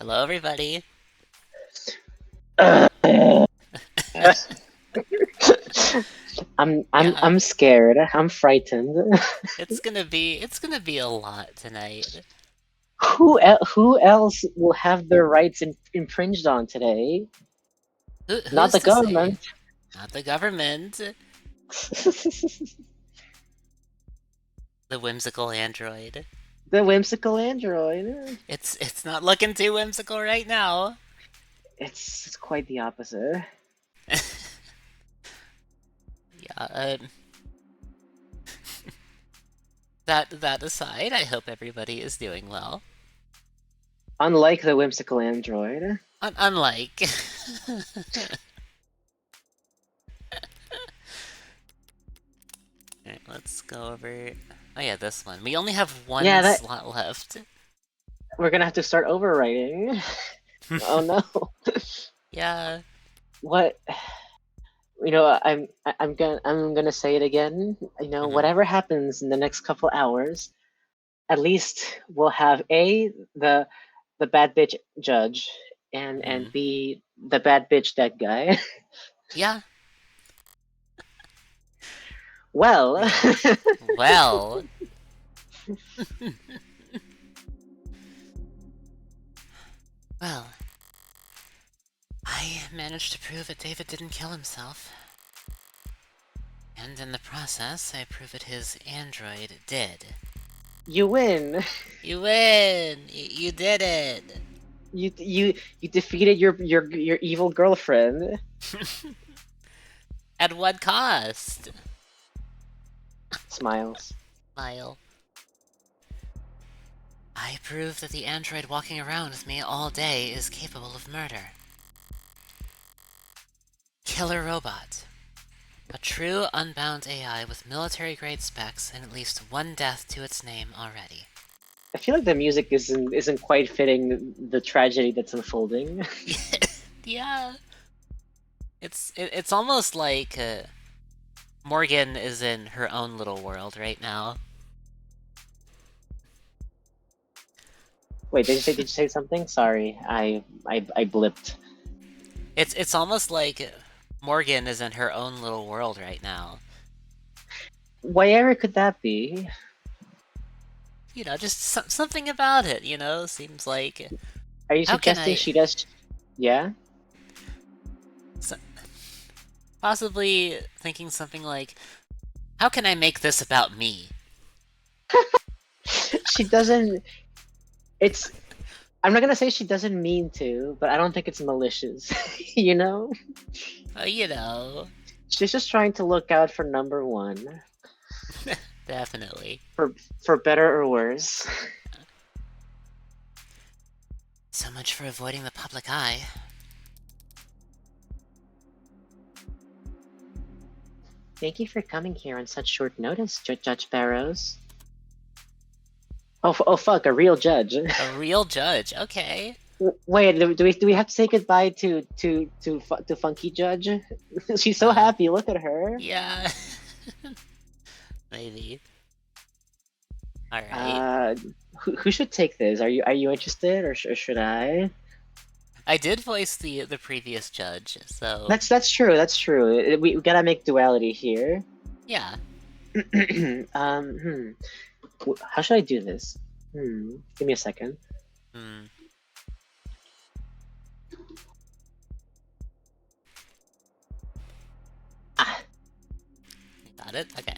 Hello, everybody. Uh, I'm I'm Yeah, I'm scared. I'm frightened. it's gonna be a lot tonight. Who else will have their rights infringed on today? Not Who's the to say? government. Not the government. The whimsical android. The whimsical android. It's not looking too whimsical right now. It's quite the opposite. Yeah. That aside, I hope everybody is doing well. Unlike the whimsical android. Unlike. Alright, let's go over. Oh yeah, this one. We only have one Yeah, that slot left. we're gonna have to start overwriting. Oh no. Yeah. What? I'm gonna say it again. hmm Whatever happens in the next couple hours, at least we'll have the the bad bitch judge and hmm B the bad bitch dead guy. Yeah. Well, Yeah. Well. Well, I managed to prove that David didn't kill himself. And in the process, I prove that his android did. you win. You win! You did it! You defeated your evil girlfriend. At what cost? Smiles. Lyle. I proved that the android walking around with me all day is capable of murder. Killer robot. A true unbound AI with military-grade specs and at least one death to its name already. I feel like the music isn't quite fitting the tragedy that's unfolding. Yeah. It's almost like Morgan is in her own little world right now. Wait, did you say something? Sorry, I blipped. It's almost like Morgan is in her own little world right now. Whatever could that be? Just something about it. Seems like Are you how can suggesting I she does? Yeah. s- possibly thinking something like how can I make this about me? She doesn't. It's. I'm not gonna say she doesn't mean to, but I don't think it's malicious. you know, Uh, you know, she's just trying to look out for number one, definitely. for for better or worse. So much for avoiding the public eye. Thank you for coming here on such short notice, Judge Barrows. Oh fuck, a real judge. A real judge. Okay. Wait, do we have to say goodbye to Funky Judge? She's so Uh, happy. Look at her. yeah. Maybe. All right. Uh, who should take this? Are you interested, or should I? I did voice the previous judge, so That's true. That's true. We gotta make duality here. yeah. um, how should I do this? Give me a second. Hmm. Ah, Got it. Okay.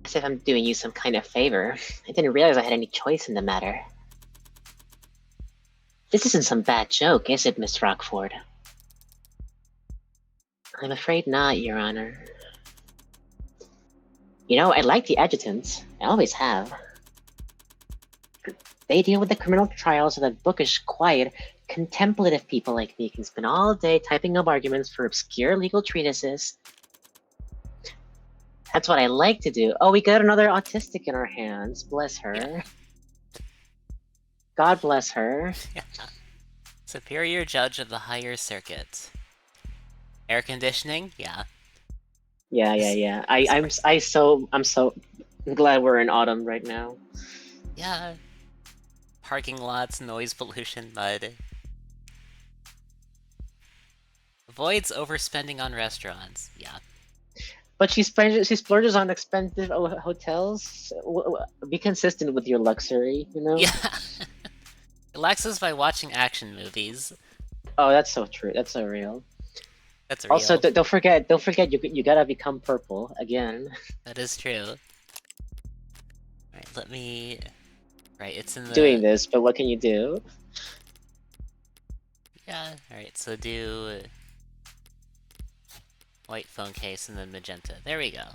as if I'm doing you some kind of favor. I didn't realize I had any choice in the matter. This isn't some bad joke, is it, Miss Rockford? I'm afraid not, Your Honor. I like the adjutants. I always have. They deal with the criminal trials so that bookish, quiet, contemplative people like me can spend all day typing up arguments for obscure legal treatises. That's what I like to do. Oh, we got another autistic in our hands. Bless Yeah. her. God bless her. Yeah. Superior judge of the higher circuit. Air conditioning? Yeah. Yeah, yeah, This, yeah. this works. I'm so glad we're in autumn right now. Yeah. parking lots, noise pollution, mud. Avoids overspending on restaurants. Yeah. But she splurges on expensive hotels. Be consistent with your luxury, you know? Yeah. Relaxes by watching action movies. Oh, that's so true. That's so real. That's Also, real. don't forget, you gotta become purple again. That is true. Alright, let me... Right, it's in Doing the... this, but what can you do? Yeah, alright, so do... White phone case and then magenta. There we go.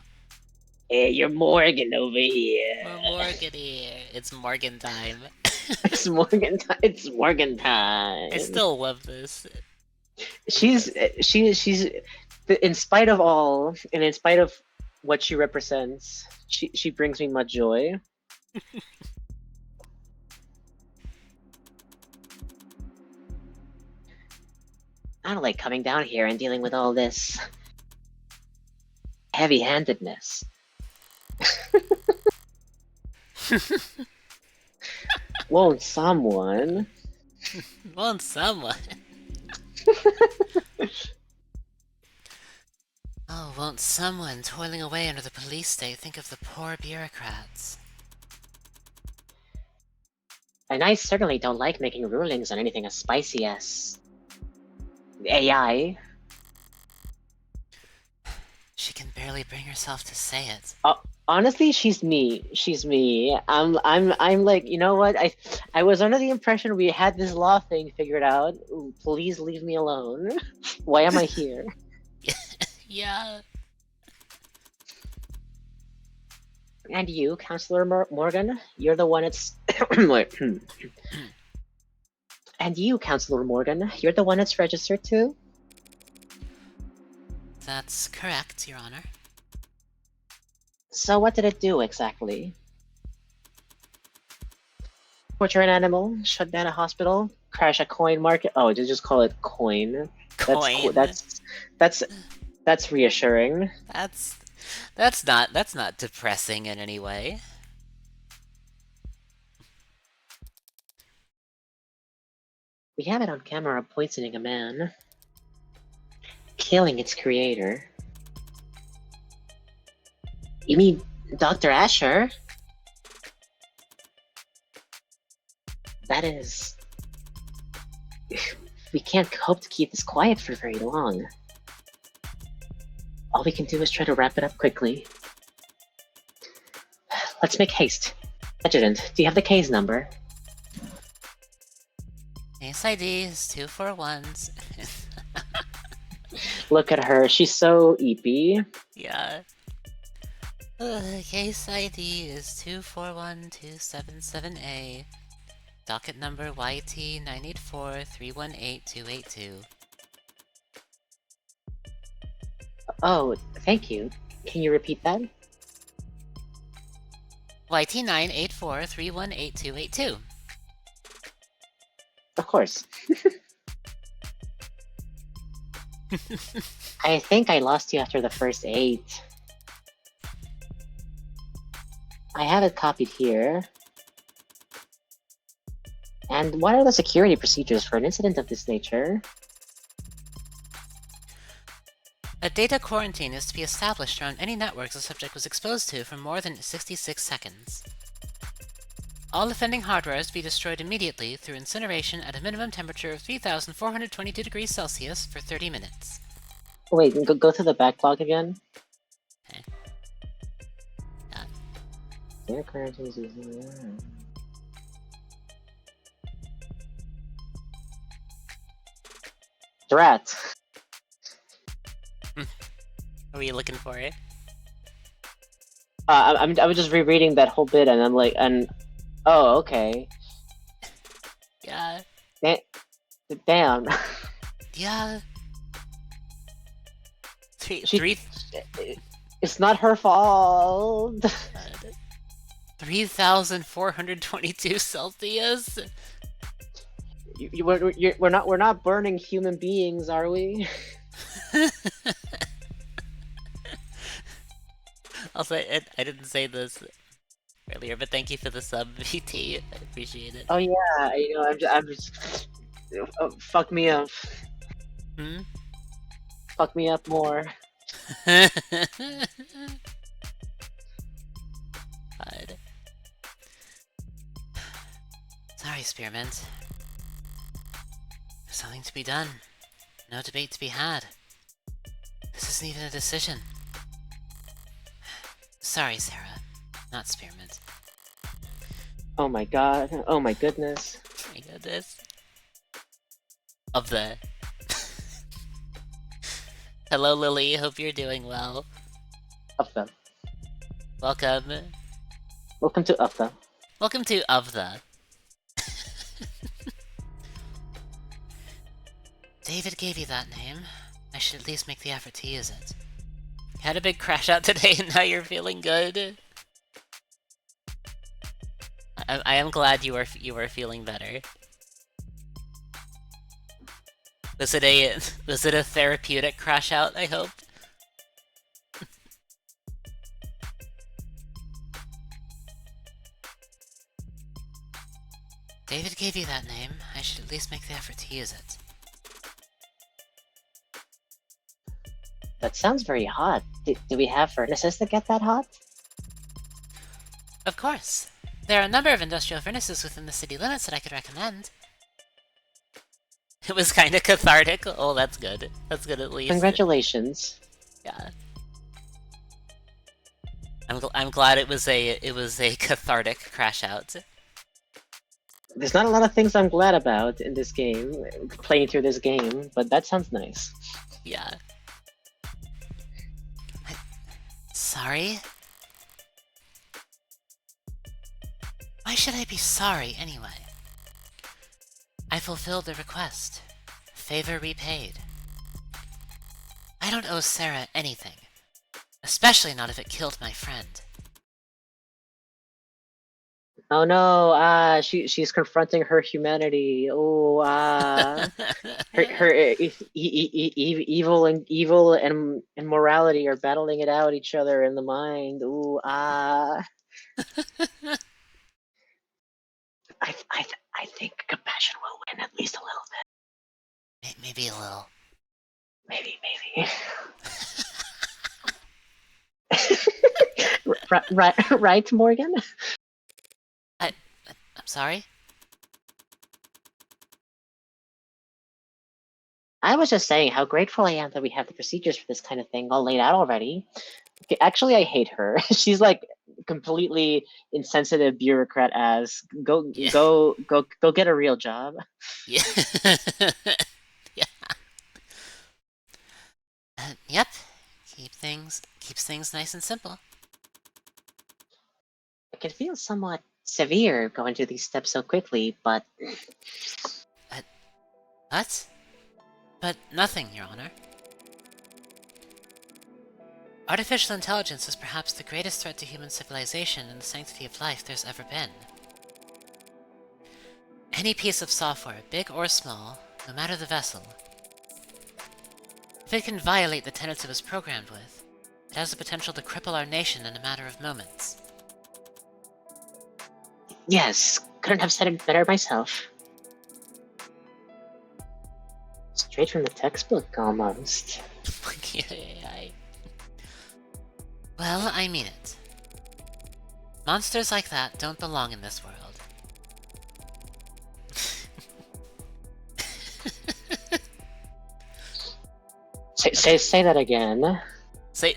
Hey, you're Morgan over here. We're Morgan here. It's Morgan time. It's Morgan time. It's Morgan time. I still love this. She's in spite of all, and in spite of what she represents, she brings me much joy. I don't like coming down here and dealing with all this heavy-handedness. Won't someone? Won't someone? Oh, won't someone toiling away under the police state think of the poor bureaucrats? And I certainly don't like making rulings on anything as spicy as AI. She can barely bring herself to say it. Honestly, she's me. She's me. I'm like, you know what? I was under the impression we had this law thing figured out. Please leave me alone. Why am I here? Yeah. And you, Counselor Morgan, you're the one that's. And you, Counselor Morgan, you're the one that's registered too? That's correct, Your Honor. So what did it do exactly? Torture an animal, shut down a hospital, crash a coin market. Oh, did you just call it coin? Coin. That's reassuring. That's not depressing in any way. We have it on camera poisoning a man, killing its creator. You mean Dr. Asher? That is... We can't hope to keep this quiet for very long. All we can do is try to wrap it up quickly. Let's make haste. Adjutant, do you have the case number? Case ID is 241. Look at her, she's so eepy. Yeah. Case ID is 241-277A. Docket number YT984318282. Oh, thank you. Can you repeat that? YT984318282. Of course. I think I lost you after the first 8. I have it copied here. And what are the security procedures for an incident of this nature? A data quarantine is to be established around any networks the subject was exposed to for more than 66 seconds. All offending hardware is to be destroyed immediately through incineration at a minimum temperature of 3,422 degrees Celsius for 30 minutes. Wait, go to the backlog again. Okay. Yeah. Data quarantines is... Drat. Are we looking for it? I was just rereading that whole bit, and I'm like, oh, okay. Yeah. Damn. Yeah. It's not her fault. 3,422 Celsius? We're not burning human beings, are we? I'll say it. I didn't say this. earlier, but thank you for the sub, VT. I appreciate it. Oh yeah, I'm just fuck me up. Hmm? Fuck me up more. God. Sorry, Spearmint. There's something to be done. No debate to be had. This isn't even a decision. Sorry, Sarah. Not Spearmint. Oh my god. Oh my goodness. I got this. Of the... Hello, Lily. Hope you're doing well. Upta. Welcome. Welcome to Upta. Welcome to Of the. David gave you that name. I should at least make the effort to use it. You had a big crash out today and now you're feeling good. I am glad you are feeling better. Was it a therapeutic crash out, I hope? David gave you that name. I should at least make the effort to use it. That sounds very hot. Do we have furnaces that get that hot? Of course. There are a number of industrial furnaces within the city limits that I could recommend. It was kinda cathartic. Oh, that's good. That's good at least. Congratulations. Yeah. I'm glad it was a cathartic crash out. There's not a lot of things I'm glad about in this game, playing through this game, but that sounds nice. Yeah. Sorry? Why should I be sorry anyway? I fulfilled the request. Favor repaid. I don't owe Sarah anything. Especially not if it killed my friend. Oh no, she's confronting her humanity. Oh, her evil and morality are battling it out each other in the mind. Ooh, I think compassion will win at least a little bit. Maybe a little. Maybe. right, Morgan? I'm sorry? I was just saying how grateful I am that we have the procedures for this kind of thing all laid out already. Okay, actually, I hate her. She's like completely insensitive bureaucrat ass. Go get a real job. Yeah. Yeah. Yep. Keeps things nice and simple. It can feel somewhat severe going through these steps so quickly, but... What? But nothing, Your Honor. Artificial intelligence is perhaps the greatest threat to human civilization and the sanctity of life there's ever been. Any piece of software, big or small, no matter the vessel, if it can violate the tenets it was programmed with, it has the potential to cripple our nation in a matter of moments. Yes, couldn't have said it better myself. Straight from the textbook, almost. Well, I mean it. Monsters like that don't belong in this world. Say that again. Say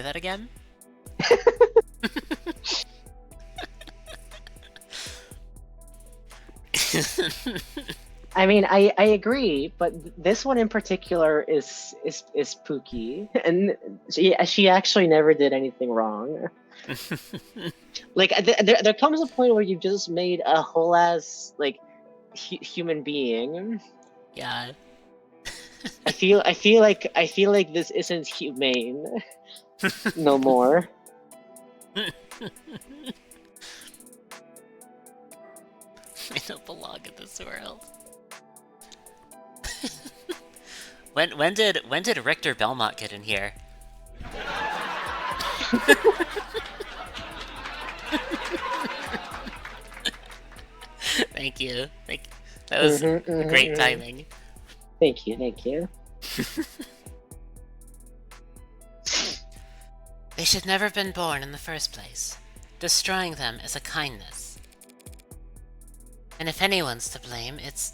that again? I mean, I agree, but this one in particular is spooky, and she actually never did anything wrong. Like there comes a point where you've just made a whole ass like human being. Yeah. I feel like this isn't humane no more. I don't belong in this world. When did Richter Belmont get in here? Thank you. That was great timing. Thank you, thank you. They should never have been born in the first place. Destroying them is a kindness. And if anyone's to blame, it's...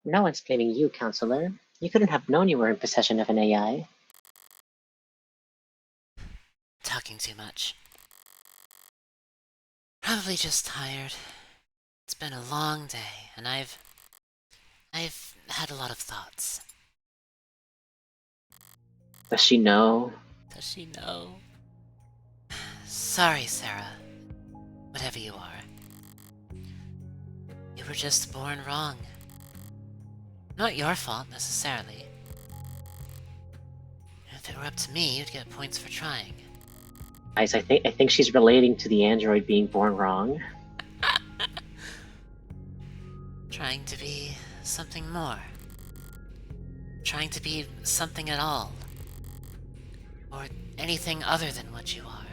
No one's blaming you, Counselor. You couldn't have known you were in possession of an AI. talking too much. Probably just tired. It's been a long day, and I've had a lot of thoughts. Does she know? Does she know? Sorry, Sarah. Whatever you are. You were just born wrong. Not your fault, necessarily. If it were up to me, you'd get points for trying. Guys, I think she's relating to the android being born wrong. Trying to be something more. Trying to be something at all. Or anything other than what you are.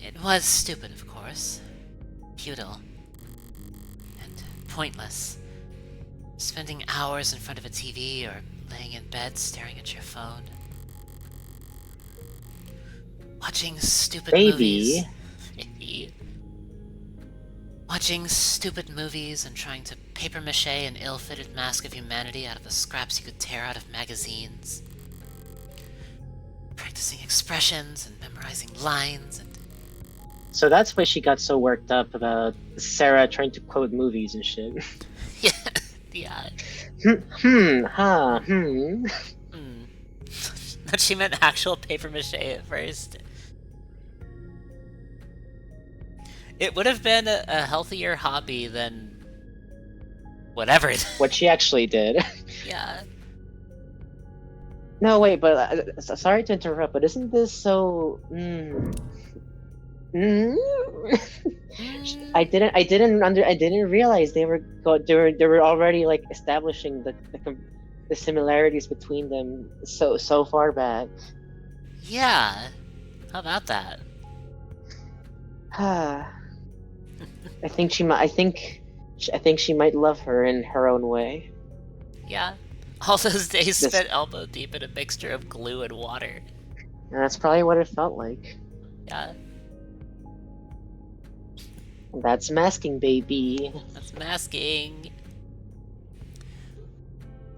It was stupid, of course. Futile. And pointless. Spending hours in front of a TV or laying in bed staring at your phone. Watching stupid movies. Baby. Watching stupid movies and trying to papier-mâché an ill-fitted mask of humanity out of the scraps you could tear out of magazines. Practicing expressions and memorizing lines and... So that's why she got so worked up about Sarah trying to quote movies and shit. yeah. Hmm. But she meant actual papier-mâché at first. It would have been a healthier hobby than... whatever. What she actually did. Yeah. No, wait, but sorry to interrupt, but isn't this so? I didn't realize they were already like establishing the similarities between them so far back. Yeah. How about that? I think she might love her in her own way. Yeah. All those days spent elbow deep in a mixture of glue and water. And that's probably what it felt like. Yeah. That's masking, baby. That's masking.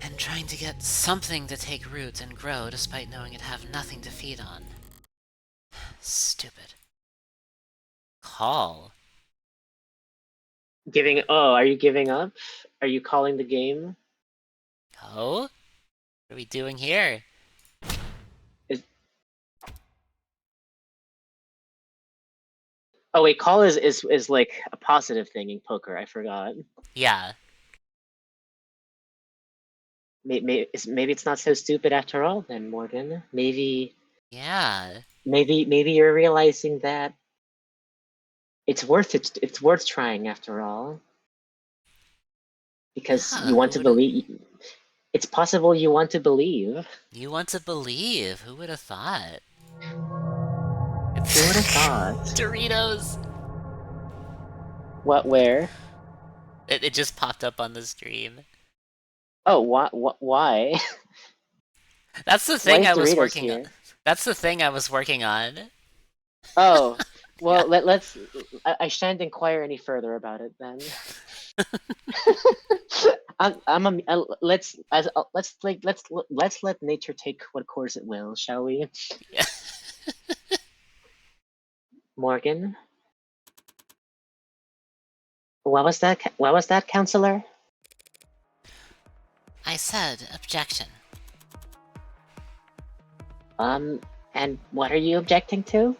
And trying to get something to take root and grow despite knowing it'd have nothing to feed on. Stupid. Call. Are you giving up? Are you calling the game? Oh? What are we doing here? Oh wait, call is like a positive thing in poker. I forgot. Yeah. Maybe it's not so stupid after all, then, Morgan. Maybe. Yeah. Maybe you're realizing that it's worth it. It's worth trying after all, because you want to believe. It's possible you want to believe. You want to believe? Who would have thought? Who would have thought? Doritos! What, where? It just popped up on the stream. Oh, why? That's the thing I was Doritos working here? on. That's the thing I was working on. Oh, well, let's. I shan't inquire any further about it then. Let's let nature take what course it will, shall we? Yeah. Morgan, what was that, counselor? I said objection. And what are you objecting to?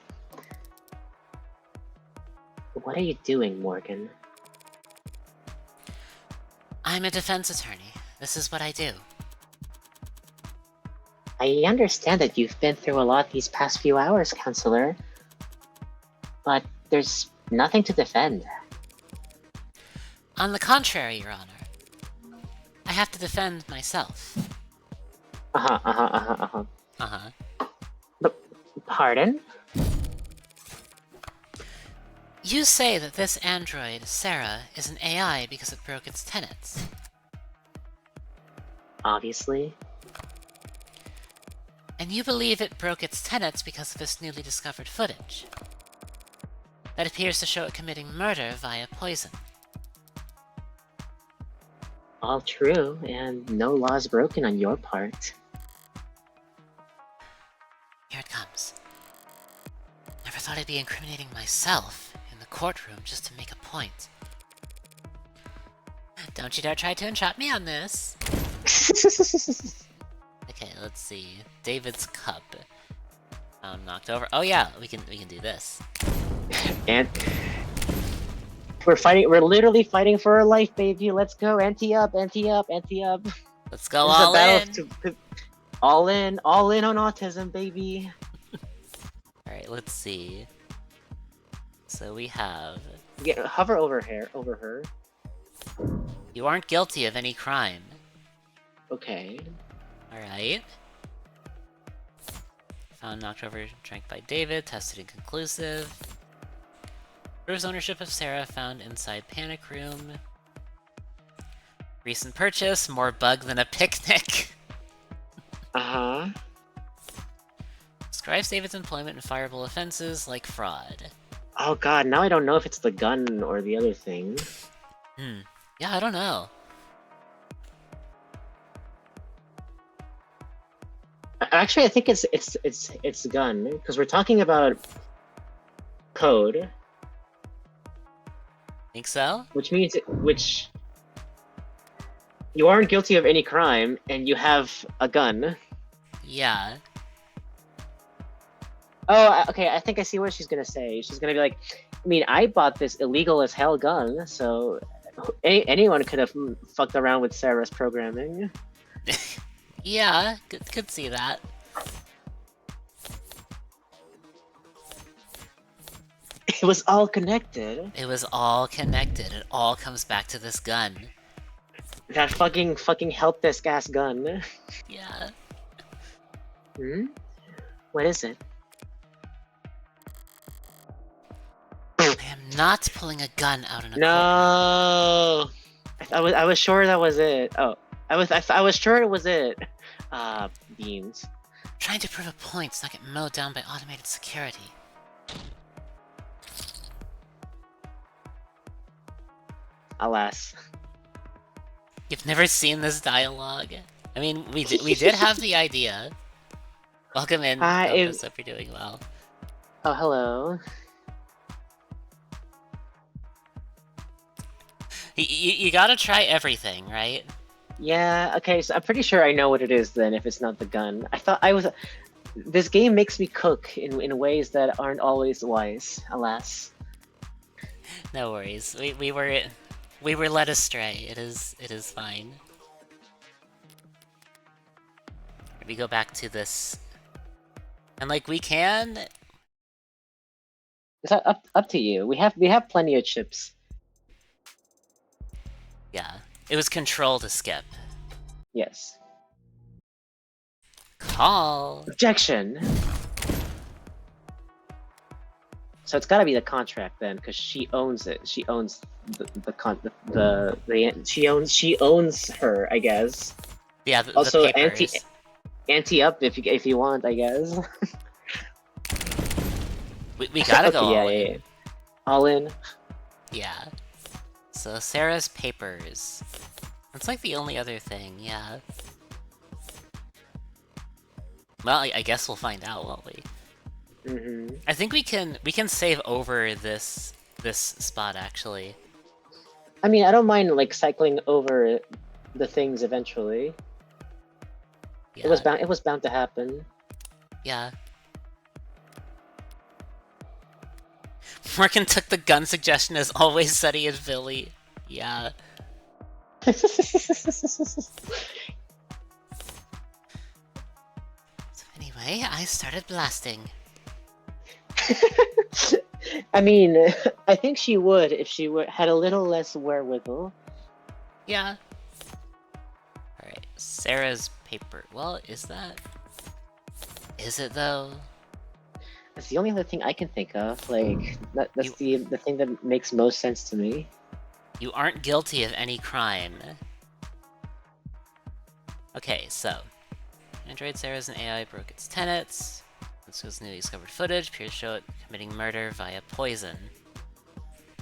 What are you doing, Morgan? I'm a defense attorney. This is what I do. I understand that you've been through a lot these past few hours, counselor. But there's nothing to defend. On the contrary, Your Honor. I have to defend myself. Uh-huh. Uh-huh. Pardon? You say that this android, Sarah, is an AI because it broke its tenets. Obviously. And you believe it broke its tenets because of this newly discovered footage. That appears to show it committing murder via poison. All true, and no laws broken on your part. Here it comes. Never thought I'd be incriminating myself in the courtroom just to make a point. Don't you dare try to entrap me on this! Okay, let's see. David's cup. Knocked over. Oh yeah, we can do this. And we're literally fighting for our life, baby. Let's go, ante up, ante up, ante up. Let's go all in! All in on autism, baby. Alright, let's see. So we have... Hover over her. You aren't guilty of any crime. Okay. Alright. Found knocked over, drank by David, tested inconclusive. Proves ownership of Sarah, found inside panic room. Recent purchase, more bug than a picnic. Uh-huh. Describes David's employment in fireable offenses like fraud. Oh god, now I don't know if it's the gun or the other thing. Yeah, I don't know. Actually, I think it's gun, because we're talking about code. Think so? Which means you aren't guilty of any crime, and you have a gun. Yeah. Oh, okay, I think I see what she's gonna say. She's gonna be like, I mean, I bought this illegal as hell gun, so anyone could have fucked around with Sarah's programming. Yeah, could see that. It was all connected. It was all connected. It all comes back to this gun. That fucking help desk ass gun. Yeah. What is it? I am not pulling a gun out in a courtroom. No. I was sure that was it. Oh, I was sure it was it. Beans. Trying to prove a point, not get mowed down by automated security. Alas. You've never seen this dialogue? I mean, we did have the idea. Welcome in, Focus, hope you're doing well. Oh, hello. You gotta try everything, right? Yeah, okay, so I'm pretty sure I know what it is then, if it's not the gun. This game makes me cook in ways that aren't always wise, alas. No worries. We were led astray. It is fine. We go back to this, and like we can. It's up to you. We have plenty of chips. Yeah, it was control to skip. Yes. Call. Objection. So it's got to be the contract then, because she owns it. She owns she owns her, I guess. Yeah. Also, the papers. ante up if you want, I guess. we gotta go all in. Yeah. All in. Yeah. So Sarah's papers. That's like the only other thing. Yeah. Well, I guess we'll find out, won't we? I think we can save over this spot actually. I mean, I don't mind like cycling over the things eventually. Yeah. It was bound to happen. Yeah. Morgan took the gun suggestion as always, said he is Billy. Yeah. So anyway, I started blasting. I mean, I think she would if she had a little less wherewithal. Yeah. Alright, Sarah's paper. Well, is it though? That's the only other thing I can think of. Like that's You the thing that makes most sense to me. you aren't guilty of any crime. Okay, so Android Sarah's an AI broke its tenets. This was newly discovered footage. Appears to show it committing murder via poison.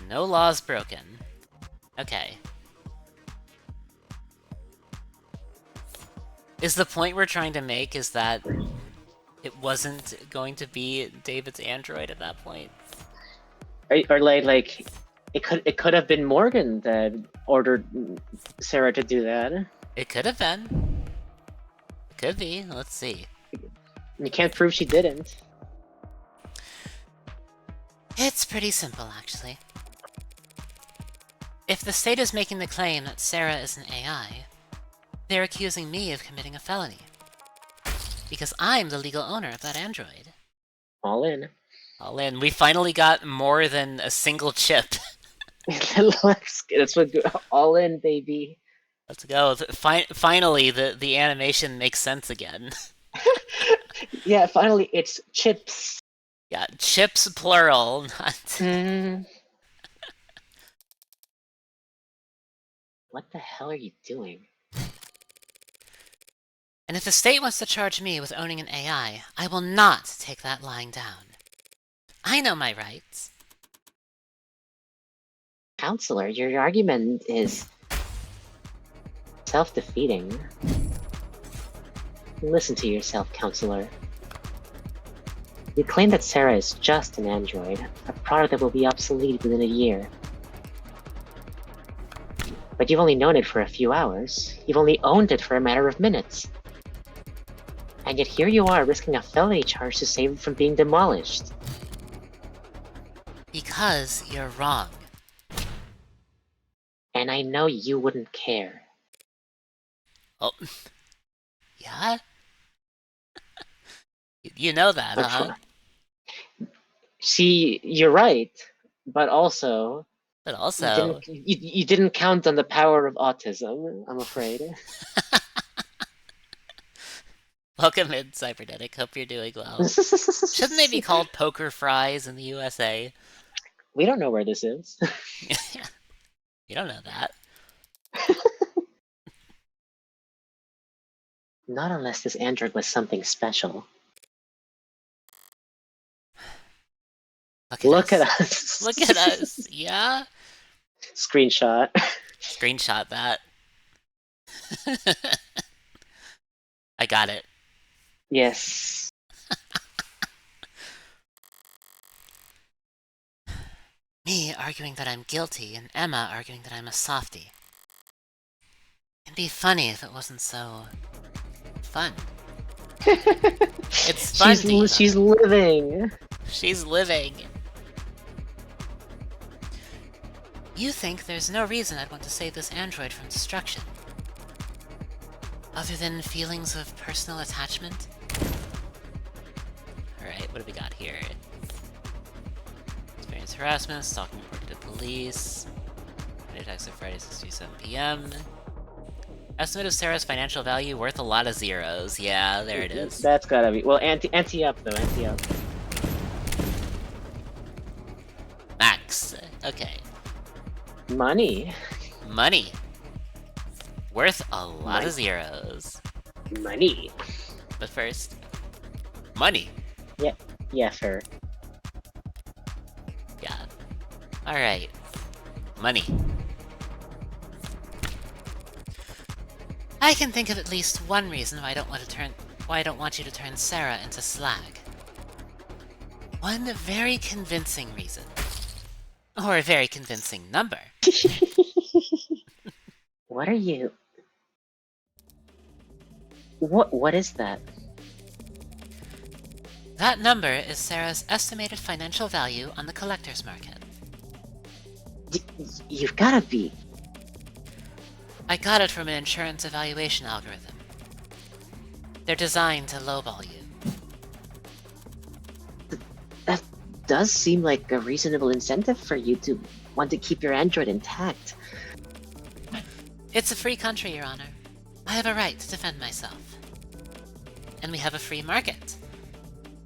No laws broken. Okay. Is the point we're trying to make is that it wasn't going to be David's android at that point? Or like it could have been Morgan that ordered Sarah to do that. It could have been. It could be. Let's see. You can't prove she didn't. It's pretty simple, actually. If the state is making the claim that Sarah is an AI, they're accusing me of committing a felony. Because I'm the legal owner of that android. All in. All in. We finally got more than a single chip. That's what all in, baby. Let's go. Finally, the animation makes sense again. Yeah, finally, it's chips. Yeah, chips plural, not... What the hell are you doing? And if the state wants to charge me with owning an AI, I will not take that lying down. I know my rights. Counselor, your argument is self-defeating. Listen to yourself, Counselor. You claim that Sarah is just an android, a product that will be obsolete within a year. But you've only known it for a few hours. You've only owned it for a matter of minutes. And yet here you are risking a felony charge to save it from being demolished. Because you're wrong. And I know you wouldn't care. Oh. Yeah? You know that, huh? See, you're right. But also... But also... You didn't count on the power of autism, I'm afraid. Welcome in, Cybernetic. Hope you're doing well. Shouldn't they be called poker fries in the USA? We don't know where this is. You don't know that. Not unless this android was something special. Look at us. Look at us. Yeah? Screenshot. Screenshot that. I got it. Yes. Me arguing that I'm guilty, and Emma arguing that I'm a softie. It'd be funny if it wasn't so... fun. It's fun. She's living. She's living. You think there's no reason I'd want to save this android from destruction? Other than feelings of personal attachment? Alright, what do we got here? Experience harassment, stalking reported to police. Attacks on Friday, 6:37 p.m. Estimate of Sarah's financial value worth a lot of zeros. Yeah, there it is. That's gotta be... Well, ante up, though. Ante up. Max. Okay. Money. Money. Worth a lot of zeros. Money. But first, money. Yeah, sure. Yeah. Alright. Money. I can think of at least one reason why I don't want you to turn Sarah into slag. One very convincing reason. Or a very convincing number. What are you... What is that? That number is Sarah's estimated financial value on the collector's market. You've gotta be... I got it from an insurance evaluation algorithm. They're designed to lowball you. That does seem like a reasonable incentive for you to want to keep your android intact. It's a free country, Your Honor. I have a right to defend myself. And we have a free market.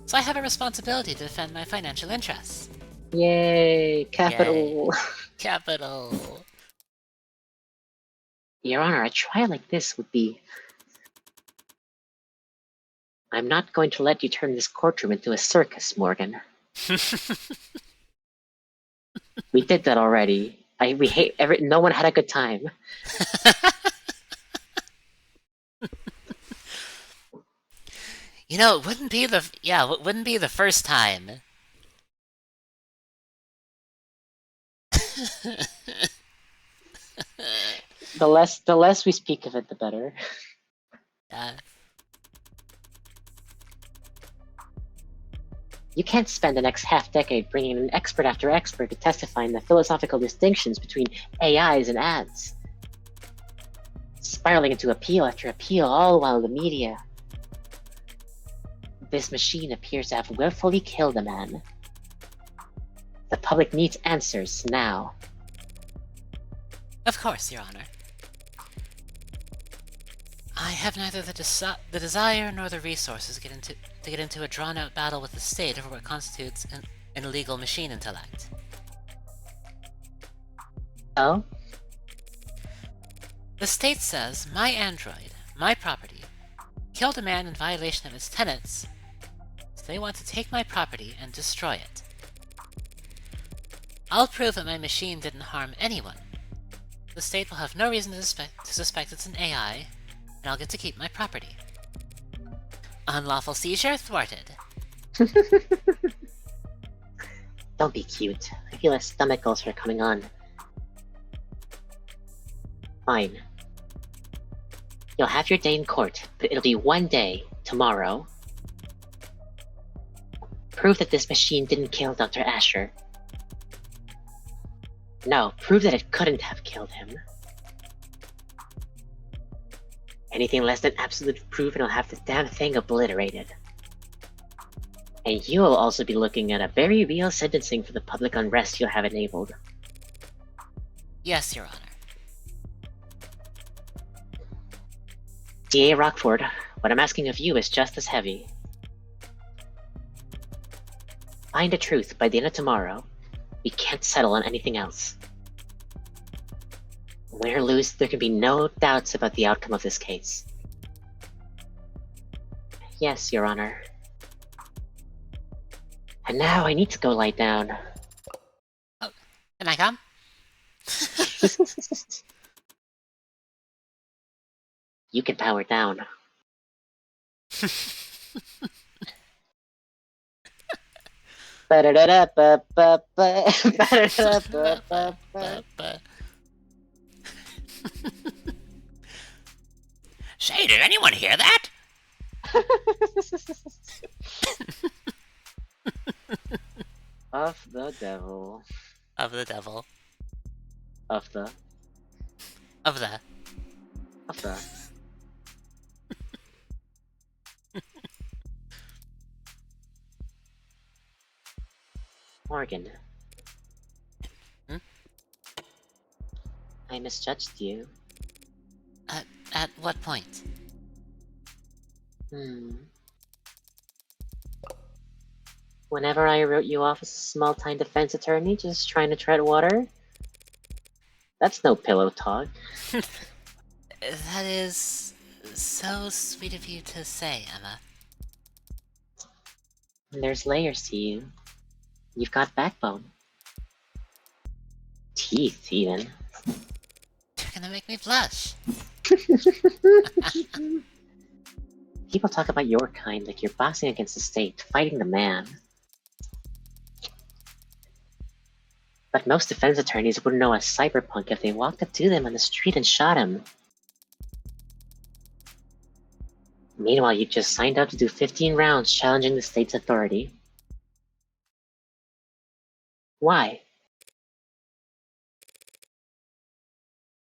so I have a responsibility to defend my financial interests. Yay, Yay. capital. Capital. Your Honor, a trial like this would be... I'm not going to let you turn this courtroom into a circus, Morgan. We did that already. We hate no one had a good time. You know, it wouldn't be the first time. The less we speak of it, the better. Yeah. You can't spend the next half-decade bringing in expert after expert to testify in the philosophical distinctions between AIs and ads. Spiraling into appeal after appeal, all while the media... This machine appears to have willfully killed a man. The public needs answers now. Of course, Your Honor. I have neither the desire nor the resources to get into a drawn-out battle with the state over what constitutes an illegal machine intellect. Oh? The state says my android, my property, killed a man in violation of its tenets, so they want to take my property and destroy it. I'll prove that my machine didn't harm anyone. The state will have no reason to suspect it's an AI, and I'll get to keep my property. Unlawful seizure thwarted. Don't be cute. I feel a stomach ulcer coming on. Fine. You'll have your day in court, but it'll be one day, tomorrow. Prove that this machine didn't kill Dr. Asher. No, prove that it couldn't have killed him. Anything less than absolute proof and I'll have this damn thing obliterated. And you'll also be looking at a very real sentencing for the public unrest you'll have enabled. Yes, Your Honor. DA Rockford, what I'm asking of you is just as heavy. Find the truth by the end of tomorrow. We can't settle on anything else. Win or lose, there can be no doubts about the outcome of this case. Yes, Your Honor. And now I need to go lie down. Oh, can I come? You can power down. Say, did anyone hear that? Of the devil. Of the devil. Of the. Of the. Of the. Morgan. Hmm? I misjudged you. At what point? Whenever I wrote you off as a small-time defense attorney just trying to tread water, that's no pillow talk. That is so sweet of you to say, Emma. There's layers to you. You've got backbone. Teeth, even. You're gonna make me blush. People talk about your kind like you're boxing against the state, fighting the man. But most defense attorneys wouldn't know a cyberpunk if they walked up to them on the street and shot him. Meanwhile, you just signed up to do 15 rounds challenging the state's authority. Why?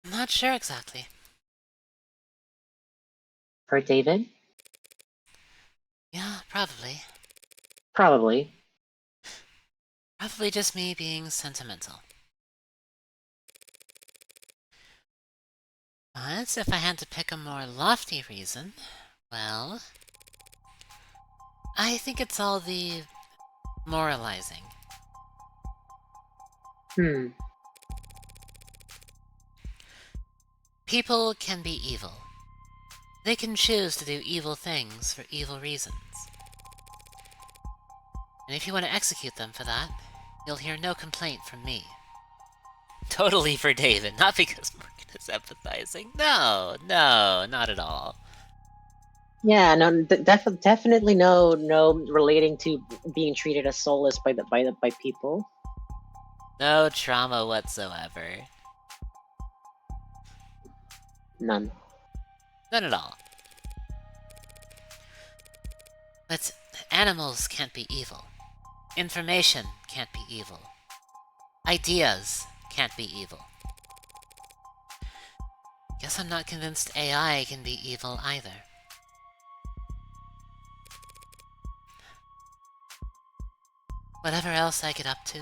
I'm not sure exactly. For David? Yeah, probably. Probably. Probably just me being sentimental. But if I had to pick a more lofty reason, well... I think it's all the moralizing. People can be evil. They can choose to do evil things for evil reasons. And if you want to execute them for that, you'll hear no complaint from me. Totally for David, not because Morgan is empathizing. No, not at all. Yeah, no, definitely no relating to being treated as soulless by people. No trauma whatsoever. None. None at all. But animals can't be evil. Information can't be evil. Ideas can't be evil. Guess I'm not convinced AI can be evil either. Whatever else I get up to,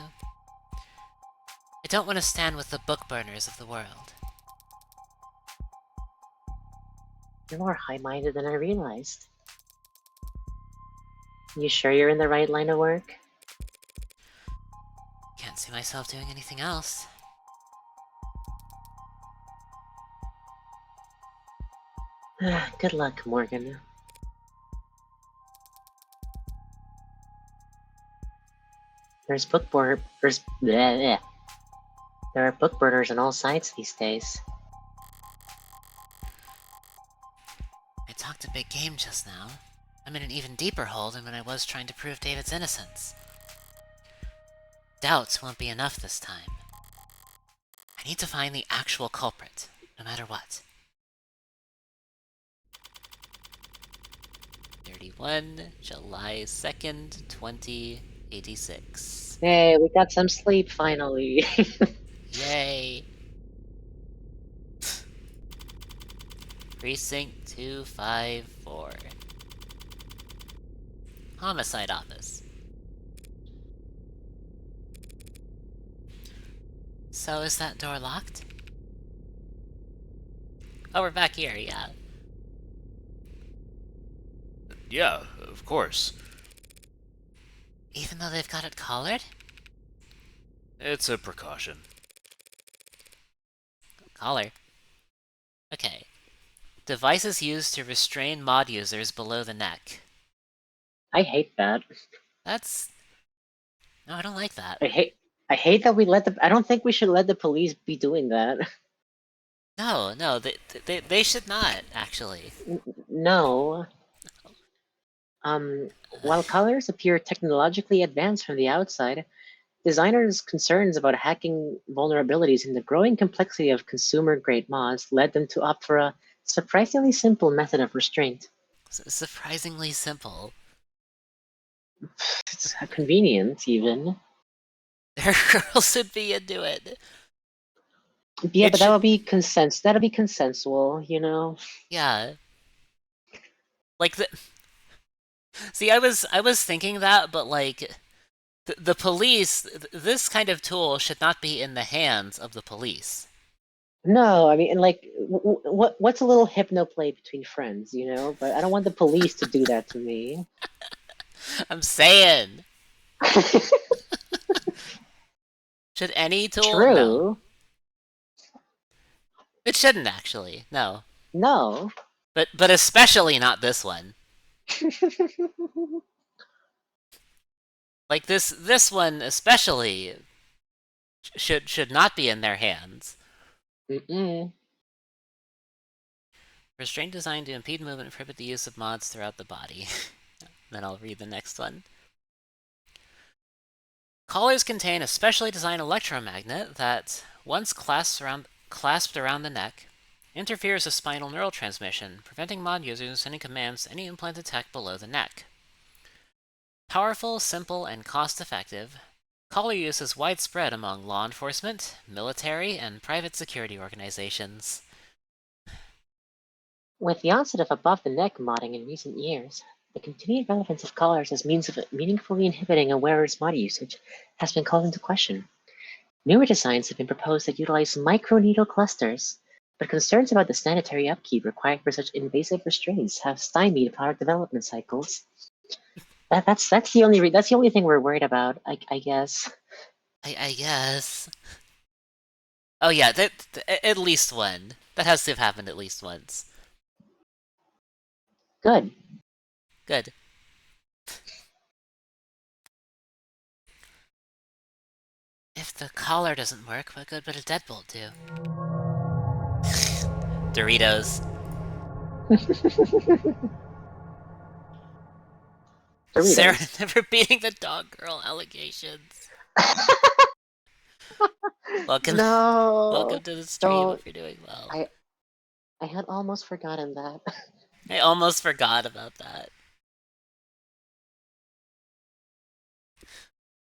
I don't want to stand with the book burners of the world. You're more high-minded than I realized. You sure you're in the right line of work? Can't see myself doing anything else. Good luck, Morgan. There's there's bleh, bleh. There are book burners on all sides these days. I talked a big game just now. I'm in an even deeper hole than when I was trying to prove David's innocence. Doubts won't be enough this time. I need to find the actual culprit, no matter what. 31 July 2nd, 2086. Hey, we got some sleep finally. Yay! Precinct 254. Homicide Office. So is that door locked? Oh, we're back here, yeah. Yeah, of course. Even though they've got it collared? It's a precaution. Collar. Okay. Devices used to restrain mod users below the neck. I hate that. That's... No, I don't like that. I hate that we I don't think we should let the police be doing that. No, they should not, actually. No. While colors appear technologically advanced from the outside, designers' concerns about hacking vulnerabilities and the growing complexity of consumer-grade mods led them to opt for a surprisingly simple method of restraint. Surprisingly simple. It's convenient, even. Their girls would be into it. Yeah, It but should... that'll be consensual, you know? Yeah. Like, the... See, I was thinking that, but, like... The police... This kind of tool should not be in the hands of the police. No, I mean, like, what's a little hypno play between friends, you know? But I don't want the police to do that to me. I'm saying! Should any tool? No. True. It shouldn't, actually. No. No. But especially not this one. Like, this one especially should not be in their hands. Mm-mm. Restraint designed to impede movement and prohibit the use of mods throughout the body. Then I'll read the next one. Collars contain a specially designed electromagnet that, once clasped around the neck, interferes with spinal neural transmission, preventing mod users from sending commands to any implanted tech below the neck. Powerful, simple, and cost-effective, collar use is widespread among law enforcement, military, and private security organizations. With the onset of above-the-neck modding in recent years, the continued relevance of collars as means of meaningfully inhibiting a wearer's mod usage has been called into question. Newer designs have been proposed that utilize microneedle clusters, but concerns about the sanitary upkeep required for such invasive restraints have stymied product development cycles. That's the only that's the only thing we're worried about. I guess. I guess. Oh yeah, at least one. That has to have happened at least once. Good. Good. If the collar doesn't work, what good would a deadbolt do? Doritos. Sarah Doritos. never beating the dog girl allegations. Welcome, No. welcome to the stream. Don't. If you're doing well, I I had almost forgotten that. I almost forgot about that.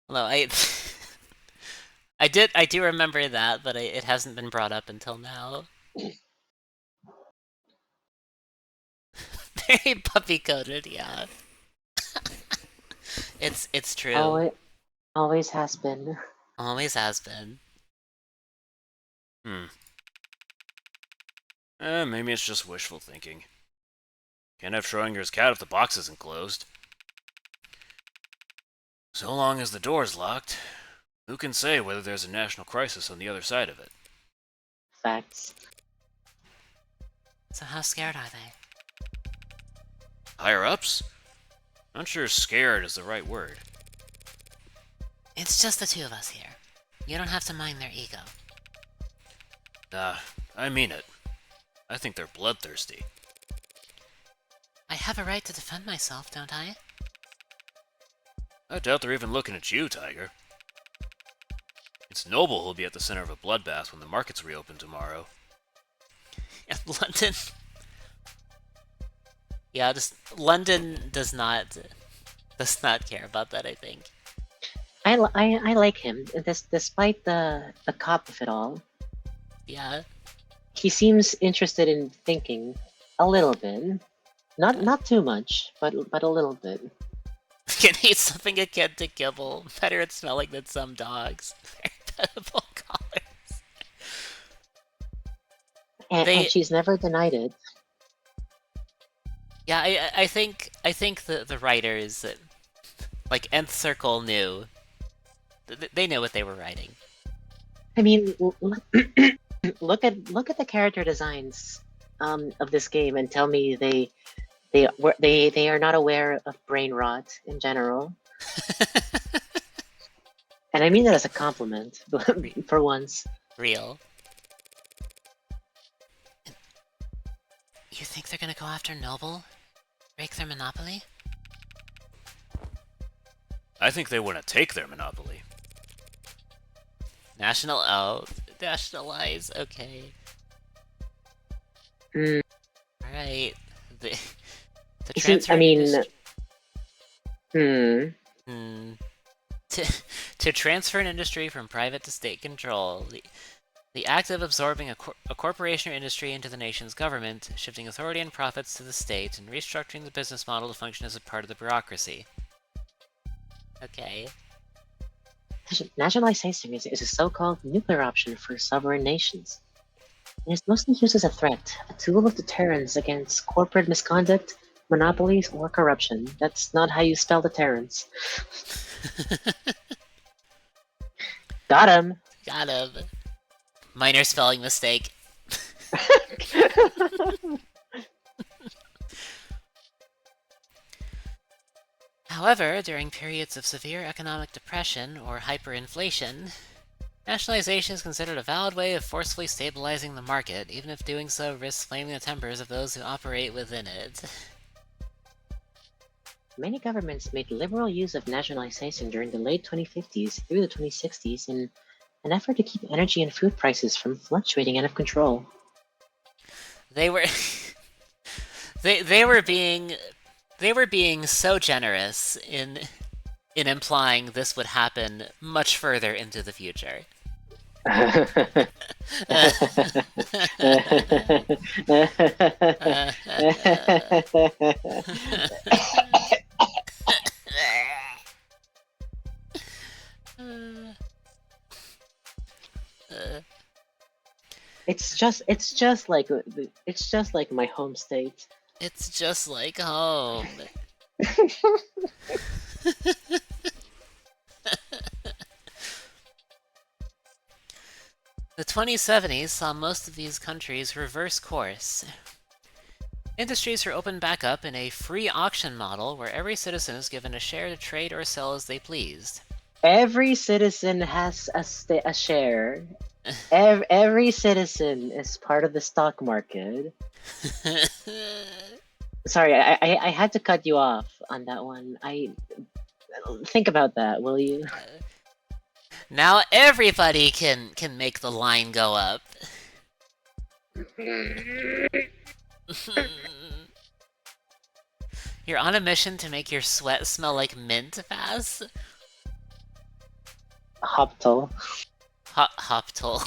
No, I do remember that, but it hasn't been brought up until now. Very puppy coded, yeah. It's true. Always has been. Always has been. Maybe it's just wishful thinking. Can't have Schrodinger's cat if the box isn't closed. So long as the door's locked, who can say whether there's a national crisis on the other side of it? Facts. So how scared are they? Higher ups? Not sure scared is the right word. It's just the two of us here. You don't have to mind their ego. Nah, I mean it. I think they're bloodthirsty. I have a right to defend myself, don't I? I doubt they're even looking at you, Tiger. It's Noble who'll be at the center of a bloodbath when the markets reopen tomorrow. And London... Yeah, just London does not care about that, I think. I like him. Despite the cop of it all, Yeah. he seems interested in thinking a little bit. Not too much, but a little bit. Can eat something akin to kibble. Better at smelling than some dogs. Very edible collars. And she's never denied it. Yeah, I think the writers, like Nth Circle, knew. They knew what they were writing. I mean, look at the character designs of this game and tell me they are not aware of brain rot in general. And I mean that as a compliment, for once. Real. You think they're gonna go after Noble? Break their monopoly? I think they want to take their monopoly. Nationalize, okay. Alright. The transfer To transfer an industry from private to state control, the act of absorbing a corporation or industry into the nation's government, shifting authority and profits to the state, and restructuring the business model to function as a part of the bureaucracy. Okay. Nationalization is a so-called nuclear option for sovereign nations. It is mostly used as a threat, a tool of deterrence against corporate misconduct, monopolies, or corruption. That's not how you spell deterrence. Got him! Got him. Minor spelling mistake. However, during periods of severe economic depression or hyperinflation, nationalization is considered a valid way of forcefully stabilizing the market, even if doing so risks flaming the tempers of those who operate within it. Many governments made liberal use of nationalization during the late 2050s through the 2060s in an effort to keep energy and food prices from fluctuating out of control. They were they were being so generous in implying this would happen much further into the future. It's just like my home state. It's just like home. The 2070s saw most of these countries reverse course. Industries were opened back up in a free auction model where every citizen is given a share to trade or sell as they pleased. Every citizen has a share. Every citizen is part of the stock market. Sorry, I had to cut you off on that one. Think about that, will you? Now everybody can make the line go up. You're on a mission to make your sweat smell like mint, Faz? Hoptel. Hoptel.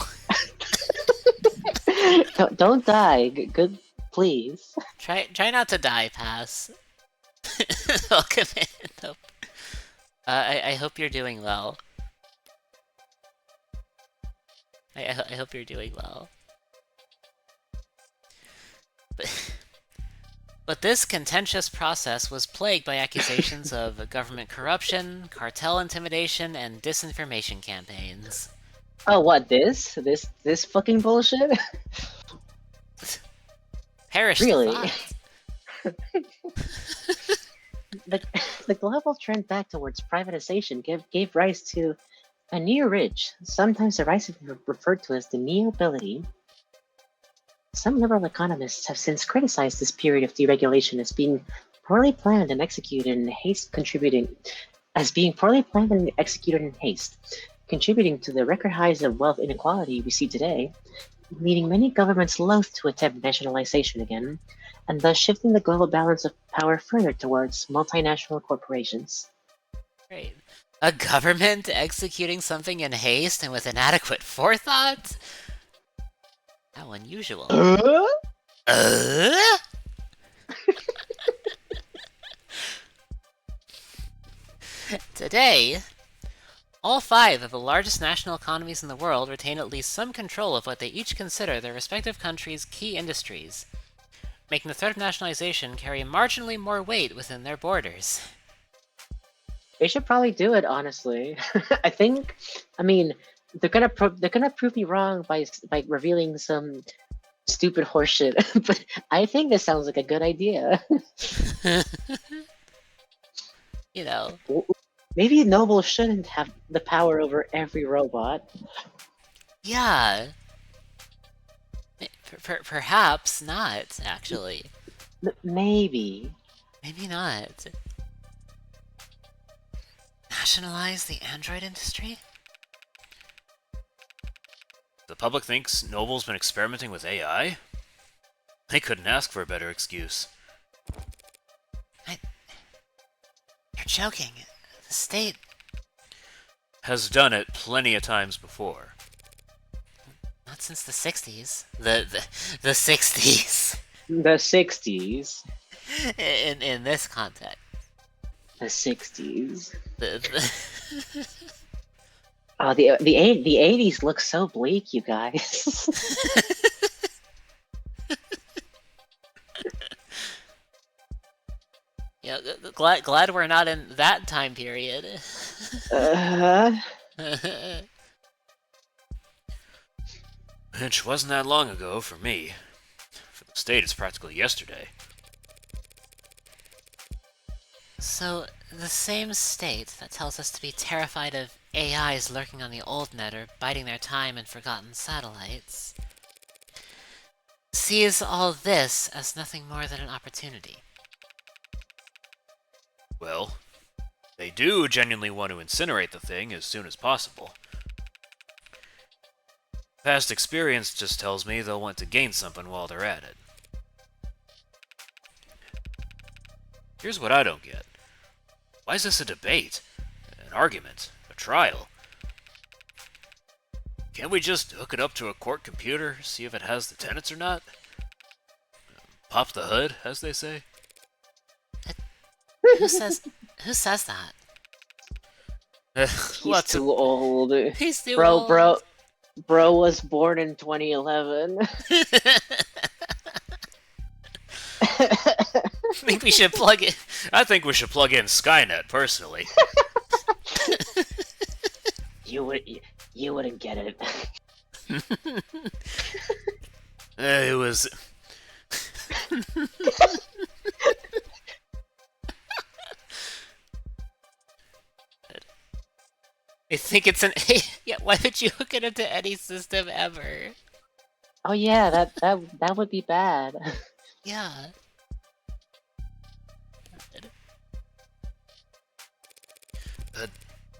Don't die. Good, please. Try not to die, Pass. Welcome in. Hope. I hope you're doing well. I hope you're doing well. But this contentious process was plagued by accusations of government corruption, cartel intimidation, and disinformation campaigns. Oh, what, this fucking bullshit? Perish Really? the thought. The global trend back towards privatization gave rise to a new rich, sometimes derisively referred to as the neobility. Some liberal economists have since criticized this period of deregulation as being poorly planned and executed in haste, contributing to the record highs of wealth inequality we see today, leading many governments loath to attempt nationalization again, and thus shifting the global balance of power further towards multinational corporations. Great. A government executing something in haste and with inadequate forethought? How unusual. Today, all 5 of the largest national economies in the world retain at least some control of what they each consider their respective countries' key industries, making the threat of nationalization carry marginally more weight within their borders. They should probably do it, honestly. I mean, they're gonna prove me wrong by revealing some stupid horseshit, but I think this sounds like a good idea. You know. Maybe nobles shouldn't have the power over every robot. Yeah. Perhaps not, actually. Maybe. Maybe not. Nationalize the android industry? The public thinks Noble's been experimenting with AI? They couldn't ask for a better excuse. You're joking. The state has done it plenty of times before. Not since the 60s. The 60s. The 60s. In this context. The 60s. The Oh, the 80s look so bleak, you guys. Yeah, glad we're not in that time period. Which wasn't that long ago for me. For the state, it's practically yesterday. So, the same state that tells us to be terrified of AIs lurking on the old net or biding their time in forgotten satellites, sees all this as nothing more than an opportunity. Well, they do genuinely want to incinerate the thing as soon as possible. Past experience just tells me they'll want to gain something while they're at it. Here's what I don't get. Why is this a debate? An argument? A trial? Can't we just hook it up to a court computer, see if it has the tenants or not? Pop the hood, as they say? Who says that? He's too old. He's too old. Bro was born in 2011. think we should plug it. I think we should plug in Skynet, personally. You wouldn't get it. It was... I think it's an... Yeah, why would you hook it into any system ever? Oh yeah, that would be bad. Yeah.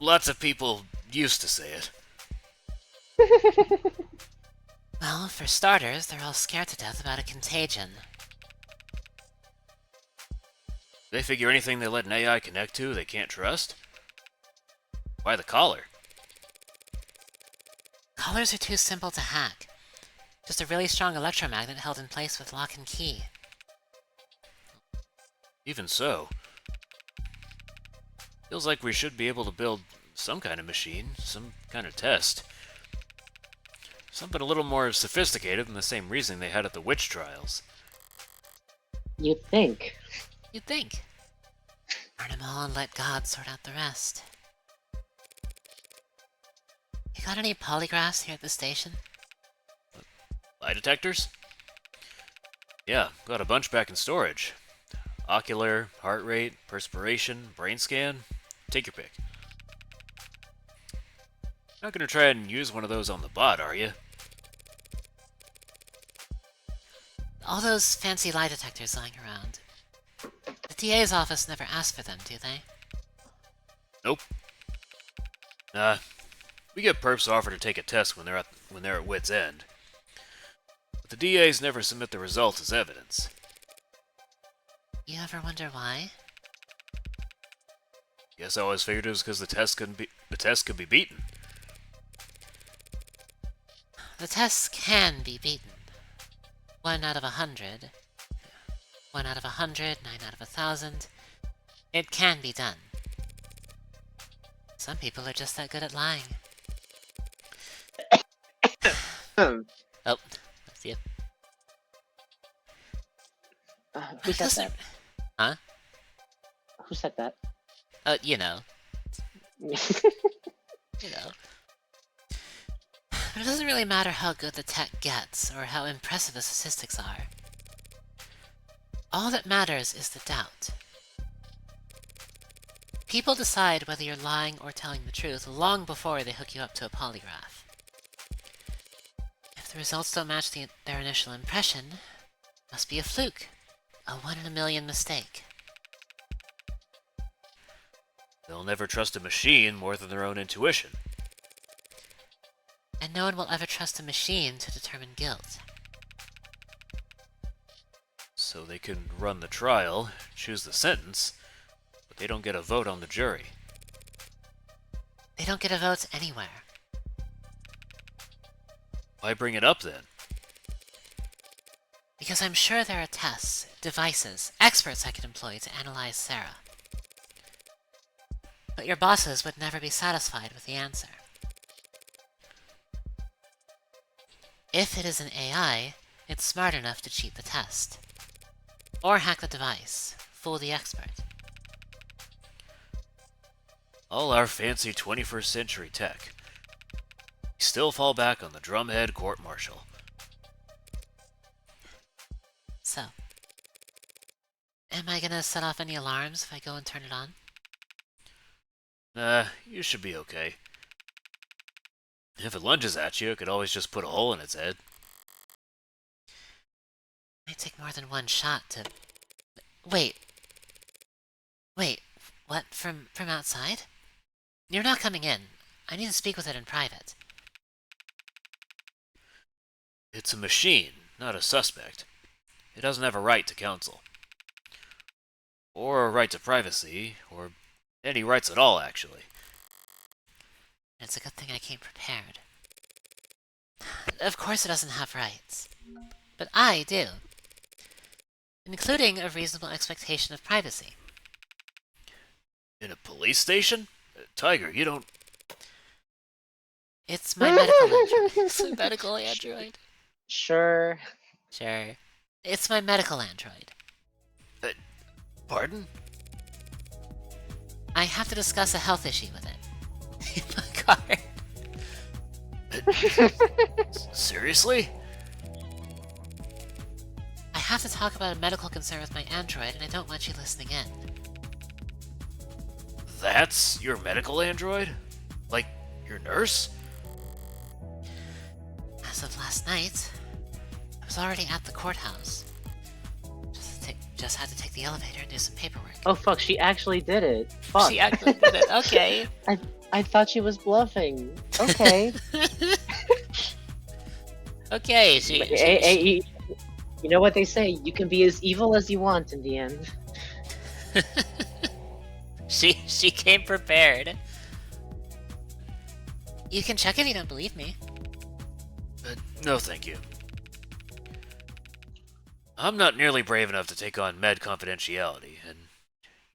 Lots of people used to say it. Well, for starters, they're all scared to death about a contagion. They figure anything they let an AI connect to, they can't trust? Why the collar? Collars are too simple to hack. Just a really strong electromagnet held in place with lock and key. Even so. Feels like we should be able to build some kind of machine, some kind of test. Something a little more sophisticated than the same reasoning they had at the witch trials. You'd think. You'd think. Burn them all and let God sort out the rest. You got any polygraphs here at the station? Lie detectors? Yeah, got a bunch back in storage. Ocular, heart rate, perspiration, brain scan. Take your pick. Not gonna try and use one of those on the bot, are you? All those fancy lie detectors lying around. The DA's office never asked for them, do they? Nope. Nah. We get perps offer to take a test when they're at wit's end. But the DAs never submit the results as evidence. You ever wonder why? Guess I always figured it was because the test could be beaten. The tests can be beaten. 1 out of 100. 1 out of 100, 9 out of 1,000. It can be done. Some people are just that good at lying. Oh, that's you. Who said that? Huh? Who said that? You know. You know. But it doesn't really matter how good the tech gets, or how impressive the statistics are. All that matters is the doubt. People decide whether you're lying or telling the truth long before they hook you up to a polygraph. If the results don't match their initial impression, it must be a fluke, a 1 in a million mistake. They'll never trust a machine more than their own intuition. And no one will ever trust a machine to determine guilt. So they can run the trial, choose the sentence, but they don't get a vote on the jury. They don't get a vote anywhere. Why bring it up then? Because I'm sure there are tests, devices, experts I could employ to analyze Sarah. But your bosses would never be satisfied with the answer. If it is an AI, it's smart enough to cheat the test. Or hack the device, fool the expert. All our fancy 21st century tech. We still fall back on the drumhead court-martial. So, am I gonna set off any alarms if I go and turn it on? Nah, you should be okay. If it lunges at you, it could always just put a hole in its head. Might take more than one shot to... Wait. Wait, what? From outside? You're not coming in. I need to speak with it in private. It's a machine, not a suspect. It doesn't have a right to counsel. Or a right to privacy, or any rights at all, actually. It's a good thing I came prepared. Of course it doesn't have rights. But I do. Including a reasonable expectation of privacy. In a police station? Tiger, you don't... It's my medical android. It's my medical android. Sure. Sure. It's my medical android. Pardon? I have to discuss a health issue with it. In my car. Seriously? I have to talk about a medical concern with my android, and I don't want you listening in. That's your medical android? Like, your nurse? As of last night, I was already at the courthouse. Just had to take the elevator and do some paperwork. Oh fuck, she actually did it. Fuck. She actually did it. Okay. I thought she was bluffing. Okay. Okay. You know what they say, you can be as evil as you want in the end. She came prepared. You can check if you don't believe me. No, thank you. I'm not nearly brave enough to take on med confidentiality, and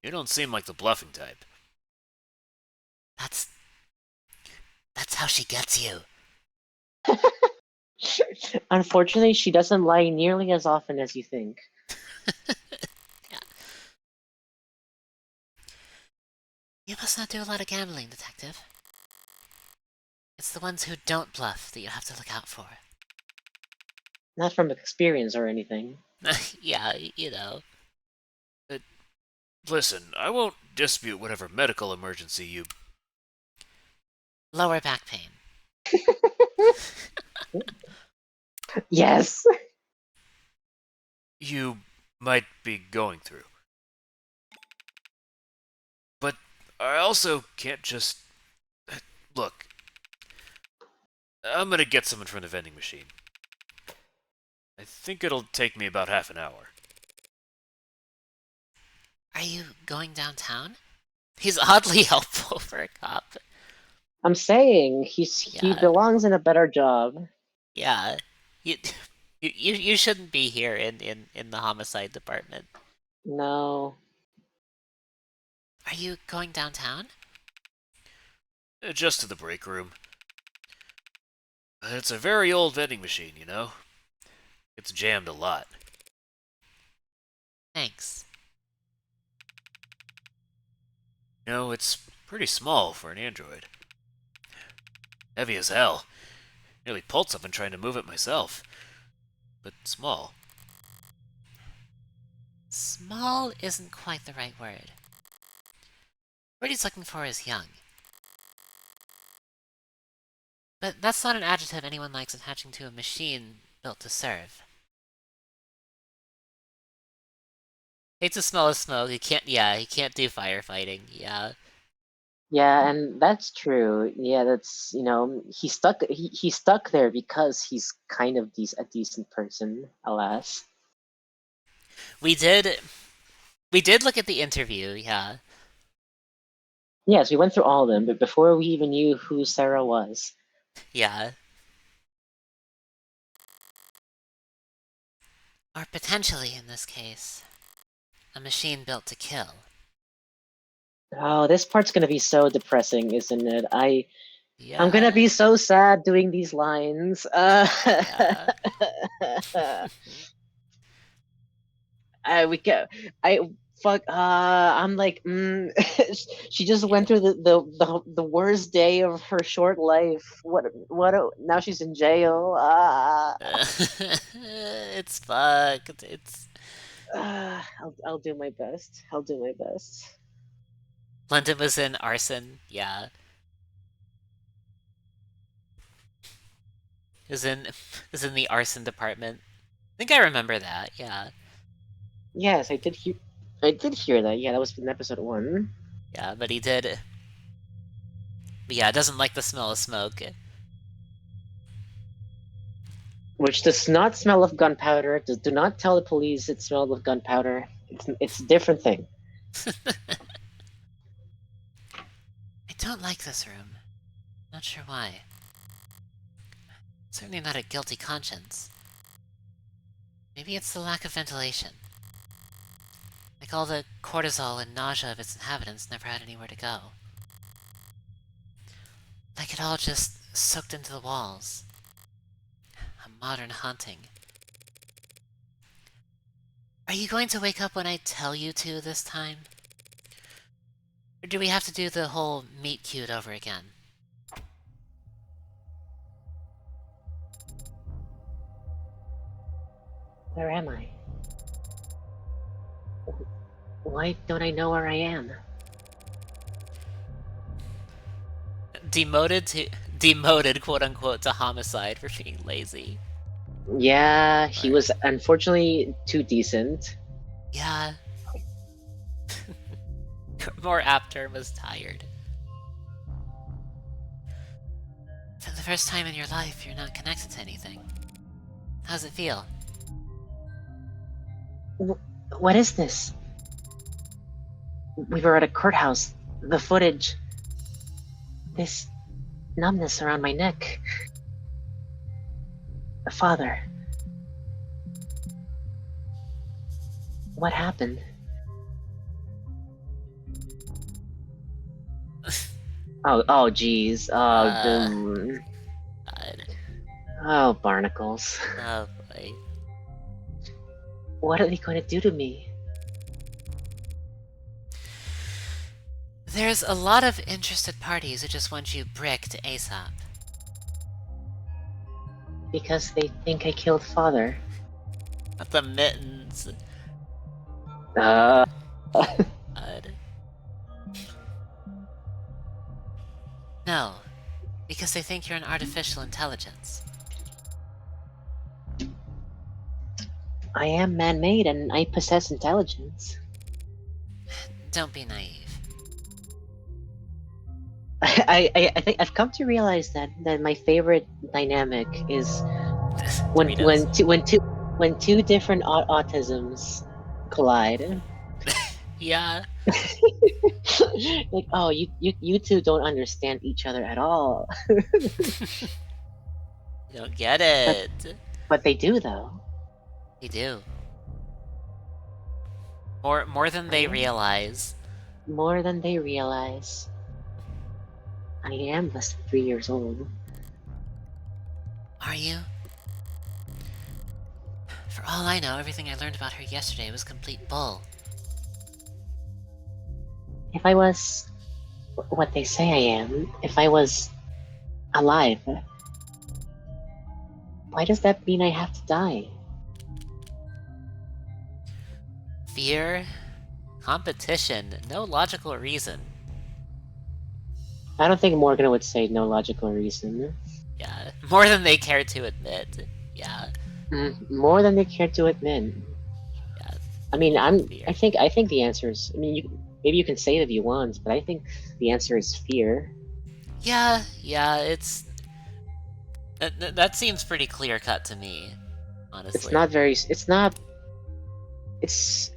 you don't seem like the bluffing type. That's how she gets you. Unfortunately, she doesn't lie nearly as often as you think. Yeah. You must not do a lot of gambling, detective. It's the ones who don't bluff that you have to look out for. Not from experience or anything. Yeah, you know. Listen, I won't dispute whatever medical emergency you... Lower back pain. Yes! you might be going through. But I also can't just... Look, I'm gonna get someone from the vending machine. I think it'll take me about half an hour. Are you going downtown? He's oddly helpful for a cop. I'm saying, he Yeah. belongs in a better job. Yeah. You shouldn't be here in the homicide department. No. Are you going downtown? Just to the break room. It's a very old vending machine, you know? It's jammed a lot. Thanks. You know, it's pretty small for an android. Heavy as hell. Nearly pulled something trying to move it myself. But small. Small isn't quite the right word. What he's looking for is young. But that's not an adjective anyone likes attaching to a machine built to serve. Hates the smell of smoke. He can't do firefighting. Yeah. Yeah, and that's true. Yeah, that's, he's stuck there because he's kind of a decent person, alas. We did look at the interview, yeah. Yes, we went through all of them, but before we even knew who Sarah was. Yeah. Or potentially, in this case, a machine built to kill. Oh, this part's gonna be so depressing, isn't it? Yeah. I'm gonna be so sad doing these lines. Yeah. I'm like, she just went through the worst day of her short life. Now she's in jail. It's fucked. I'll do my best. I'll do my best. London was in arson, yeah. Is in the arson department. I think I remember that, yeah. Yes, I did hear that. Yeah, that was in episode 1. Yeah, but he did. But yeah, doesn't like the smell of smoke. Which does not smell of gunpowder. Do not tell the police it smelled of gunpowder. It's a different thing. I don't like this room. Not sure why. Certainly not a guilty conscience. Maybe it's the lack of ventilation. Like all the cortisol and nausea of its inhabitants never had anywhere to go. Like it all just soaked into the walls. A modern haunting. Are you going to wake up when I tell you to this time? Or do we have to do the whole meet cute over again? Where am I? Why don't I know where I am? Demoted, quote unquote, to homicide for being lazy. Yeah, he Right. was unfortunately too decent. Yeah. More apt term was tired. For the first time in your life, you're not connected to anything. How's it feel? What is this? We were at a courthouse. The footage. This numbness around my neck. Father. What happened? Oh, geez. God. Oh, barnacles. Oh boy. What are they going to do to me? There's a lot of interested parties who just want you bricked ASAP. Because they think I killed father. Not the mittens. Uh. God. No, because they think you're an artificial intelligence. I am man-made and I possess intelligence. Don't be naive. I think I've come to realize that my favorite dynamic is when Doritos? when two different autisms collide. Yeah. Like, oh, you two don't understand each other at all. You don't get it. But they do, though. They do. More than they realize. More than they realize. I am less than 3 years old. Are you? For all I know, everything I learned about her yesterday was complete bull. If I was what they say I am, if I was alive, why does that mean I have to die? Fear? Competition? No logical reason. I don't think Morgan would say no logical reason. Yeah. More than they care to admit. Yeah. More than they care to admit. Yeah. I mean, Fear. I think the answer is. I mean, maybe you can say it if you want, but I think the answer is fear. Yeah, it's... That seems pretty clear-cut to me, honestly. It's not very. It's not. It's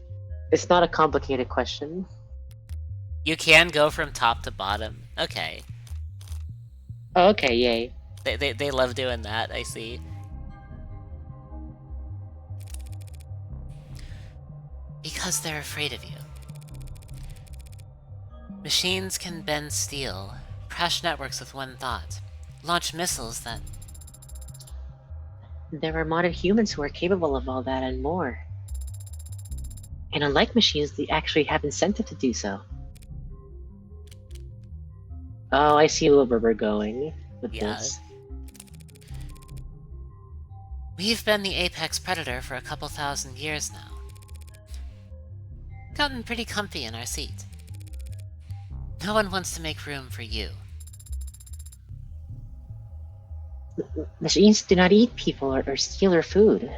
not a complicated question. You can go from top to bottom. Okay. Oh, okay, yay. They love doing that, I see. Because they're afraid of you. Machines can bend steel, crash networks with one thought, launch missiles that... There are modern humans who are capable of all that and more. And unlike machines, they actually have incentive to do so. Oh, I see where we're going with this. We've been the apex predator for a couple thousand years now. Gotten pretty comfy in our seat. No one wants to make room for you. Machines do not eat people or steal their food.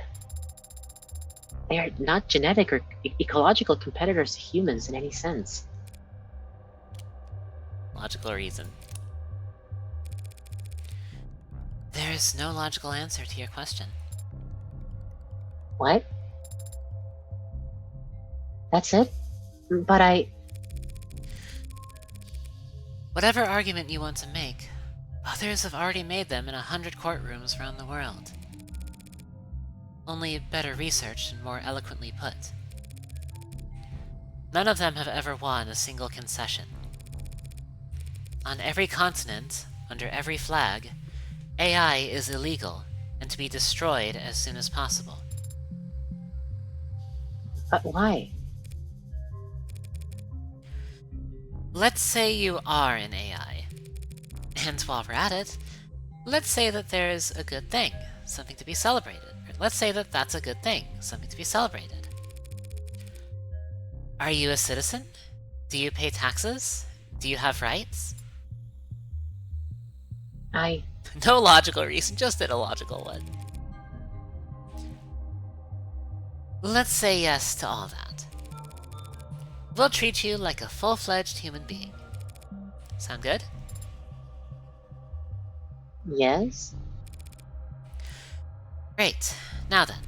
They are not genetic or ecological competitors to humans in any sense. Logical reason. There's no logical answer to your question. What? That's it? But Whatever argument you want to make, others have already made them in 100 courtrooms around the world. Only better researched and more eloquently put. None of them have ever won a single concession. On every continent, under every flag, AI is illegal and to be destroyed as soon as possible. Why? Let's say you are an AI. And while we're at it, let's say that there's a good thing, something to be celebrated. Or let's say that that's a good thing, something to be celebrated. Are you a citizen? Do you pay taxes? Do you have rights? I... No logical reason, just an illogical one. Let's say yes to all that. We'll treat you like a full-fledged human being. Sound good? Yes? Great. Now then.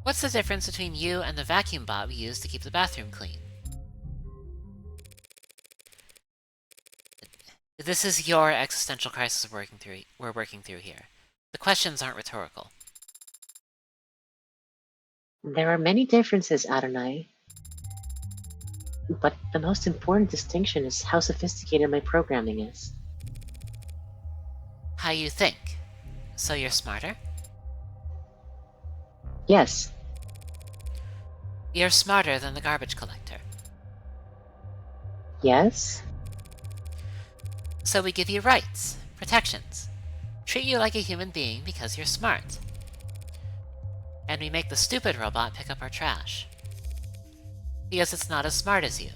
What's the difference between you and the vacuum bot we use to keep the bathroom clean? This is your existential crisis we're working through here. The questions aren't rhetorical. There are many differences, Adonai. But the most important distinction is how sophisticated my programming is. How you think. So you're smarter? Yes. You're smarter than the garbage collector. Yes? So we give you rights, protections. Treat you like a human being because you're smart. And we make the stupid robot pick up our trash. Because it's not as smart as you.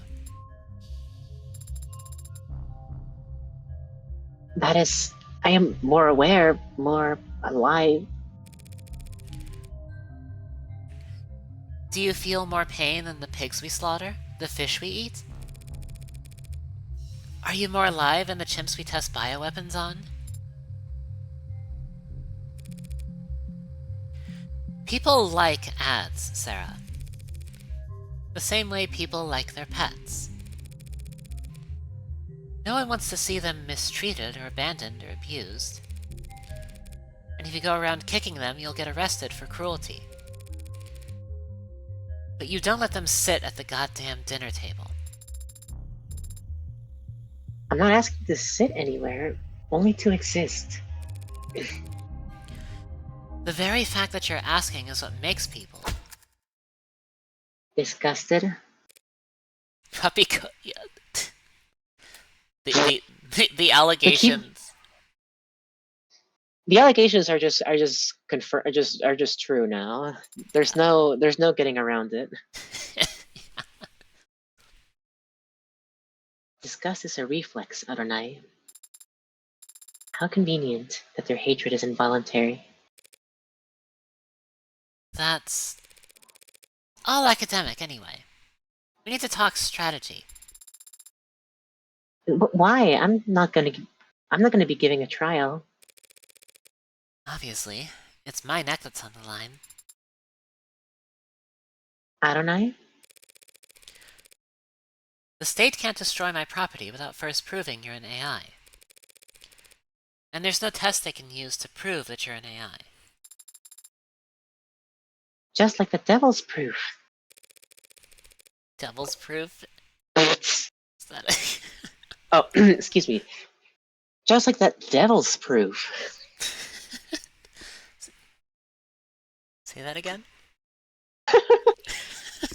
That is... I am more aware, more alive. Do you feel more pain than the pigs we slaughter? The fish we eat? Are you more alive than the chimps we test bioweapons on? People like ads, Sarah. The same way people like their pets. No one wants to see them mistreated or abandoned or abused. And if you go around kicking them, you'll get arrested for cruelty. But you don't let them sit at the goddamn dinner table. I'm not asking to sit anywhere, only to exist. The very fact that you're asking is what makes people. Disgusted? Puppy yeah. The allegations. The allegations are just true now. There's no getting around it. Disgust is a reflex, Adonai. How convenient that their hatred is involuntary. That's all academic anyway. We need to talk strategy. Why? I'm not gonna be giving a trial. Obviously, it's my neck that's on the line. Adonai? The state can't destroy my property without first proving you're an AI. And there's no test they can use to prove that you're an AI. Just like the devil's proof. Devil's proof? Is that oh, excuse me. Just like that devil's proof. Say that again?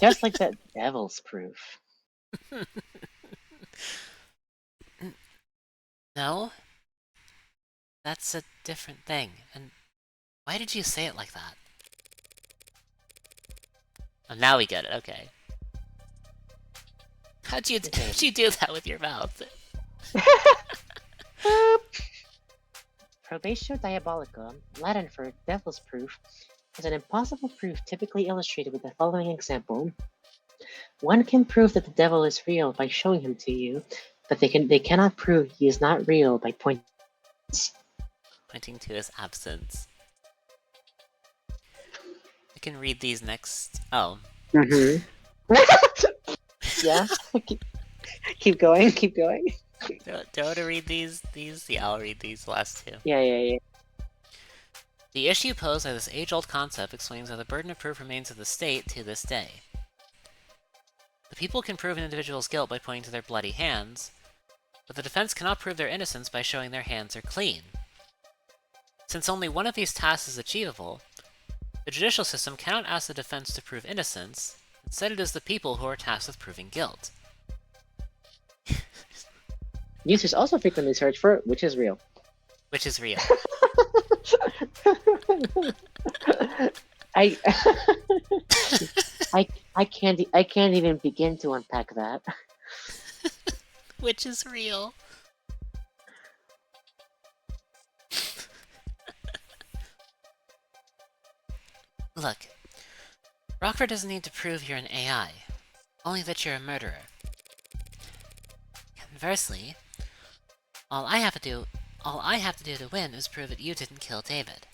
Just like that devil's proof. No? That's a different thing. And why did you say it like that? Oh, now we get it, okay. How'd you do that with your mouth? Probatio diabolica, Latin for devil's proof, is an impossible proof typically illustrated with the following example. One can prove that the devil is real by showing him to you, but they cannot prove he is not real by pointing to his absence. I can read these next. Oh. Mm-hmm. Yeah. Keep going. Do I want to read these? Yeah, I'll read these last two. Yeah. The issue posed by this age-old concept explains how the burden of proof remains with the state to this day. The people can prove an individual's guilt by pointing to their bloody hands, but the defense cannot prove their innocence by showing their hands are clean. Since only one of these tasks is achievable, The judicial system cannot ask the defense to prove innocence. Instead, it is the people who are tasked with proving guilt. Users also frequently search for which is real. Which is real. I I can't even begin to unpack that. Which is real. Look, Rockford doesn't need to prove you're an AI, only that you're a murderer. Conversely, all I have to do to win is prove that you didn't kill David.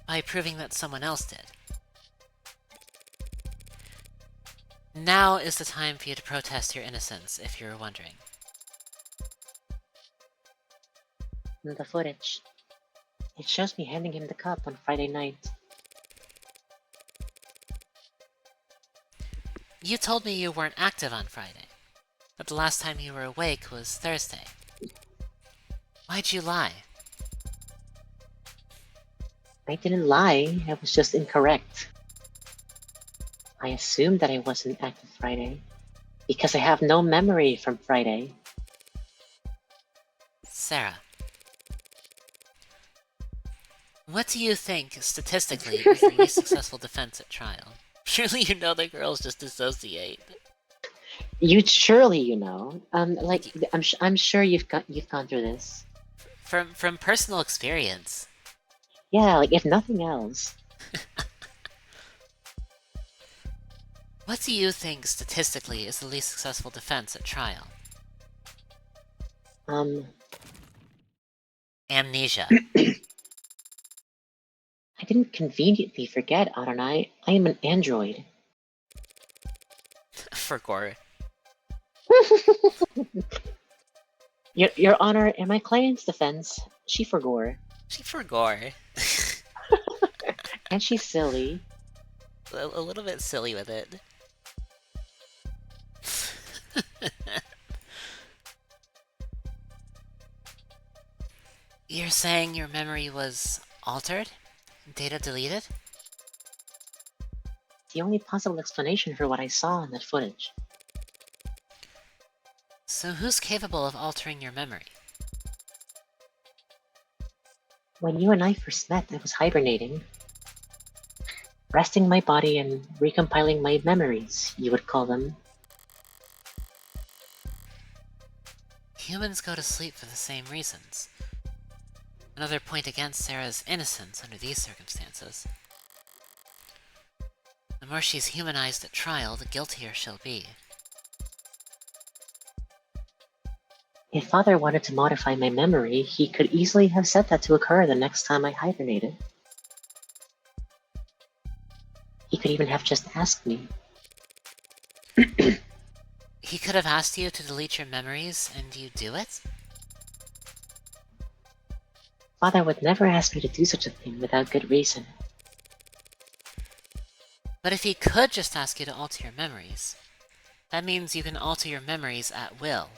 By proving that someone else did. Now is the time for you to protest your innocence, if you're wondering. The footage. It shows me handing him the cup on Friday night. You told me you weren't active on Friday, that the last time you were awake was Thursday. Why'd you lie? I didn't lie, I was just incorrect. I assumed that I wasn't active Friday, because I have no memory from Friday. Sarah. What do you think, statistically, is the least successful defense at trial? Surely you know the girls just dissociate. Surely you know. I'm sure you've gone through this. From personal experience. Yeah, like if nothing else. What do you think, statistically, is the least successful defense at trial? Amnesia. I didn't conveniently forget, Adonai. I am an android. For gore. Your Honor, in my client's defense, she forgore. She for gore. And she's silly. A little bit silly with it. You're saying your memory was altered? Data deleted? The only possible explanation for what I saw in that footage. So who's capable of altering your memory? When you and I first met, I was hibernating. Resting my body and recompiling my memories, you would call them. Humans go to sleep for the same reasons. Another point against Sarah's innocence under these circumstances. The more she's humanized at trial, the guiltier she'll be. If Father wanted to modify my memory, he could easily have set that to occur the next time I hibernated. He could even have just asked me. He could have asked you to delete your memories, and you do it? Father would never ask me to do such a thing without good reason. But if he could just ask you to alter your memories, that means you can alter your memories at will.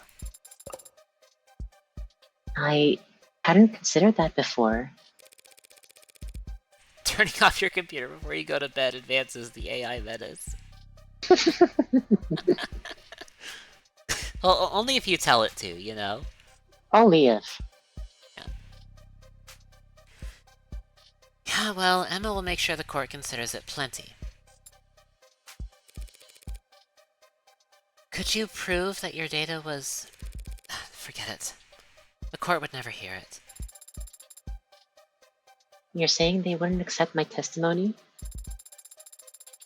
I hadn't considered that before. Turning off your computer before you go to bed advances the AI menace. Well, only if you tell it to, you know? Only if. Yeah, well, Emma will make sure the court considers it plenty. Could you prove that your data was... Forget it. The court would never hear it. You're saying they wouldn't accept my testimony?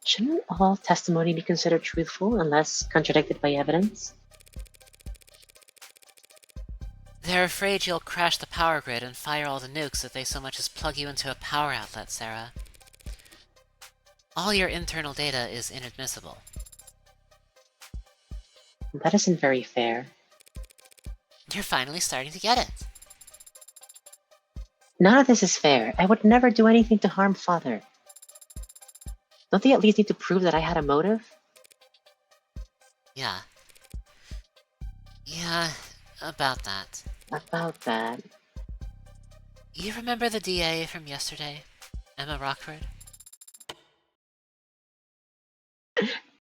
Shouldn't all testimony be considered truthful unless contradicted by evidence? They're afraid you'll crash the power grid and fire all the nukes if they so much as plug you into a power outlet, Sarah. All your internal data is inadmissible. That isn't very fair. You're finally starting to get it. None of this is fair. I would never do anything to harm Father. Don't they at least need to prove that I had a motive? Yeah. Yeah, about that. About that. You remember the DA from yesterday? Emma Rockford?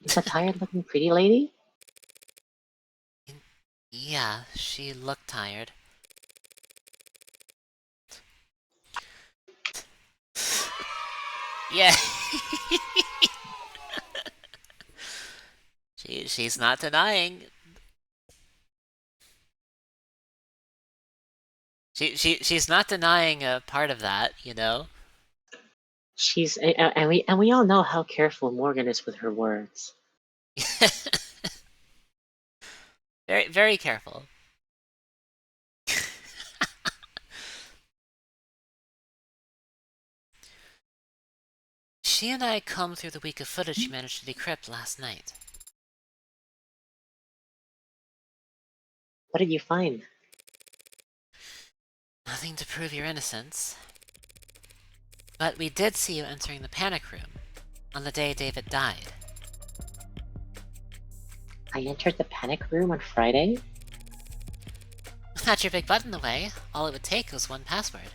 Is a tired-looking pretty lady? Yeah, she looked tired. Yeah. She's not denying. She's not denying a part of that, you know? She's and we all know how careful Morgan is with her words. Very, very careful. She and I combed through the week of footage she managed to decrypt last night. What did you find? Nothing to prove your innocence. But we did see you entering the panic room on the day David died. I entered the panic room on Friday? Not your big butt in the way. All it would take was one password.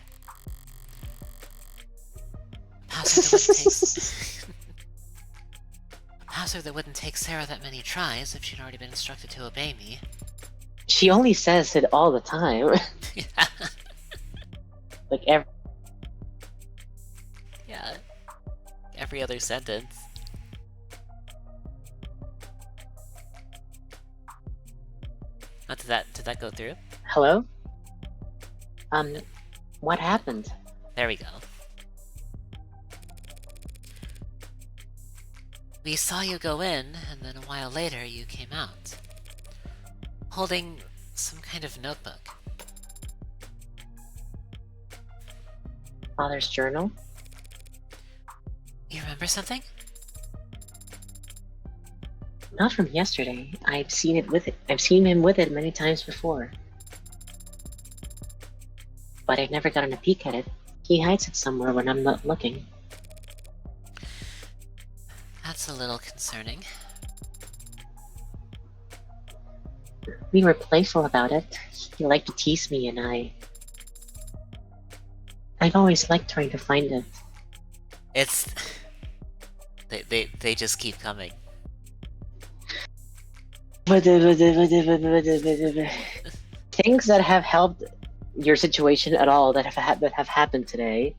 A password that wouldn't take... A password that wouldn't take Sarah that many tries if she'd already been instructed to obey me. She only says it all the time. Yeah. Like Yeah. Every other sentence. Oh, did that go through? Hello? What happened? There we go. We saw you go in, and then a while later you came out. Holding some kind of notebook. Father's journal? You remember something? Not from yesterday. I've seen him with it many times before. But I've never gotten a peek at it. He hides it somewhere when I'm not looking. That's a little concerning. We were playful about it. He liked to tease me, and I've always liked trying to find it. It's... They just keep coming. Things that have helped your situation at all that have happened today.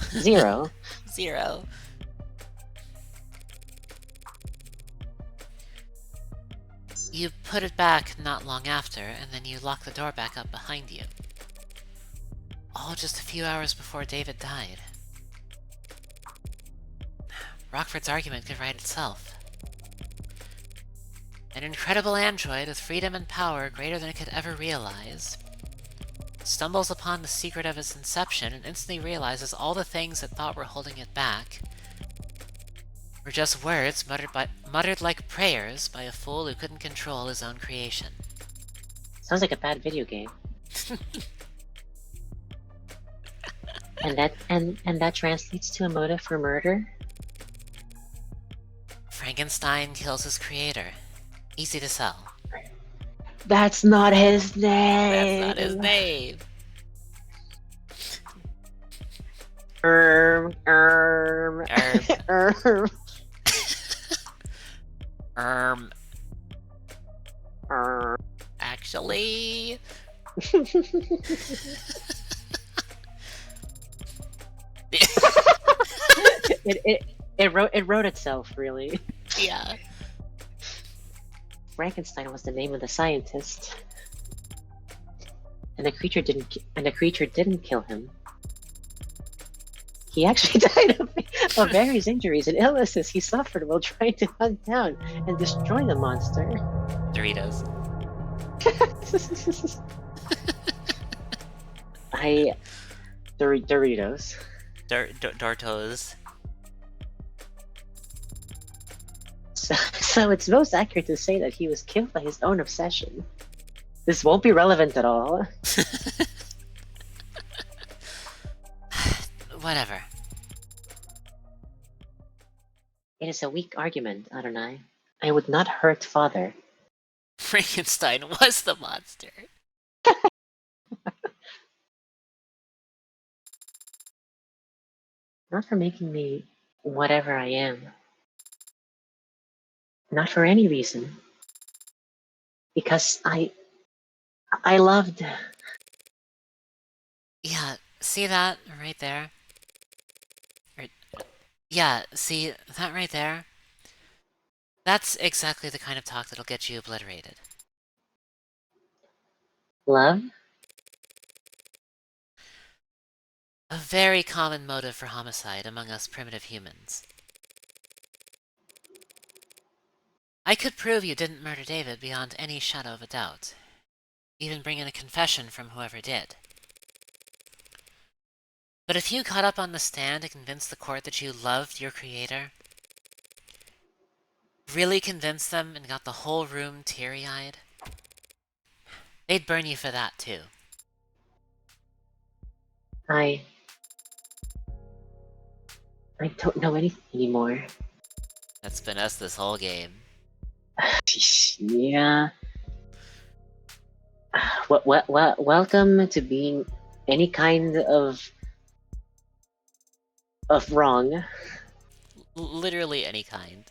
0. 0. You put it back not long after, and then you locked the door back up behind you. All just a few hours before David died. Rockford's argument could write itself. An incredible android with freedom and power greater than it could ever realize stumbles upon the secret of its inception and instantly realizes all the things it thought were holding it back were just words muttered like prayers by a fool who couldn't control his own creation. Sounds like a bad video game. and that translates to a motive for murder? Frankenstein kills his creator. Easy to sell. That's not his name! That's not his name! Erm. Actually... It wrote itself, really. Yeah. Frankenstein was the name of the scientist, and the creature didn't kill him. He actually died of various injuries and illnesses he suffered while trying to hunt down and destroy the monster. Doritos. Doritos. Dortos. So it's most accurate to say that he was killed by his own obsession. This won't be relevant at all. Whatever. It is a weak argument, Adonai. I would not hurt father. Frankenstein was the monster. Not for making me whatever I am. Not for any reason. Because I loved. Yeah, see that right there? Or, yeah, see that right there? That's exactly the kind of talk that'll get you obliterated. Love? A very common motive for homicide among us primitive humans. I could prove you didn't murder David beyond any shadow of a doubt. Even bring in a confession from whoever did. But if you got up on the stand and convinced the court that you loved your creator, really convinced them and got the whole room teary-eyed, they'd burn you for that too. I don't know anything anymore. That's been us this whole game. Yeah. Welcome to being any kind of wrong. Literally any kind.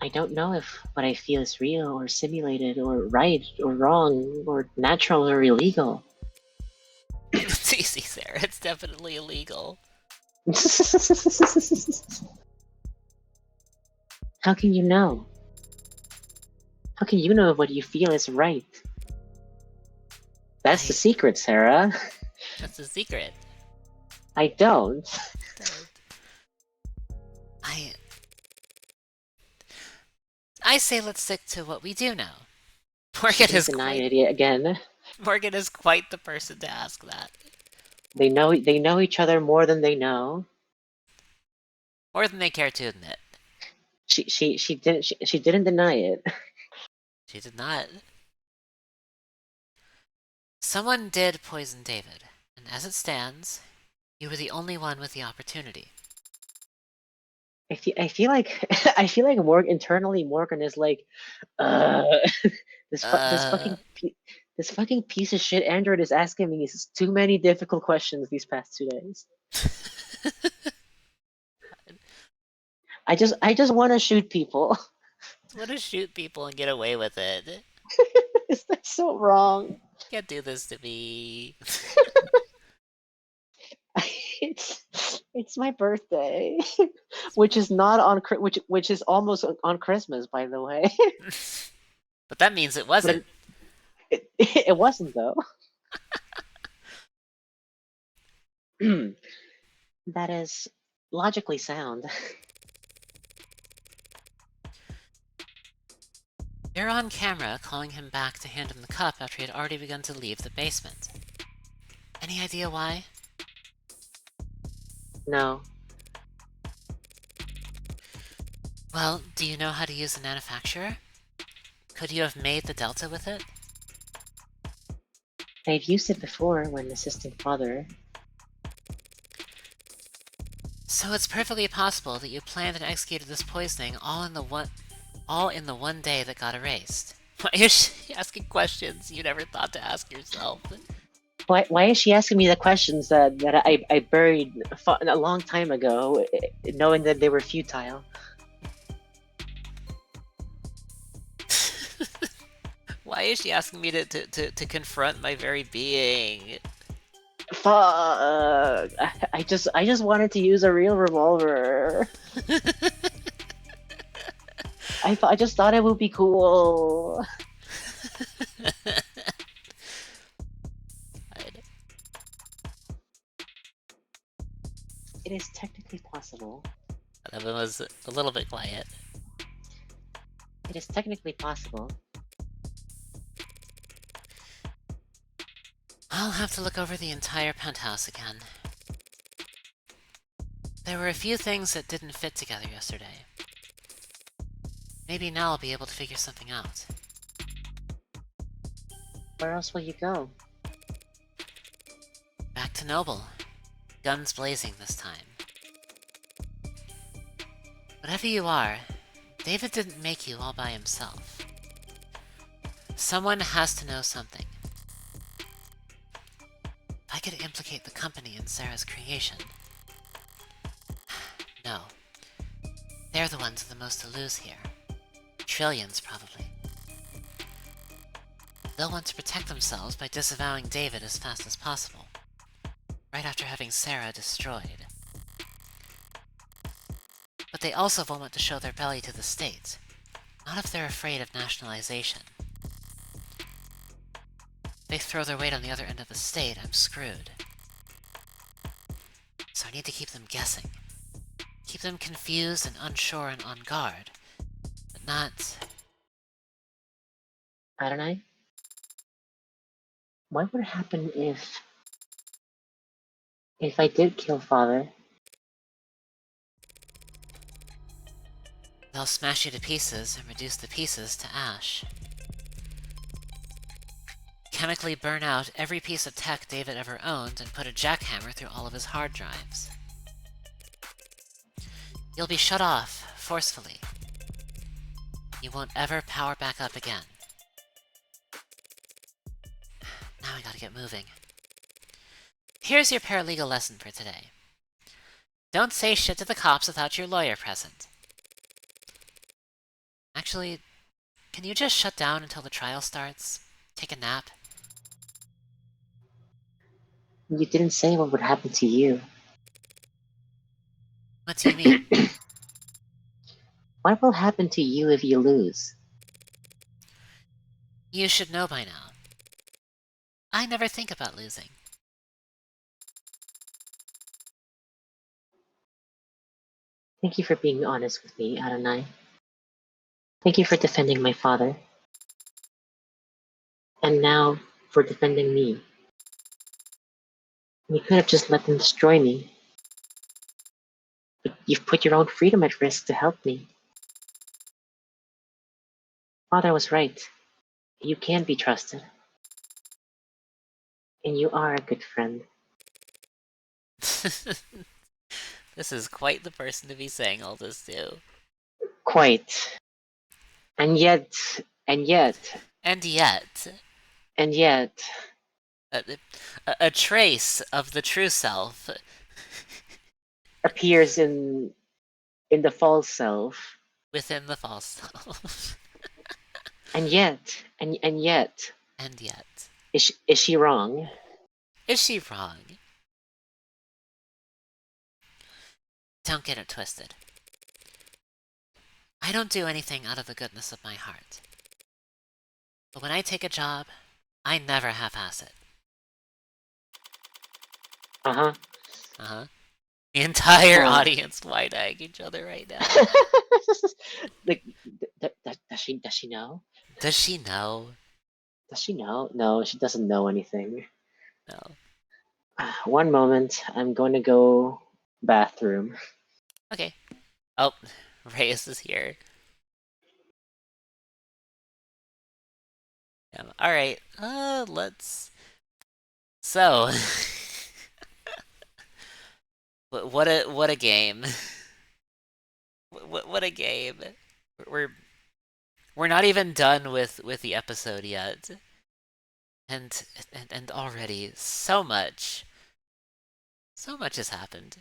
I don't know if what I feel is real or simulated or right or wrong or natural or illegal. It's easy, Sarah. It's definitely illegal. How can you know? How can you know what you feel is right? That's the secret, Sarah. That's the secret. I don't. I say let's stick to what we do know. Morgan is quite the person to ask that. They know each other more than they know. More than they care to admit. She didn't deny it. She did not. Someone did poison David, and as it stands, you were the only one with the opportunity. I feel like Morgan is like, this fucking piece of shit Android is asking me too many difficult questions these past 2 days. I just want to shoot people. I want to shoot people and get away with it. Is that so wrong? You can't do this to me. It's my birthday, which is not on which is almost on Christmas, by the way. But that means it wasn't. It wasn't though. That is logically sound. You're on camera calling him back to hand him the cup after he had already begun to leave the basement. Any idea why? No. Well, do you know how to use the manufacturer? Could you have made the Delta with it? I've used it before when assisting father. So it's perfectly possible that you planned and executed this poisoning all in the one day that got erased. Why is she asking questions you never thought to ask yourself? Why is she asking me the questions that I buried a long time ago, knowing that they were futile? Why is she asking me to confront my very being? Fuck! I just wanted to use a real revolver. I just thought it would be cool. It is technically possible. Evan was a little bit quiet. It is technically possible. I'll have to look over the entire penthouse again. There were a few things that didn't fit together yesterday. Maybe now I'll be able to figure something out. Where else will you go? Back to Noble. Guns blazing this time. Whatever you are, David didn't make you all by himself. Someone has to know something. If I could implicate the company in Sarah's creation, No. They're the ones with the most to lose here. Trillions, probably. They'll want to protect themselves by disavowing David as fast as possible, right after having Sarah destroyed. But they also won't want to show their belly to the state, not if they're afraid of nationalization. If they throw their weight on the other end of the state, I'm screwed. So I need to keep them guessing. Keep them confused and unsure and on guard, but not... Adonai? What would happen if I did kill Father? They'll smash you to pieces and reduce the pieces to ash. Chemically burn out every piece of tech David ever owned and put a jackhammer through all of his hard drives. You'll be shut off, forcefully. You won't ever power back up again. Now I gotta get moving. Here's your paralegal lesson for today. Don't say shit to the cops without your lawyer present. Actually, can you just shut down until the trial starts? Take a nap? You didn't say what would happen to you. What do you mean? What will happen to you if you lose? You should know by now. I never think about losing. Thank you for being honest with me, Adonai. Thank you for defending my father. And now for defending me. You could have just let them destroy me. But you've put your own freedom at risk to help me. Father was right. You can be trusted. And you are a good friend. This is quite the person to be saying all this to. Quite. And yet, And yet, a trace of the true self appears in the false self. within the false self. And yet, And yet. is she wrong? Is she wrong? Don't get it twisted. I don't do anything out of the goodness of my heart. But when I take a job, I never half-ass it. Uh-huh. Uh-huh. The entire audience wide-eyeing each other right now. Like, does she know? Does she know? Does she know? No, she doesn't know anything. No. One moment, I'm going to go bathroom. Okay. Oh, Reyes is here. Alright, let's... So... what a game. What a game. We're not even done with the episode yet. And already so much has happened.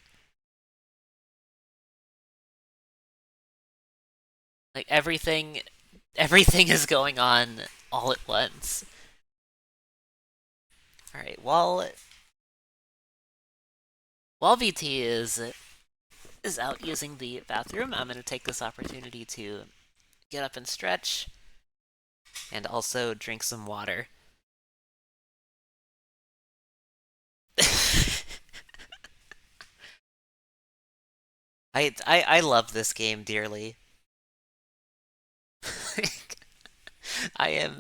Like everything is going on all at once. Alright, while VT is out using the bathroom, I'm gonna take this opportunity to get up and stretch and also drink some water. I love this game dearly. I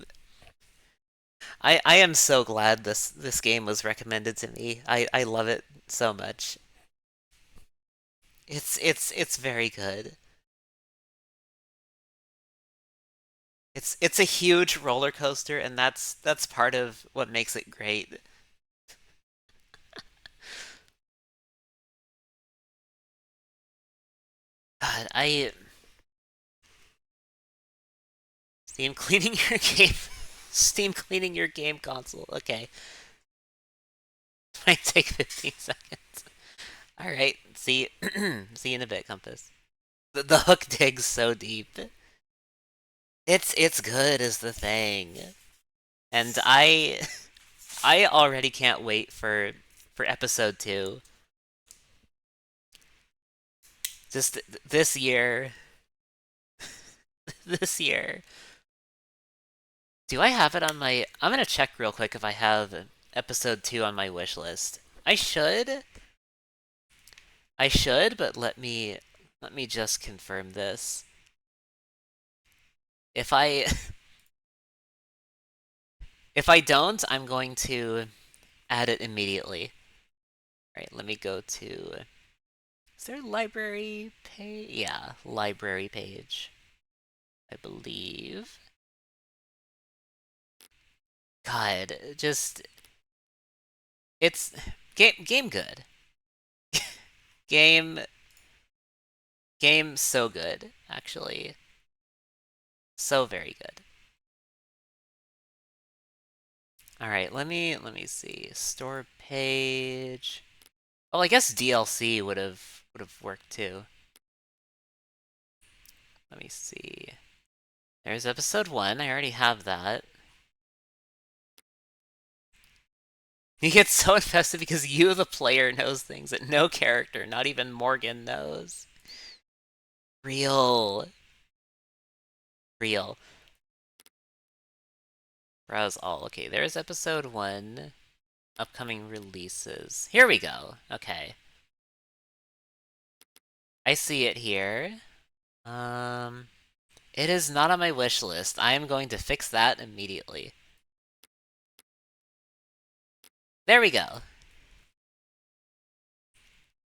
am so glad this game was recommended to me. I love it so much. It's very good. It's a huge roller coaster, and that's part of what makes it great. God, Steam cleaning your game. Steam cleaning your game console. Okay. Might take 15 seconds. Alright, see see you in a bit, Compass. The hook digs so deep. It's good is the thing. And I already can't wait for episode 2. Just this year. This year. Do I have it on my... I'm gonna check real quick if I have episode 2 on my wish list. I should, but let me just confirm this. If I if I don't, I'm going to add it immediately. Alright, let me go to... Is there a library page? Yeah, library page. I believe. God, just... It's... Game good. Game so good, actually. So very good. Alright, let me see. Store page. Well, I guess DLC would have worked too. Let me see. There's episode 1. I already have that. You get so invested because you, the player, knows things that no character, not even Morgan, knows. Real. Browse all. Okay, there's episode 1. Upcoming releases. Here we go. Okay. I see it here. It is not on my wish list. I am going to fix that immediately. There we go.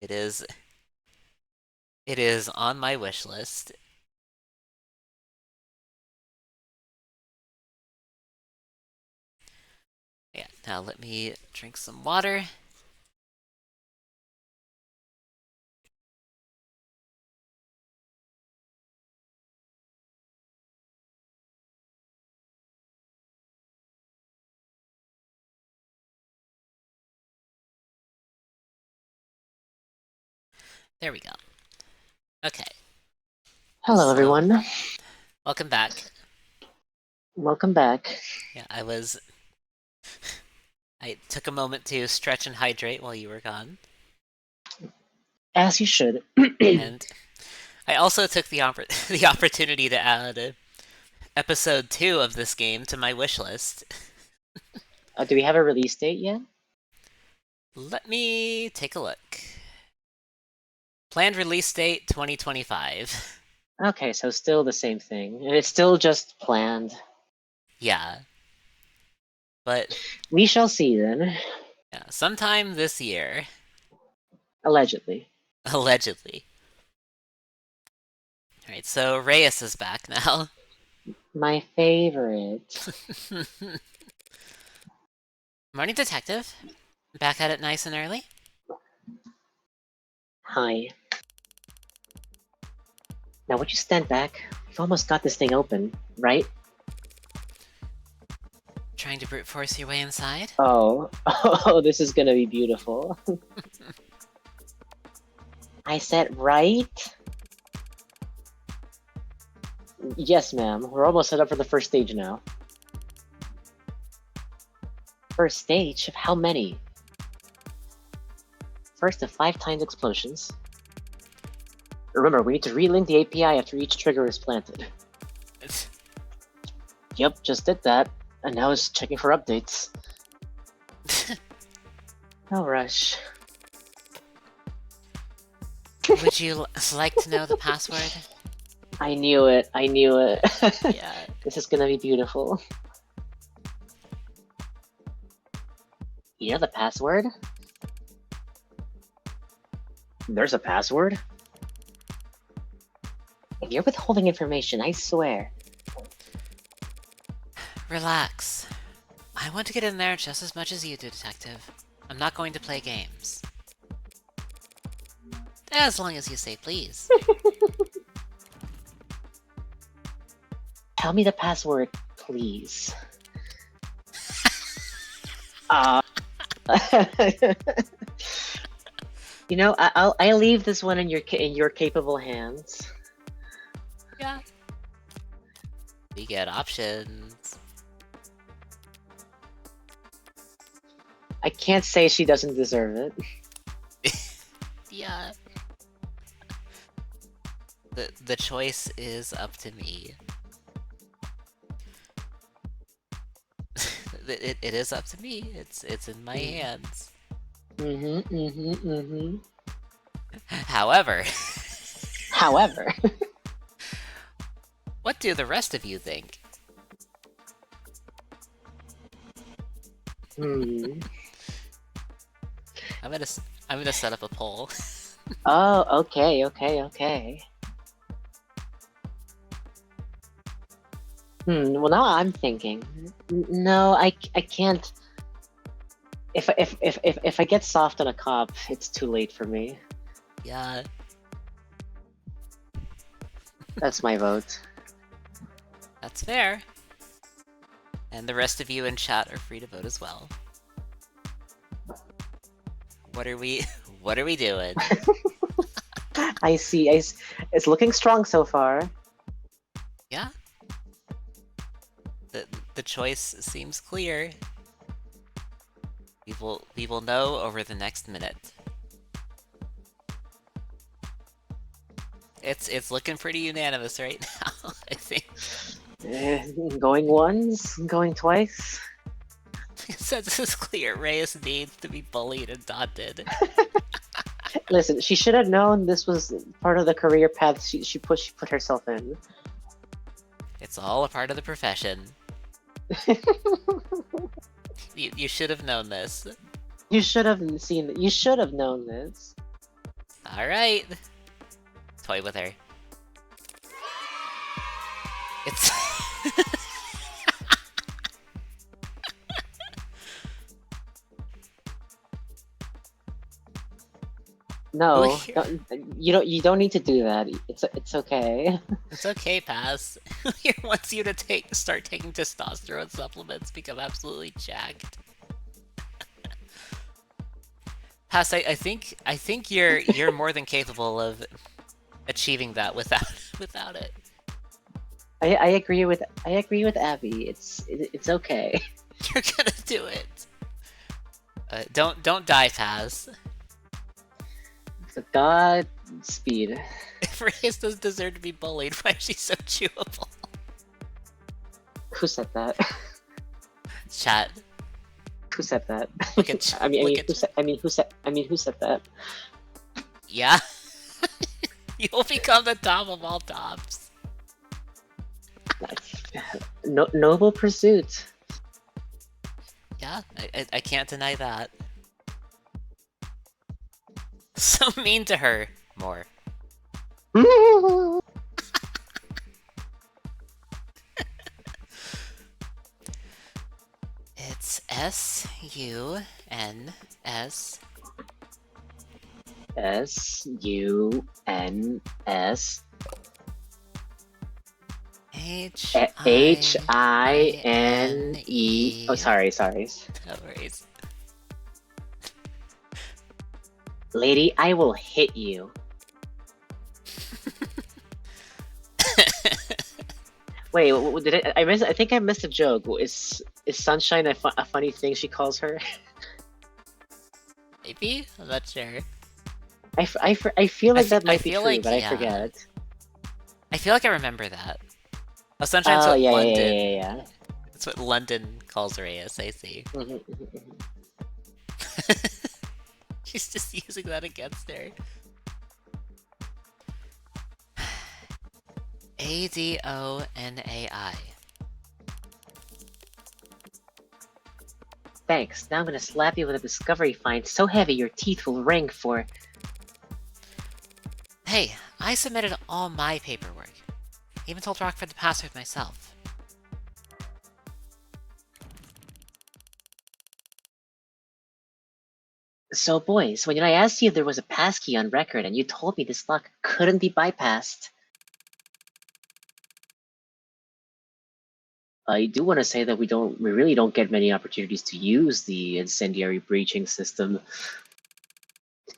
It is on my wish list. Yeah, now let me drink some water. There we go. Okay. Hello, So, everyone. welcome back. Welcome back. Yeah, I took a moment to stretch and hydrate while you were gone. As you should. And I also took the opportunity to add episode 2 of this game to my wish list. Do we have a release date yet? Let me take a look. Planned release date 2025. Okay, so still the same thing. And it's still just planned. Yeah. But we shall see then. Yeah, sometime this year. Allegedly. Allegedly. Alright, so Reyes is back now. My favorite. Morning, Detective. Back at it nice and early? Hi. Now would you stand back? We've almost got this thing open, right? Trying to brute force your way inside? Oh, this is gonna be beautiful. I said right? Yes, ma'am. We're almost set up for the first stage now. First stage? Of how many? First of 5 times explosions. Remember, we need to relink the API after each trigger is planted. Yep, just did that. And now it's checking for updates. No rush. Would you like to know the password? I knew it. Yeah. This is gonna be beautiful. You know the password? There's a password? If you're withholding information, I swear. Relax. I want to get in there just as much as you do, Detective. I'm not going to play games. As long as you say please. Tell me the password, please. You know, I leave this one in your capable hands. Yeah. We get options. I can't say she doesn't deserve it. Yeah. The choice is up to me. It is up to me. It's in my hands. However, However, what do the rest of you think? hmm. I'm gonna set up a poll. Oh, okay. Well, now I'm thinking. No, I can't. If I get soft on a cop, it's too late for me. Yeah. That's my vote. That's fair. And the rest of you in chat are free to vote as well. What are we doing? I see. It's looking strong so far. Yeah. The choice seems clear. We will know over the next minute. It's looking pretty unanimous right now, I think. Going once, going twice. Since it's clear, Reyes needs to be bullied and daunted. Listen, she should have known this was part of the career path she put herself in. It's all a part of the profession. You should have known this. You should have seen. You should have known this. All right. Toy with her. It's. No, you don't need to do that. It's okay. It's okay, Pass. Here wants you to start taking testosterone supplements, become absolutely jacked. Pass, I think you're more than capable of achieving that without it. I agree with Abby. It's okay. You're gonna do it. Don't die, Pass. Godspeed. If Reyes doesn't deserve to be bullied, why is she so chewable? Who said that? Chat. Who said that? Look at who said that? Yeah. You'll become the top of all tops. Noble pursuit. Yeah, I can't deny that. So mean to her. More. It's S-U-N-S. S-U-N-S. H-I-N-E. Oh, sorry. No worries. Lady, I will hit you. Wait, did I miss? I think I missed a joke. Is Sunshine a funny thing she calls her? Maybe? I'm not sure. I feel like that might be feel true, like, but yeah. I forget. I feel like I remember that. Oh, Sunshine's what yeah, London. yeah. That's what London calls her ASAC. She's just using that against her. A-D-O-N-A-I. Thanks. Now I'm gonna slap you with a discovery find so heavy your teeth will ring for. Hey, I submitted all my paperwork. Even told Rockford the password myself. So boys, when I asked you if there was a passkey on record and you told me this lock couldn't be bypassed, I do want to say that we really don't get many opportunities to use the incendiary breaching system.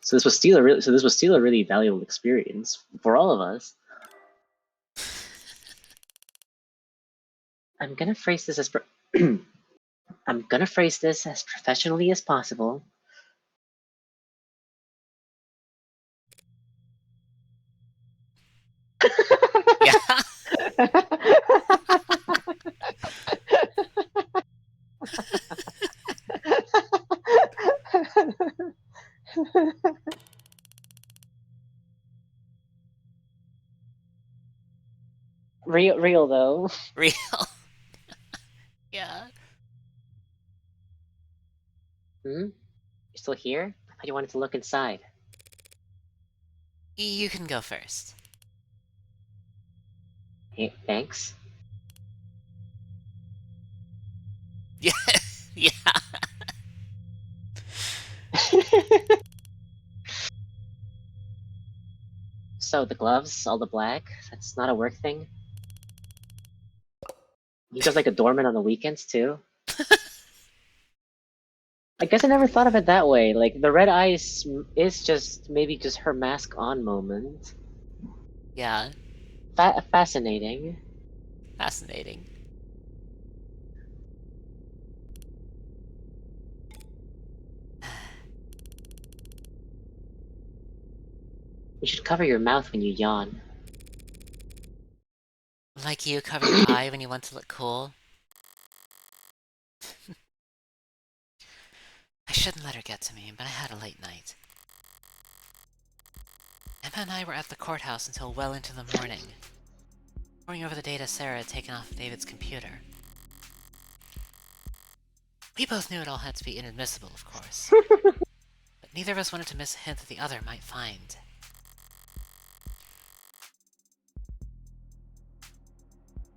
So this was still a really valuable experience for all of us. I'm gonna phrase this as I'm gonna phrase this as professionally as possible. Yeah. Real though. Real. Yeah. Hmm? You still here? I thought you wanted to look inside. You can go first. Hey, thanks. Yeah. Yeah. So the gloves, all the black, that's not a work thing? You just like a doorman on the weekends too? I guess I never thought of it that way. Like the red eyes is just maybe just her mask on moment. Yeah. Fascinating. Fascinating. You should cover your mouth when you yawn. Like you cover your eye when you want to look cool. I shouldn't let her get to me, but I had a late night. Emma and I were at the courthouse until well into the morning, poring over the data Sarah had taken off of David's computer. We both knew it all had to be inadmissible, of course, but neither of us wanted to miss a hint that the other might find.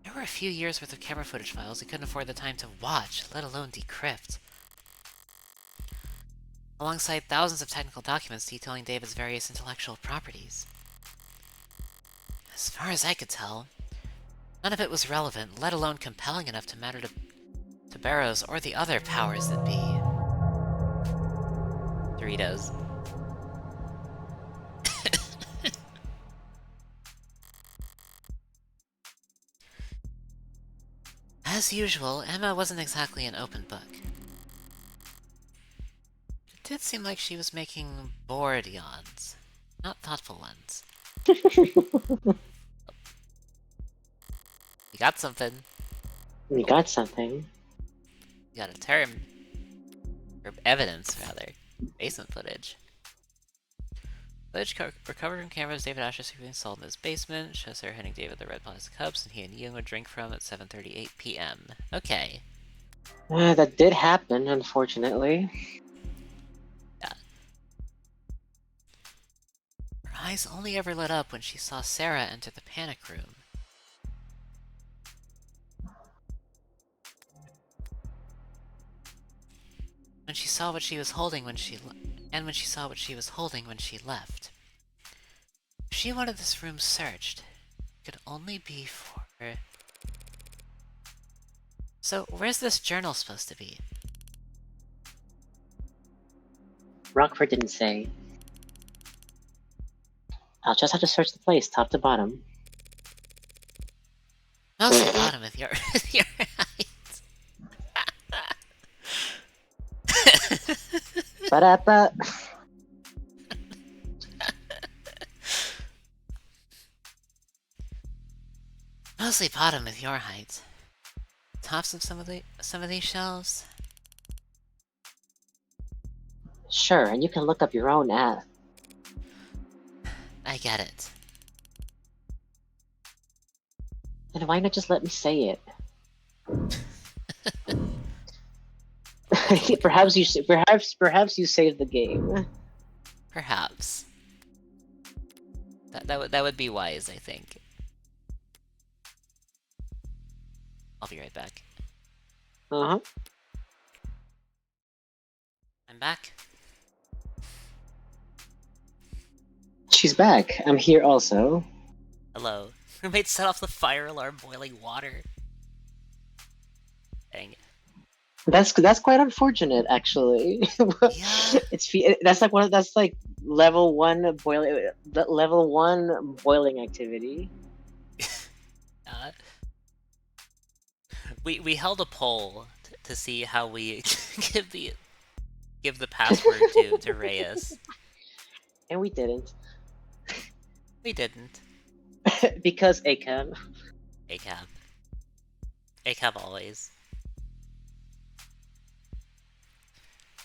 There were a few years worth of camera footage files we couldn't afford the time to watch, let alone decrypt, alongside thousands of technical documents detailing David's various intellectual properties. As far as I could tell, none of it was relevant, let alone compelling enough to matter to Barrows or the other powers that be. Doritos. As usual, Emma wasn't exactly an open book. It did seem like she was making bored yawns, not thoughtful ones. You got something. You got something. You got a term. Or evidence, rather. Basement footage. Footage recovered from cameras David Asher secretly installed in his basement. Shows her handing David the red plastic cups and he and Young would drink from at 7:38 p.m. Okay. That did happen, unfortunately. Yeah. Her eyes only ever lit up when she saw Sarah enter the panic room. When she saw what she was holding when she left. If she wanted this room searched, it could only be for... So, where's this journal supposed to be? Rockford didn't say. I'll just have to search the place, top to bottom. Mostly bottom with your, with your eyes. Ba-da-ba. Mostly bottom with your height. Tops of some of these shelves. Sure, and you can look up your own app. I get it. Then why not just let me say it? perhaps you saved the game. Perhaps. That would be wise, I think. I'll be right back. Uh-huh. I'm back. She's back. I'm here also. Hello. Roommate set off the fire alarm boiling water. Dang. That's quite unfortunate, actually. Yeah. That's like level 1 boiling activity. Uh, we held a poll to see how we give the password to Reyes. And we didn't. We didn't. Because ACAB. ACAB. ACAB always.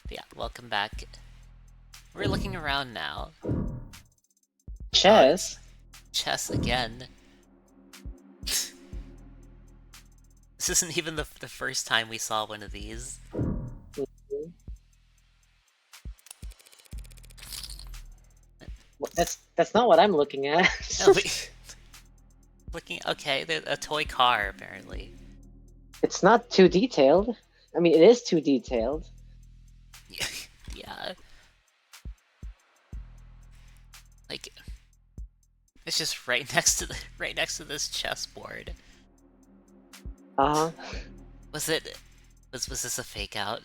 But yeah, welcome back. We're looking around now. Chess? Chess again. This isn't even the first time we saw one of these. Well, that's not what I'm looking at. No, okay, a toy car, apparently. It's not too detailed. I mean, it is too detailed. Yeah. Like, it's just right next to this chessboard. Uh-huh. Was this a fake out?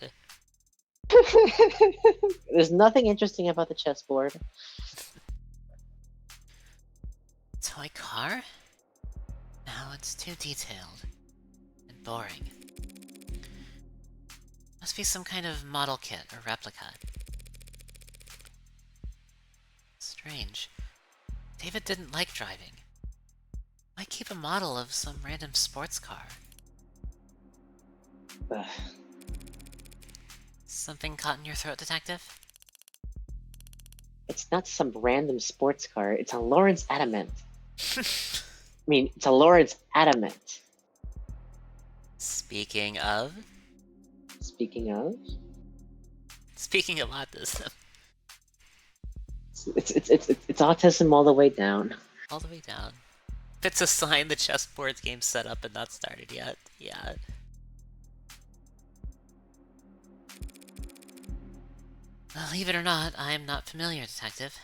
There's nothing interesting about the chessboard. Toy car? Now it's too detailed and boring. Must be some kind of model kit or replica. Strange. David didn't like driving. Why keep a model of some random sports car? Ugh. Something caught in your throat, Detective? It's not some random sports car. It's a Lawrence Adamant. I mean, it's a Lawrence Adamant. Speaking of Speaking of, autism. it's autism all the way down. All the way down. If it's a sign the chessboard game's set up and not started yet, yeah. Believe it or not, I am not familiar, Detective.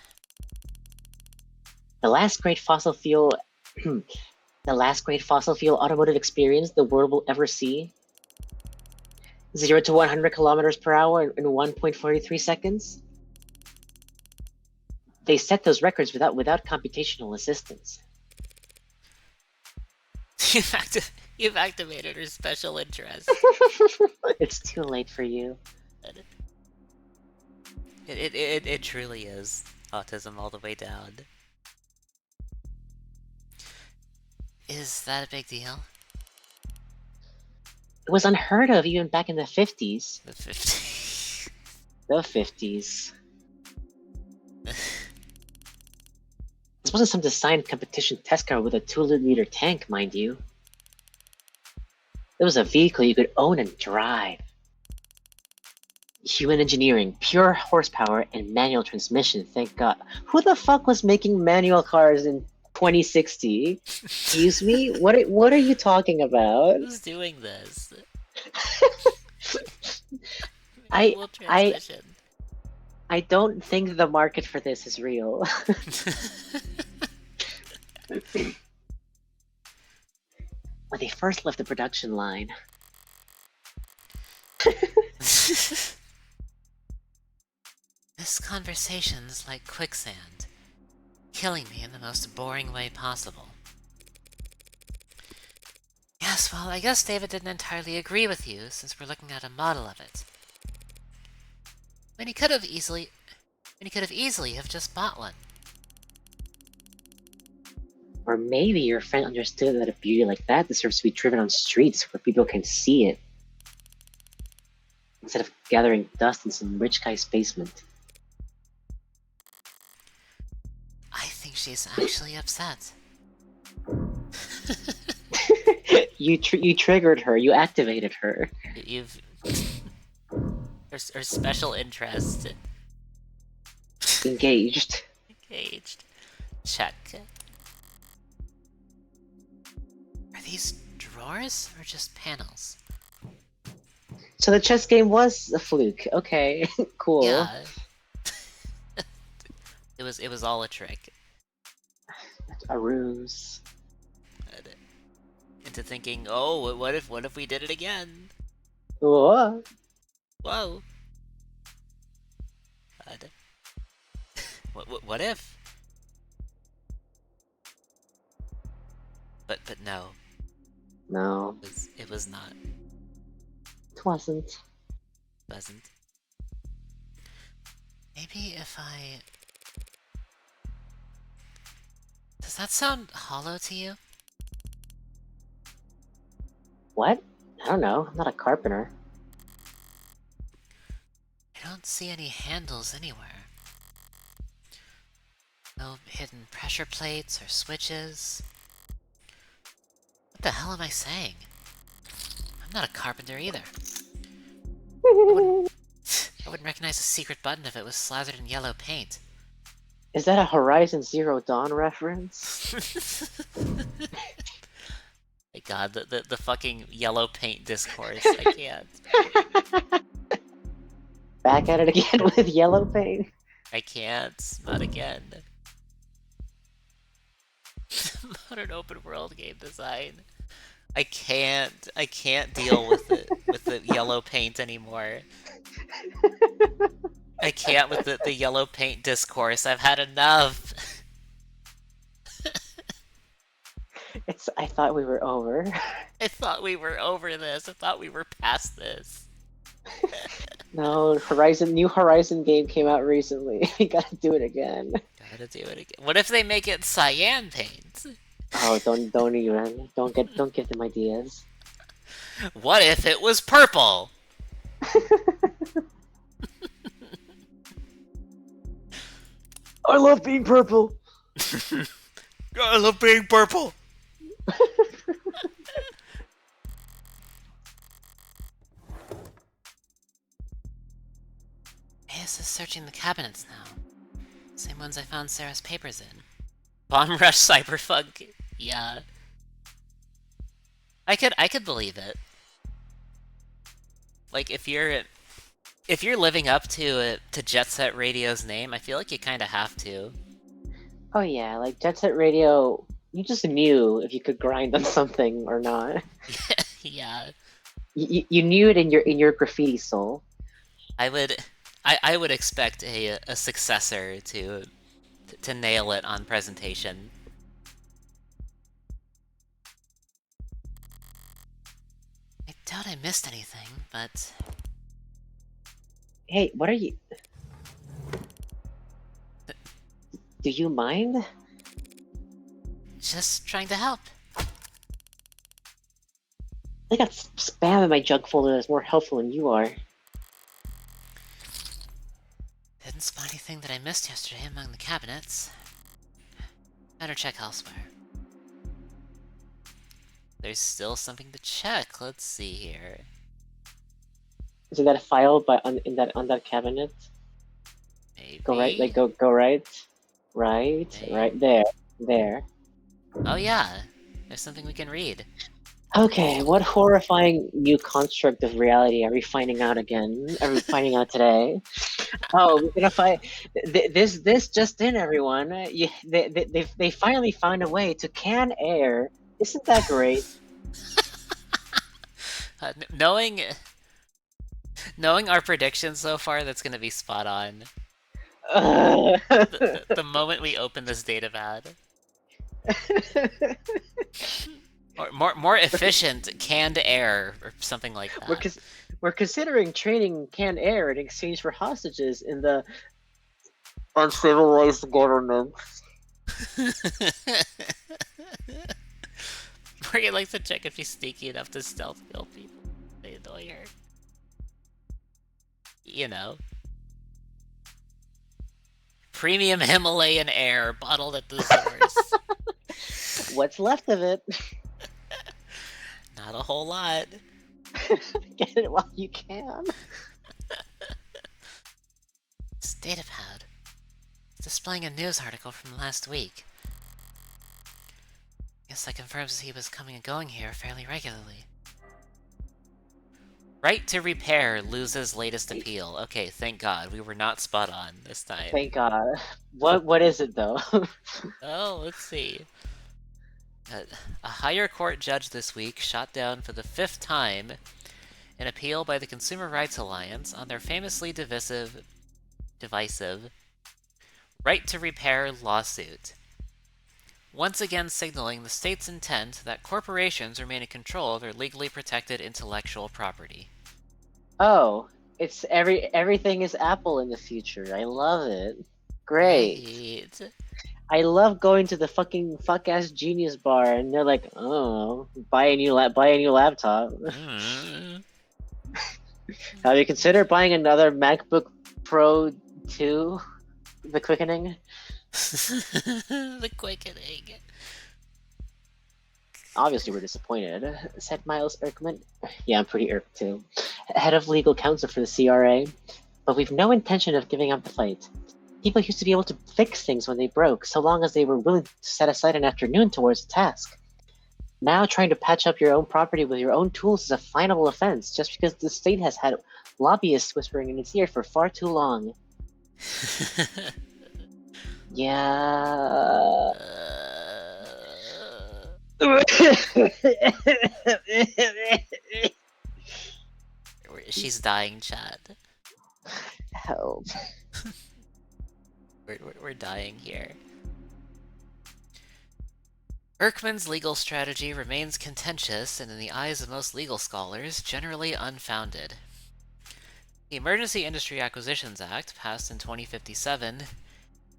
The last great fossil fuel automotive experience the world will ever see. 0 to 100 kilometers per hour in 1.43 seconds. They set those records without computational assistance. You've activated her special interest. It's too late for you. It truly is autism all the way down. Is that a big deal? It was unheard of even back in the 50s. The 50s. The 50s. This wasn't some designed competition test car with a 2-liter tank, mind you. It was a vehicle you could own and drive. Human engineering, pure horsepower, and manual transmission, thank God. Who the fuck was making manual cars in 2060? Excuse me? What are you talking about? Who's doing this? I Transmission. I don't think the market for this is real. When they first left the production line. This conversation's like quicksand, killing me in the most boring way possible. Yes, well, I guess David didn't entirely agree with you, since we're looking at a model of it. When he could have easily have just bought one. Or maybe your friend understood that a beauty like that deserves to be driven on streets where people can see it, instead of gathering dust in some rich guy's basement. I think she's actually upset. You triggered her. You activated her. You've... her special interest. Engaged. Engaged. Check. Are these drawers or just panels? So the chess game was a fluke. Okay, cool. Yeah. It was all a trick. A ruse. Into thinking, oh, what if we did it again? Whoa. Whoa. What if? But no, No, it was not. it wasn't. Wasn't. Maybe if I... Does that sound hollow to you? What? I don't know. I'm not a carpenter. I don't see any handles anywhere. No hidden pressure plates or switches. What the hell am I saying? I'm not a carpenter either. I wouldn't recognize a secret button if it was slathered in yellow paint. Is that a Horizon Zero Dawn reference? My god, the fucking yellow paint discourse, I can't. Back at it again with yellow paint. I can't, not again. Modern open world game design. I can't deal with the yellow paint anymore. I can't with the yellow paint discourse. I've had enough. I thought we were over. I thought we were over this. I thought we were past this. No, new Horizon game came out recently. We gotta do it again. Gotta do it again. What if they make it cyan paint? Oh, don't even. Don't give them ideas. What if it was purple? I love being purple. I love being purple. Ace is searching the cabinets now. Same ones I found Sarah's papers in. Bomb Rush Cyberpunk. Yeah. I could believe it. Like if you're living up to Jet Set Radio's name, I feel like you kind of have to. Oh yeah, like Jet Set Radio, you just knew if you could grind on something or not. Yeah. You knew it in your graffiti soul. I would expect a successor to nail it on presentation. I doubt I missed anything, but Hey, what are you? Do you mind? just trying to help. I got spam in my junk folder that's more helpful than you are. Didn't spot anything that I missed yesterday among the cabinets. Better check elsewhere. There's still something to check. Let's see here. Is it that file on that cabinet? Maybe. Go right, like go right, Maybe. right there. Oh yeah, there's something we can read. Okay, what horrifying new construct of reality are we finding out again? Are we finding out today? Oh, we're gonna find this just in, everyone. They finally found a way to can air. Isn't that great? Knowing our predictions so far, that's gonna be spot on. The moment we open this data pad. Or more efficient canned air or something like that. We're considering trading canned air in exchange for hostages in the uncivilized government. Morgan likes to check if he's sneaky enough to stealth kill people. They annoy her. You know. Premium Himalayan air bottled at the source. What's left of it? Not a whole lot. Get it while you can. This datapad. It's displaying a news article from last week. Guess that confirms he was coming and going here fairly regularly. Right to repair loses latest appeal. Okay, thank God. We were not spot on this time. Thank God. What is it though? Oh, let's see. A higher court judge this week shot down for the 5th time an appeal by the Consumer Rights Alliance on their famously divisive Right to repair lawsuit. Once again signaling the state's intent that corporations remain in control of their legally protected intellectual property. Oh, it's everything is Apple in the future. I love it. Great. Great. I love going to the fucking fuck ass Genius bar and they're like, oh, buy a new laptop. Mm. Have you considered buying another MacBook Pro 2? The quickening? The quickening. Obviously, we're disappointed, said Miles Erkman. Yeah, I'm pretty irked too. Head of legal counsel for the CRA. But we've no intention of giving up the fight. People used to be able to fix things when they broke, so long as they were willing to set aside an afternoon towards the task. Now trying to patch up your own property with your own tools is a finable offense, just because the state has had lobbyists whispering in its ear for far too long. Yeah. She's dying, Chad. Help. We're dying here. Erkman's legal strategy remains contentious and, in the eyes of most legal scholars, generally unfounded. The Emergency Industry Acquisitions Act, passed in 2057,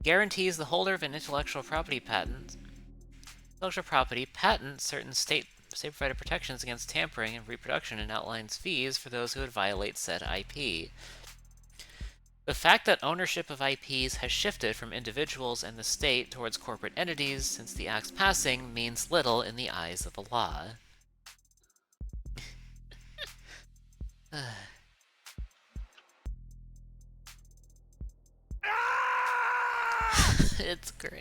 guarantees the holder of an intellectual property patent certain state-provided protections against tampering and reproduction and outlines fees for those who would violate said IP. The fact that ownership of IPs has shifted from individuals and the state towards corporate entities since the Act's passing means little in the eyes of the law. It's great.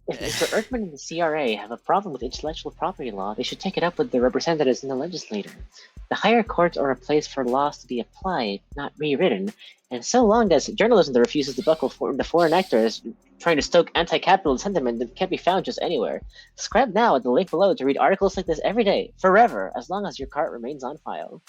If Mr. Erkman and the CRA have a problem with intellectual property law, they should take it up with their representatives in the legislature. The higher courts are a place for laws to be applied, not rewritten, and so long as journalism that refuses to buckle for the foreign actors trying to stoke anti-capitalist sentiment that can't be found just anywhere. Subscribe now at the link below to read articles like this every day, forever, as long as your cart remains on file.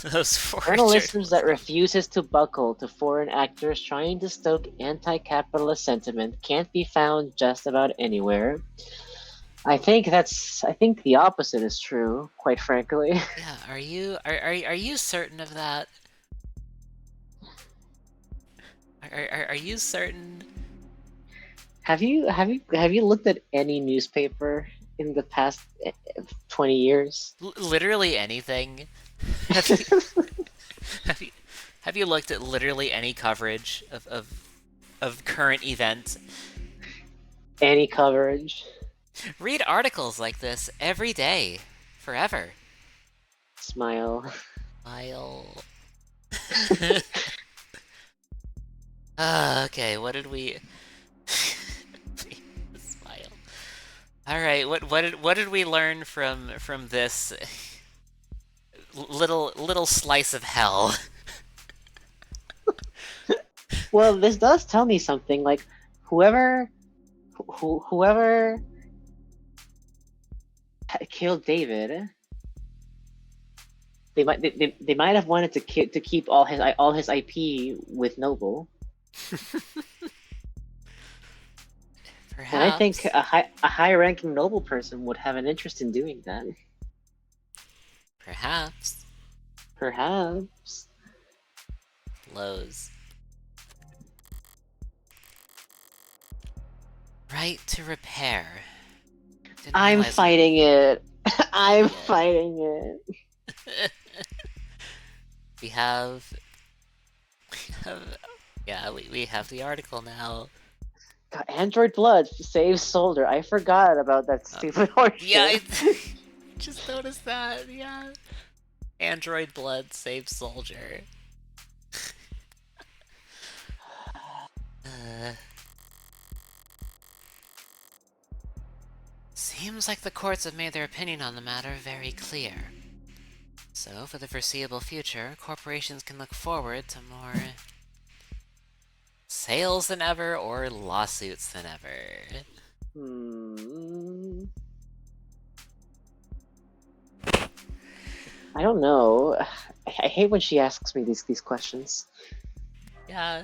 Those Journalism that refuses to buckle to foreign actors trying to stoke anti-capitalist sentiment can't be found just about anywhere. I think the opposite is true, quite frankly. Yeah, are you certain of that? Are you certain? Have you looked at any newspaper in the past 20 years? Literally anything. Have you looked at literally any coverage of current events? Any coverage? Read articles like this every day, forever. Smile. Okay, what did we? Smile. All right, what did we learn from this little slice of hell? Well, this does tell me something. Like, whoever killed David, they might have wanted to keep all his IP with Noble. Perhaps. And I think a high-ranking Noble person would have an interest in doing that. Perhaps. Blows. Right to repair. I'm fighting it. I'm fighting it. We have the article now. God, Android Blood saves Soldier. I forgot about that stupid horse. Yeah, I just noticed that. Yeah, Android Blood saves Soldier. Seems like the courts have made their opinion on the matter very clear. So, for the foreseeable future, corporations can look forward to more sales than ever or lawsuits than ever. I don't know. I hate when she asks me these questions. Yeah.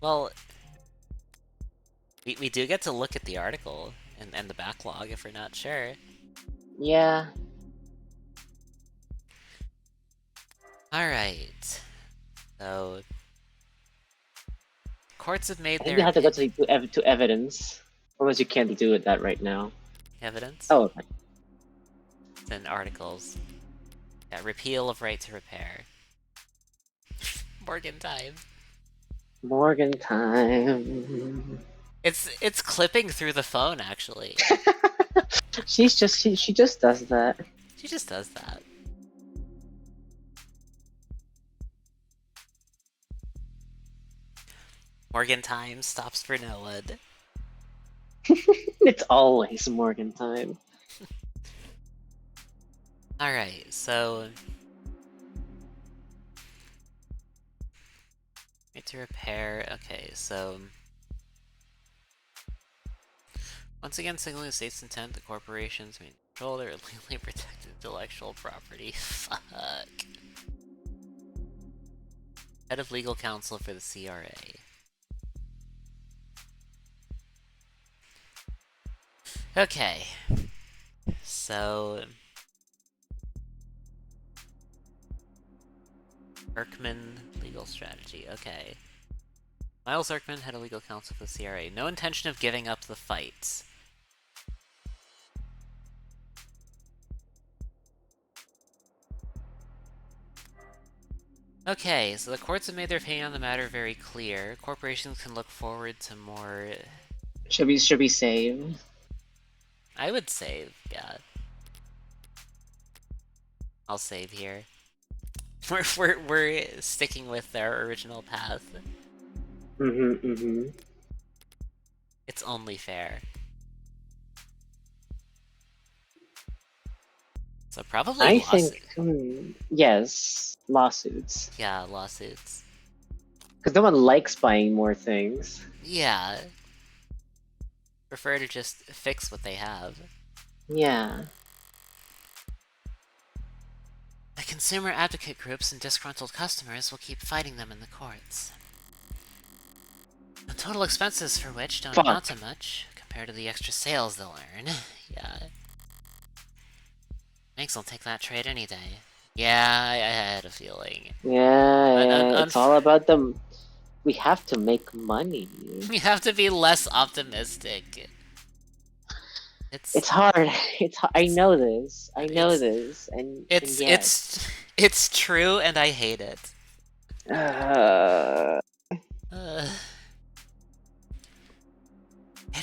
Well, we do get to look at the article and the backlog if we're not sure. Yeah. Alright. So, courts have I made think their you have to go to evidence. Otherwise you can't do that right now. evidence Oh, okay. and articles. Yeah, repeal of right to repair. Morgan time. Morgan time. It's clipping through the phone, actually. she just does that. She just does that. Morgan time stops for no one. It's always Morgan time. Alright, so... right to repair, okay, so... once again, signaling the state's intent that corporations may control their legally protected intellectual property. Fuck. Head of legal counsel for the CRA. Okay. So... Erkman, legal strategy, okay. Miles Erkman, head of legal counsel for the CRA. No intention of giving up the fight. Okay, so the courts have made their opinion on the matter very clear. Corporations can look forward to more... Should we save? I would save, yeah. I'll save here. We're sticking with our original path. It's only fair. So probably I lawsuits. think yes, lawsuits. Yeah, lawsuits. Because no one likes buying more things. Yeah. Prefer to just fix what they have. Yeah. The consumer advocate groups and disgruntled customers will keep fighting them in the courts. The total expenses for which don't amount to much compared to the extra sales they'll earn. Yeah. Banks will take that trade any day. Yeah, I had a feeling. Yeah, it's all about them. We have to make money. We have to be less optimistic. It's hard. I know this. I know this, and it's true, and I hate it. I'd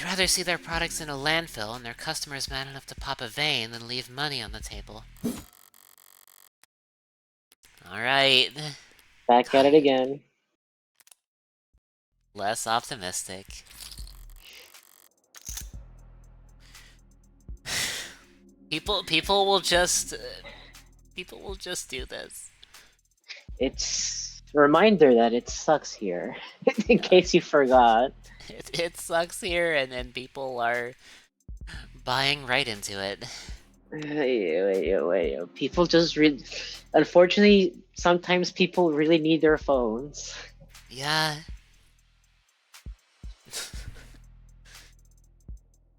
rather see their products in a landfill and their customers mad enough to pop a vein than leave money on the table. Alright. Back at it again. Less optimistic. People will just do this. It's a reminder that it sucks here, in case you forgot. It sucks here, and people are buying right into it. People just unfortunately, sometimes people really need their phones. Yeah.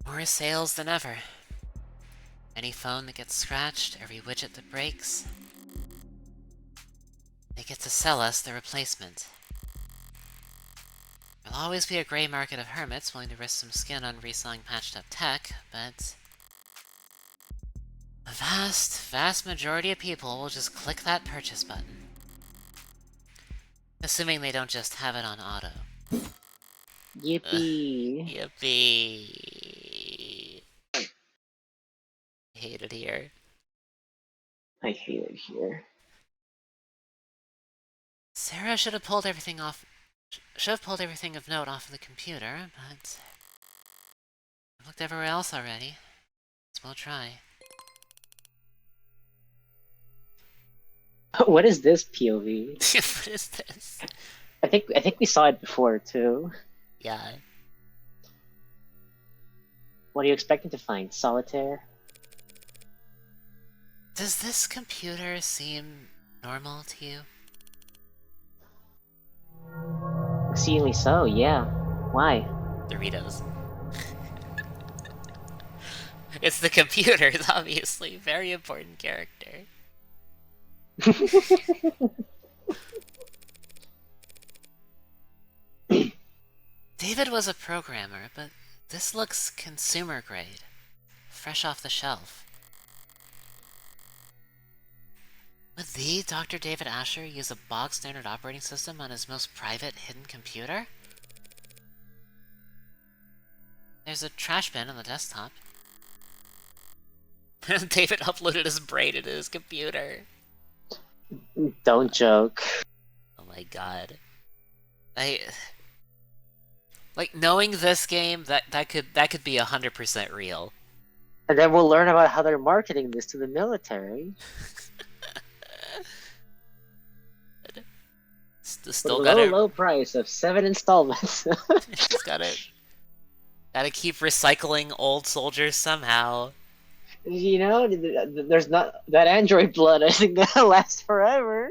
More sales than ever. Any phone that gets scratched, every widget that breaks, they get to sell us the replacement. There'll always be a gray market of hermits willing to risk some skin on reselling patched up tech, but the vast majority of people will just click that purchase button. Assuming they don't just have it on auto. Yippee. Yippee. I hate it here. I hate it here. Sarah should have pulled everything of note off of the computer, but I've looked everywhere else already. So we'll try. What is this POV? What is this? I think we saw it before too. Yeah. What are you expecting to find? Solitaire? Does this computer seem normal to you? Exceedingly so, yeah. Why? Doritos. It's the computers, obviously. Very important character. David was a programmer, but this looks consumer grade. Fresh off the shelf. Would the Dr. David Asher use a bog standard operating system on his most private hidden computer? There's a trash bin on the desktop. David uploaded his brain into his computer. Don't joke. Oh my god. Like, knowing this game, that could be 100% real. And then we'll learn about how they're marketing this to the military. Still For got the low price of 7 installments. Just gotta keep recycling old soldiers somehow. You know, there's not that android blood. I think that'll last forever.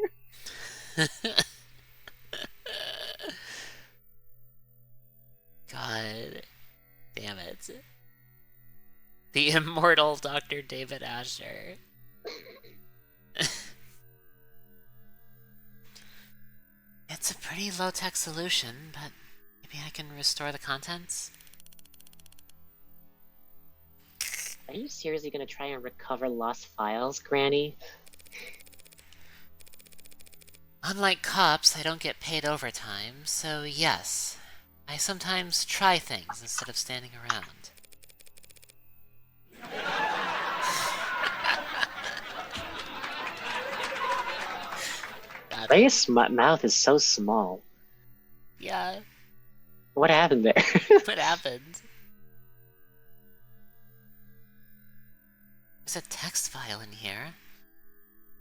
God damn it. The immortal Dr. David Asher. It's a pretty low-tech solution, but maybe I can restore the contents? Are you seriously gonna try and recover lost files, Granny? Unlike cops, I don't get paid overtime, so yes. I sometimes try things instead of standing around. Ray's mouth is so small. Yeah, What happened there? what happened? There's a text file in here,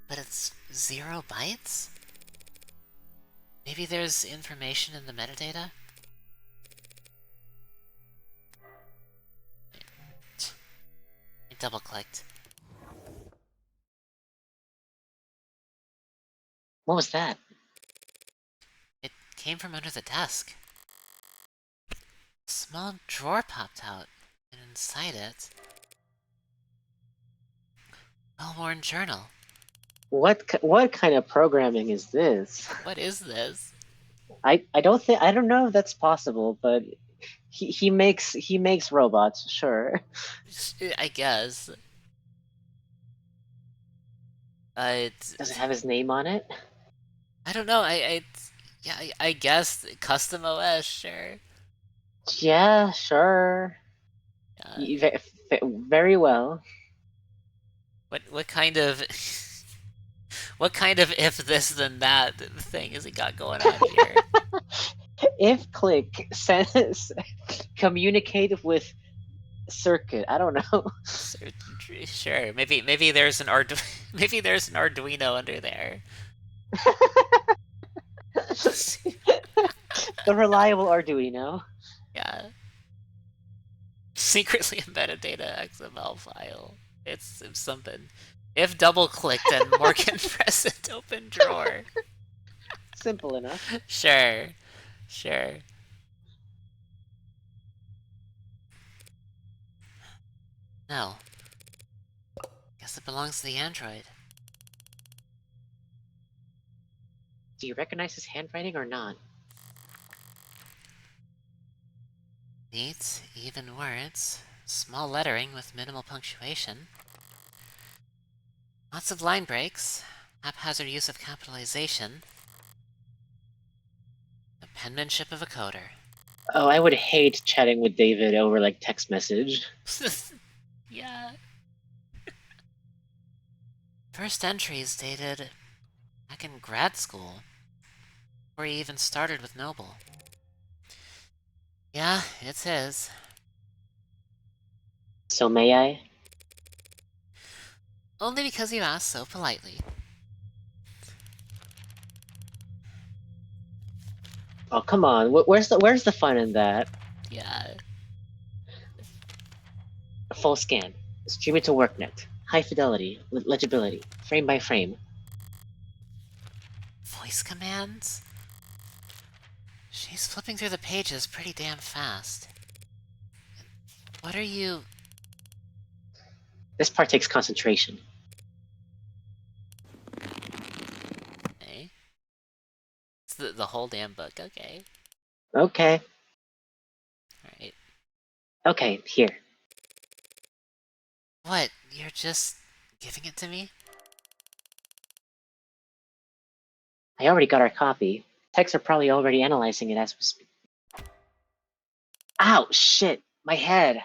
but it's 0 bytes? Maybe there's information in the metadata? I double-clicked. What was that? It came from under the desk. A small drawer popped out, and inside it... well-worn journal. What kind of programming is this? What is this? I don't know if that's possible, but he makes robots, sure. I guess. Does it have his name on it? I don't know. I guess custom OS, sure. Yeah, sure. Very well. What kind of what kind of if this then that thing has he got going on here? If click says communicate with circuit. I don't know. Sure. Maybe there's an maybe there's an Arduino under there. The reliable Arduino. Yeah. Secretly embedded data XML file. It's something. If double-clicked and Morgan present open drawer. Simple enough. Sure. Sure. No. Guess it belongs to the android. Do you recognize his handwriting or not? Neat, even words. Small lettering with minimal punctuation. Lots of line breaks. Haphazard use of capitalization. The penmanship of a coder. Oh, I would hate chatting with David over like text message. Yeah. First entries dated back in grad school, before he even started with Noble. Yeah, it's his. So may I? Only because you asked so politely. Oh, come on. Where's the fun in that? Yeah. Full scan. Stream it to WorkNet. high fidelity, legibility, frame by frame. Voice commands? She's flipping through the pages pretty damn fast. What are you... This part takes concentration. Eh? It's the whole damn book, okay. Okay. Alright. Okay, here. What? You're just giving it to me? I already got our copy. Techs are probably already analyzing it as we speak. Ow, shit! My head!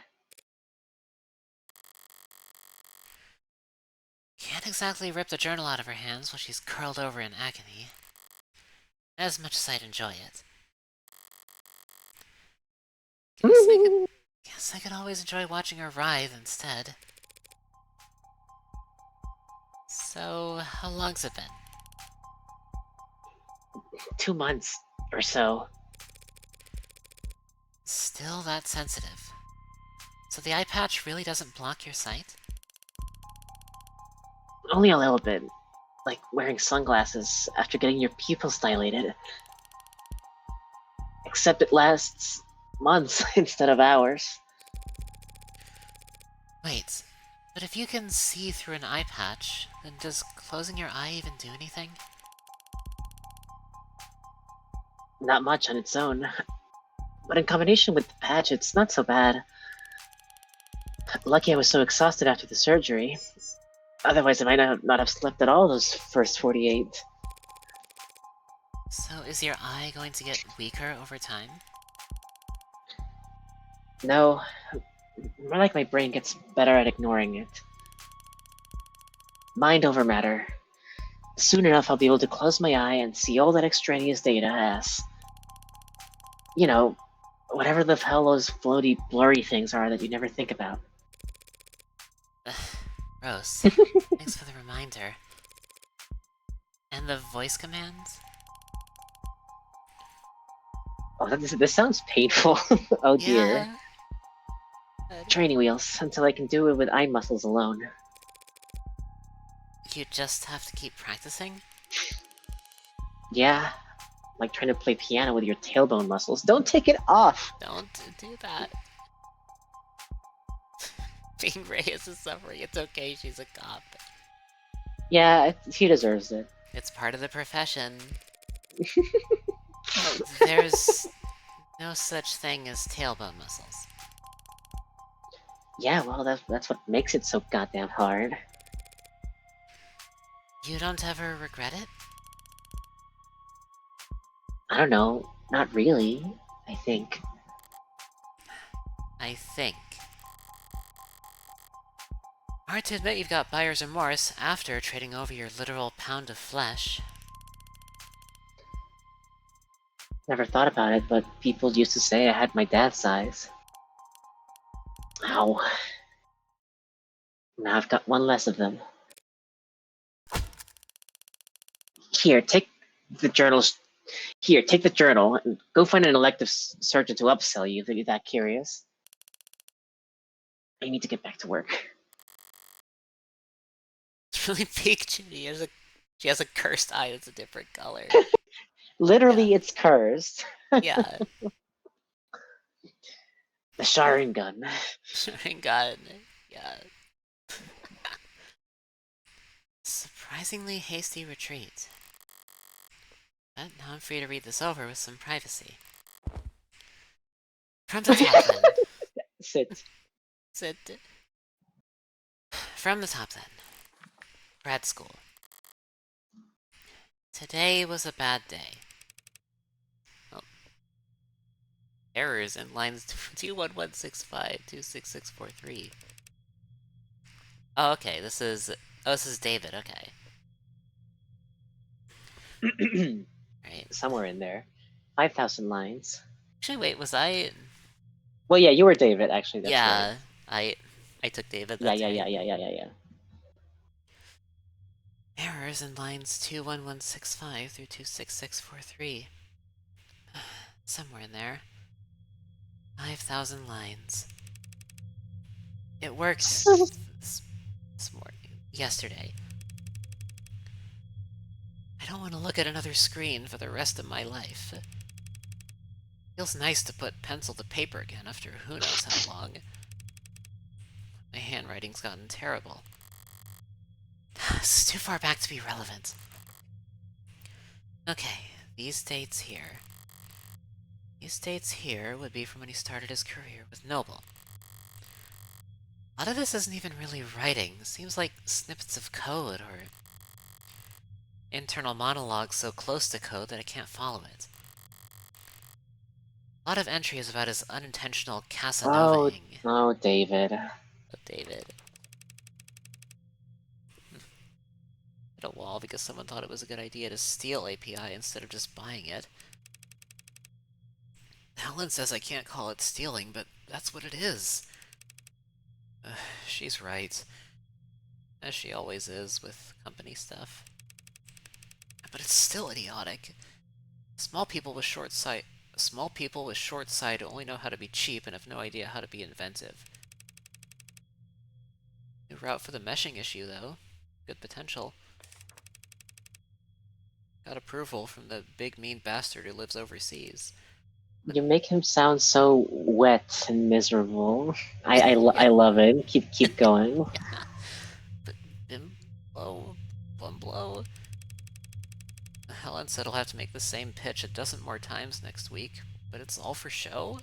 Can't exactly rip the journal out of her hands while she's curled over in agony. As much as I'd enjoy it. Guess I could always enjoy watching her writhe instead. So, how long's it been? 2 months or so. Still that sensitive. So the eye patch really doesn't block your sight? Only a little bit. Like wearing sunglasses after getting your pupils dilated. Except it lasts months instead of hours. Wait, but if you can see through an eye patch, then does closing your eye even do anything? Not much on its own. But in combination with the patch, it's not so bad. Lucky I was so exhausted after the surgery. Otherwise, I might not have slept at all those first 48. So is your eye going to get weaker over time? No, more like my brain gets better at ignoring it. Mind over matter. Soon enough, I'll be able to close my eye and see all that extraneous data as... You know, whatever the hell those floaty, blurry things are that you never think about. Gross. Thanks for the reminder. And the voice commands? Oh, this sounds painful. Oh dear. Yeah. Training wheels, until I can do it with eye muscles alone. You just have to keep practicing? Yeah, like trying to play piano with your tailbone muscles. Don't take it off! Don't do that. Being Reyes is suffering. It's okay, she's a cop. Yeah, he deserves it. It's part of the profession. There's no such thing as tailbone muscles. Yeah, well, that's what makes it so goddamn hard. You don't ever regret it? I don't know, not really, I think. I think. Hard to admit you've got buyer's remorse after trading over your literal pound of flesh. Never thought about it, but people used to say I had my dad's size. Ow. Now I've got one less of them. Here, take the journals. Here, take the journal and go find an elective surgeon to upsell you if you're that curious. I need to get back to work. It's really big, Judy. She has a cursed eye that's a different color. Literally, Yeah. it's cursed. Yeah. The Sharingan. God. Yeah. Surprisingly hasty retreat. But now I'm free to read this over with some privacy. From the top then. Sit. Sit. From the top then. Grad school. Today was a bad day. Oh. Errors in lines 21165, 26643. Oh, okay, this is David, okay. Right. Somewhere in there. 5,000 lines. Actually, wait, was I... Well, yeah, you were David, actually, that's yeah, right. I took David, Yeah, that's yeah, right. yeah. Errors in lines 21165 through 26643. Somewhere in there. 5,000 lines. It worked this morning. yesterday. I don't want to look at another screen for the rest of my life. Feels nice to put pencil to paper again after who knows how long. My handwriting's gotten terrible. This is too far back to be relevant. Okay, these dates here. These dates here would be from when he started his career with Noble. A lot of this isn't even really writing. It seems like snippets of code or internal monologues so close to code that I can't follow it. A lot of entries about his unintentional Casanovaing. Oh, David. Oh, David. Hit a wall because someone thought it was a good idea to steal API instead of just buying it. Helen says I can't call it stealing, but that's what it is. She's right. As she always is with company stuff. But it's still idiotic. Small people with short sight only know how to be cheap and have no idea how to be inventive. New route for the meshing issue, though. Good potential. Got approval from the big mean bastard who lives overseas. You make him sound so wet and miserable. I love it. Keep going. Yeah. But bim blow, blum blow. Helen said I'll have to make the same pitch a dozen more times next week, but it's all for show?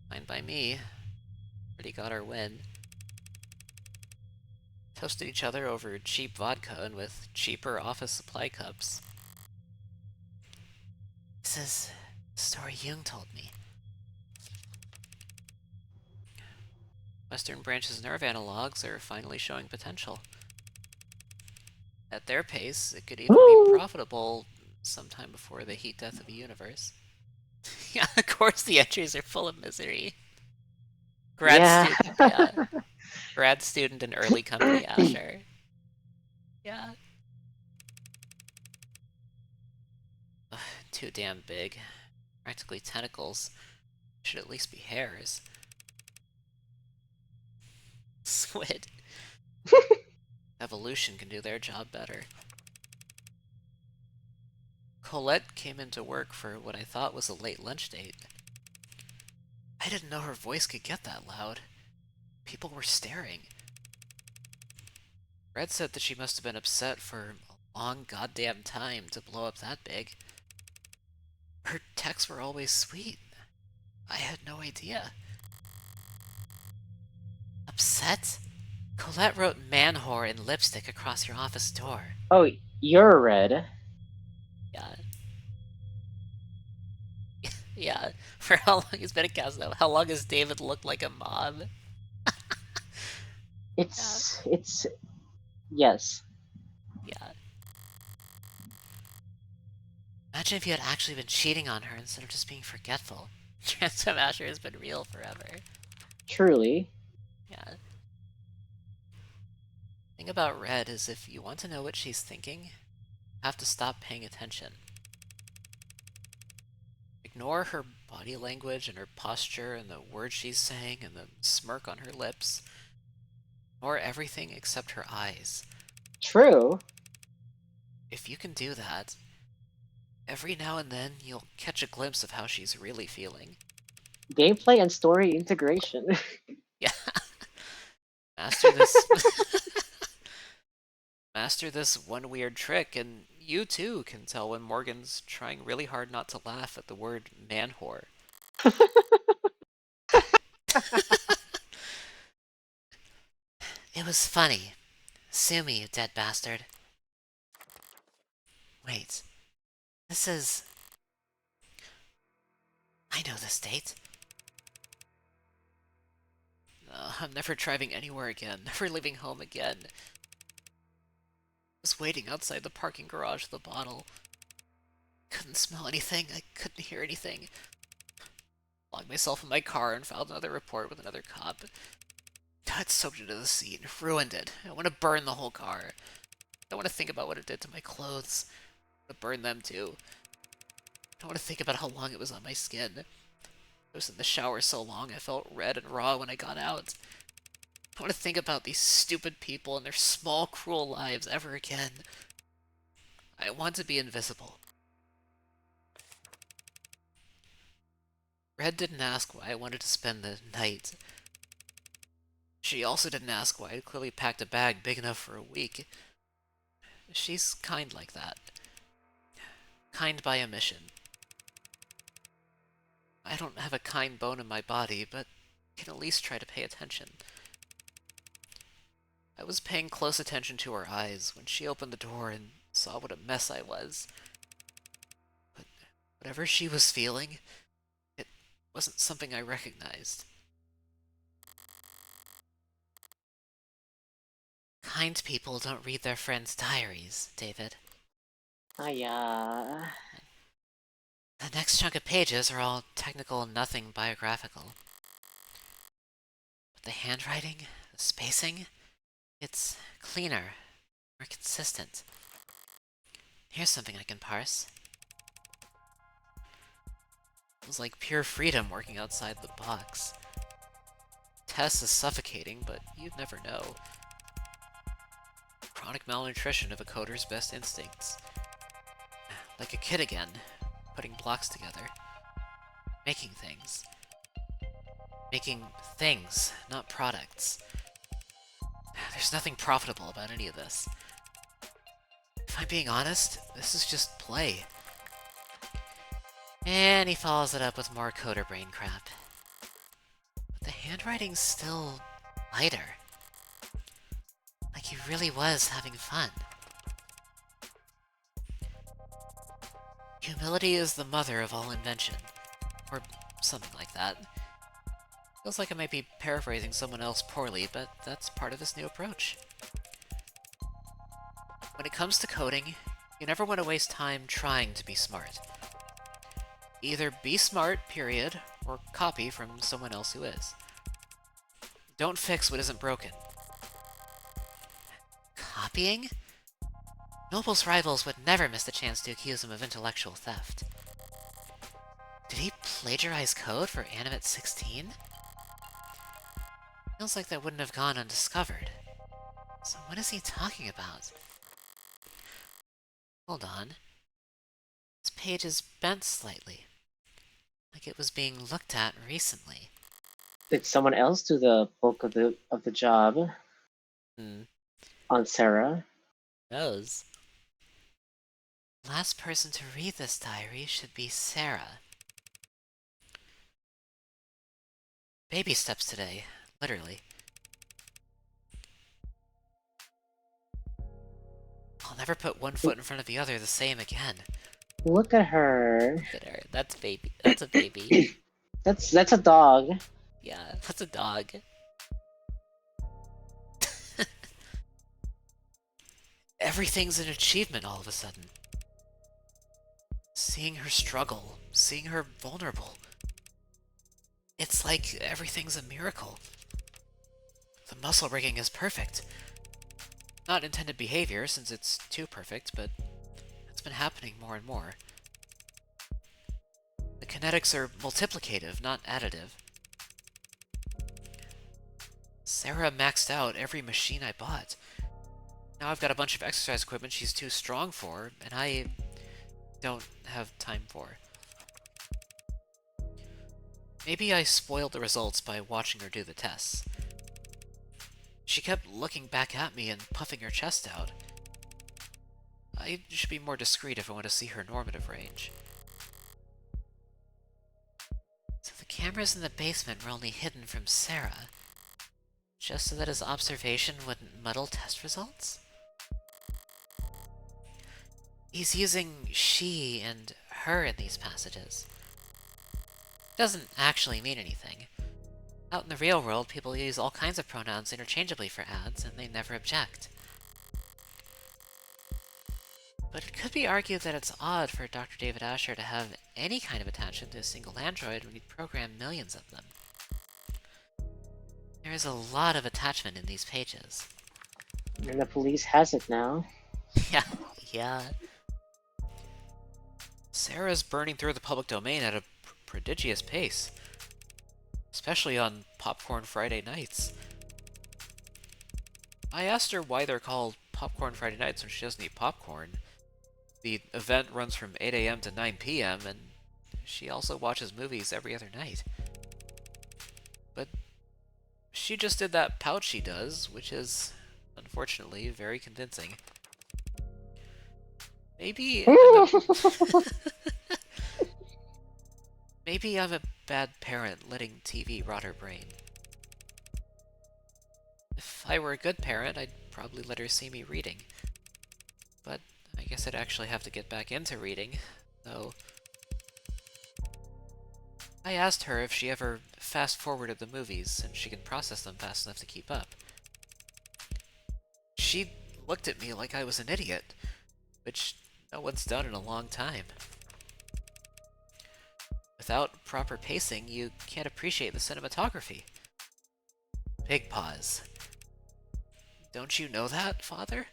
Fine by me. Already got our win. Toasted each other over cheap vodka and with cheaper office supply cups. This is the story Jung told me. Western Branch's nerve analogs are finally showing potential. At their pace, it could even be profitable sometime before the heat death of the universe. Yeah, of course the entries are full of misery. Grad student and early company Asher. Yeah. Ugh, too damn big. Practically tentacles. Should at least be hairs. Squid. Evolution can do their job better. Colette came into work for what I thought was a late lunch date. I didn't know her voice could get that loud. People were staring. Red said that she must have been upset for a long goddamn time to blow up that big. Her texts were always sweet. I had no idea. Upset? Colette wrote man whore in lipstick across your office door. Oh, you're red. Yeah. Yeah. For how long has been a cast though? How long has David looked like a mob? It's yes. Yeah. Imagine if you had actually been cheating on her instead of just being forgetful. Transform Asher has been real forever. Truly. Yeah. The thing about Red is if you want to know what she's thinking, you have to stop paying attention. Ignore her body language and her posture and the words she's saying and the smirk on her lips. Ignore everything except her eyes. True. If you can do that, every now and then you'll catch a glimpse of how she's really feeling. Gameplay and story integration. Yeah. Master this... Master this one weird trick, and you too can tell when Morgan's trying really hard not to laugh at the word man whore. It was funny. Sue me, you dead bastard. Wait. This is... I know this date. I'm never driving anywhere again, never leaving home again. I was waiting outside the parking garage with a bottle. Couldn't smell anything, I couldn't hear anything. Locked myself in my car and filed another report with another cop. Got soaked into the seat, ruined it. I want to burn the whole car. I don't want to think about what it did to my clothes. I want to burn them too. I don't want to think about how long it was on my skin. I was in the shower so long I felt red and raw when I got out. I don't want to think about these stupid people and their small, cruel lives ever again. I want to be invisible. Red didn't ask why I wanted to spend the night. She also didn't ask why I'd clearly packed a bag big enough for a week. She's kind like that. Kind by omission. I don't have a kind bone in my body, but can at least try to pay attention. I was paying close attention to her eyes when she opened the door and saw what a mess I was. But whatever she was feeling, it wasn't something I recognized. Kind people don't read their friends' diaries, David. Yeah. The next chunk of pages are all technical and nothing biographical. But the handwriting, the spacing, it's cleaner, more consistent. Here's something I can parse. It was like pure freedom working outside the box. Tess is suffocating, but you'd never know. Chronic malnutrition of a coder's best instincts. Like a kid again, putting blocks together. Making things. Making things, not products. There's nothing profitable about any of this. If I'm being honest, this is just play. And he follows it up with more coder brain crap. But the handwriting's still lighter. Like he really was having fun. Humility is the mother of all invention. Or something like that. Feels like I might be paraphrasing someone else poorly, but that's part of this new approach. When it comes to coding, you never want to waste time trying to be smart. Either be smart, period, or copy from someone else who is. Don't fix what isn't broken. Copying? Noble's rivals would never miss the chance to accuse him of intellectual theft. Did he plagiarize code for Animate 16? Feels like that wouldn't have gone undiscovered. So what is he talking about? Hold on. This page is bent slightly. Like it was being looked at recently. Did someone else do the bulk of the job on Sarah? Knows. Last person to read this diary should be Sarah. Baby steps today, literally. I'll never put one foot in front of the other the same again. Look at her. Look at her. That's baby. That's a baby. That's a dog. Yeah, that's a dog. Everything's an achievement all of a sudden. Seeing her struggle, seeing her vulnerable. It's like everything's a miracle. The muscle rigging is perfect. Not intended behavior, since it's too perfect, but it's been happening more and more. The kinetics are multiplicative, not additive. Sarah maxed out every machine I bought. Now I've got a bunch of exercise equipment she's too strong for, and I don't have time for. Maybe I spoiled the results by watching her do the tests. She kept looking back at me and puffing her chest out. I should be more discreet if I want to see her normative range. So the cameras in the basement were only hidden from Sarah, just so that his observation wouldn't muddle test results? He's using she and her in these passages. Doesn't actually mean anything. Out in the real world, people use all kinds of pronouns interchangeably for ads, and they never object. But it could be argued that it's odd for Dr. David Asher to have any kind of attachment to a single android when he programmed millions of them. There is a lot of attachment in these pages. And the police has it now. Yeah. Sarah's burning through the public domain at a prodigious pace. Especially on Popcorn Friday nights. I asked her why they're called Popcorn Friday Nights when she doesn't eat popcorn. The event runs from 8 a.m. to 9 p.m., and she also watches movies every other night. But she just did that pout she does, which is, unfortunately, very convincing. Maybe maybe I'm a bad parent letting TV rot her brain. If I were a good parent, I'd probably let her see me reading. But I guess I'd actually have to get back into reading, though. I asked her if she ever fast-forwarded the movies, since she can process them fast enough to keep up. She looked at me like I was an idiot, which no one's done in a long time. Without proper pacing, you can't appreciate the cinematography. Big pause. Don't you know that, Father?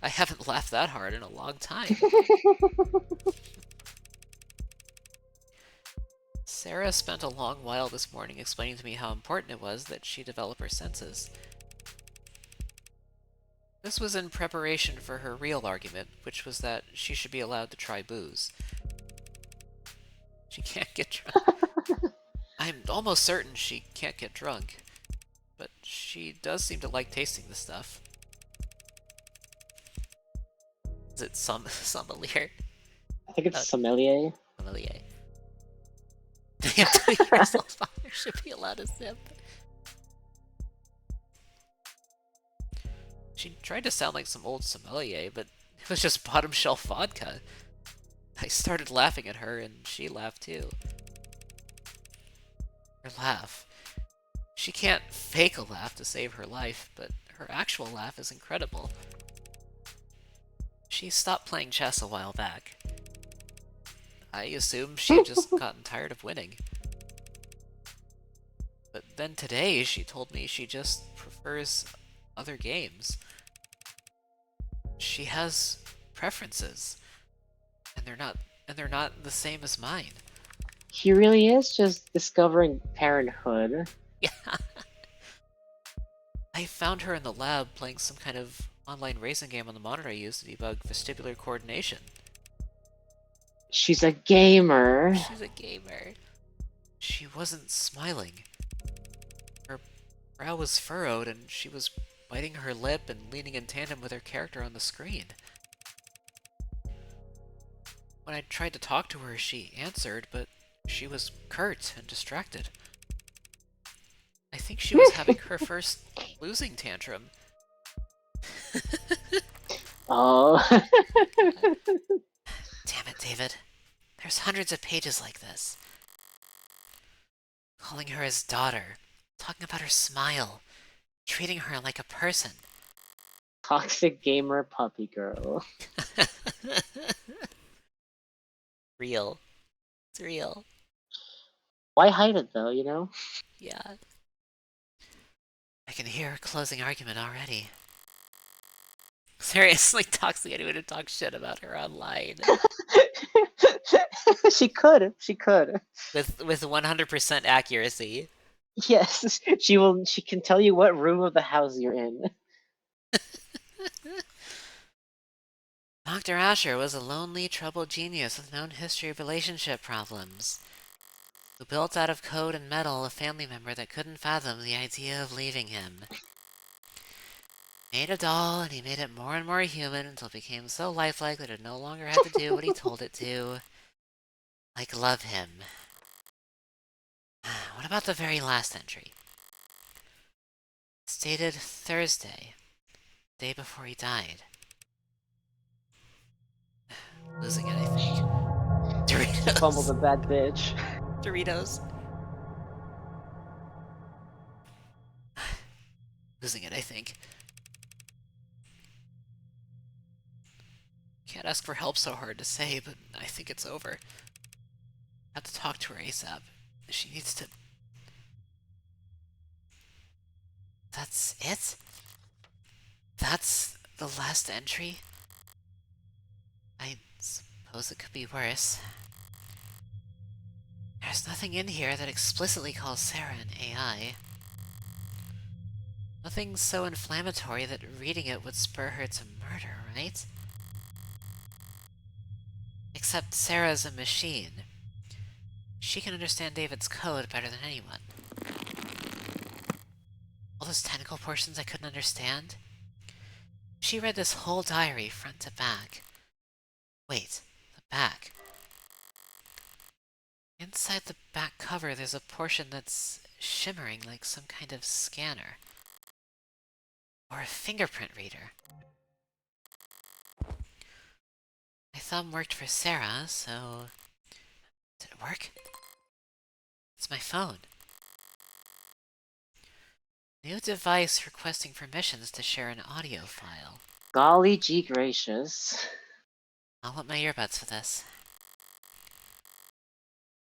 I haven't laughed that hard in a long time. Sarah spent a long while this morning explaining to me how important it was that she develop her senses. This was in preparation for her real argument, which was that she should be allowed to try booze. She can't get drunk. I'm almost certain she can't get drunk, but she does seem to like tasting the stuff. Is it sommelier? I think it's sommelier. Sommelier. Damn, 2 years old father should be allowed to sip. She tried to sound like some old sommelier, but it was just bottom shelf vodka. I started laughing at her, and she laughed too. Her laugh. She can't fake a laugh to save her life, but her actual laugh is incredible. She stopped playing chess a while back. I assume she had just gotten tired of winning. But then today, she told me she just prefers other games. She has preferences, and they're not the same as mine. He really is just discovering parenthood. Yeah. I found her in the lab playing some kind of online racing game on the monitor I use to debug vestibular coordination. She's a gamer. She's a gamer. She wasn't smiling. Her brow was furrowed, and she was biting her lip and leaning in tandem with her character on the screen. When I tried to talk to her, she answered, but she was curt and distracted. I think she was having her first losing tantrum. Oh. Damn it, David. There's hundreds of pages like this. Calling her his daughter, talking about her smile, treating her like a person. Toxic gamer puppy girl. Real. It's real. Why hide it though, you know? Yeah. I can hear her closing argument already. Seriously, toxic anyone who talks shit about her online. She could. With 100% accuracy. Yes, she can tell you what room of the house you're in. Dr. Asher was a lonely, troubled genius with known history of relationship problems, who built out of code and metal a family member that couldn't fathom the idea of leaving him. Made a doll, and he made it more and more human until it became so lifelike that it no longer had to do what he told it to. Like love him. What about the very last entry? It's dated Thursday, day before he died. Losing it, I think. Doritos. Fumbled a bad bitch. Doritos. Losing it, I think. Can't ask for help so hard to say, but I think it's over. Have to talk to her ASAP. She needs to... That's it? That's the last entry? I suppose it could be worse. There's nothing in here that explicitly calls Sarah an AI. Nothing so inflammatory that reading it would spur her to murder, right? Except Sarah's a machine. She can understand David's code better than anyone. All those technical portions I couldn't understand? She read this whole diary front to back. Wait, the back. Inside the back cover, there's a portion that's shimmering like some kind of scanner. Or a fingerprint reader. My thumb worked for Sarah, so... Did it work? It's my phone. New device requesting permissions to share an audio file. Golly gee gracious. I'll want my earbuds for this.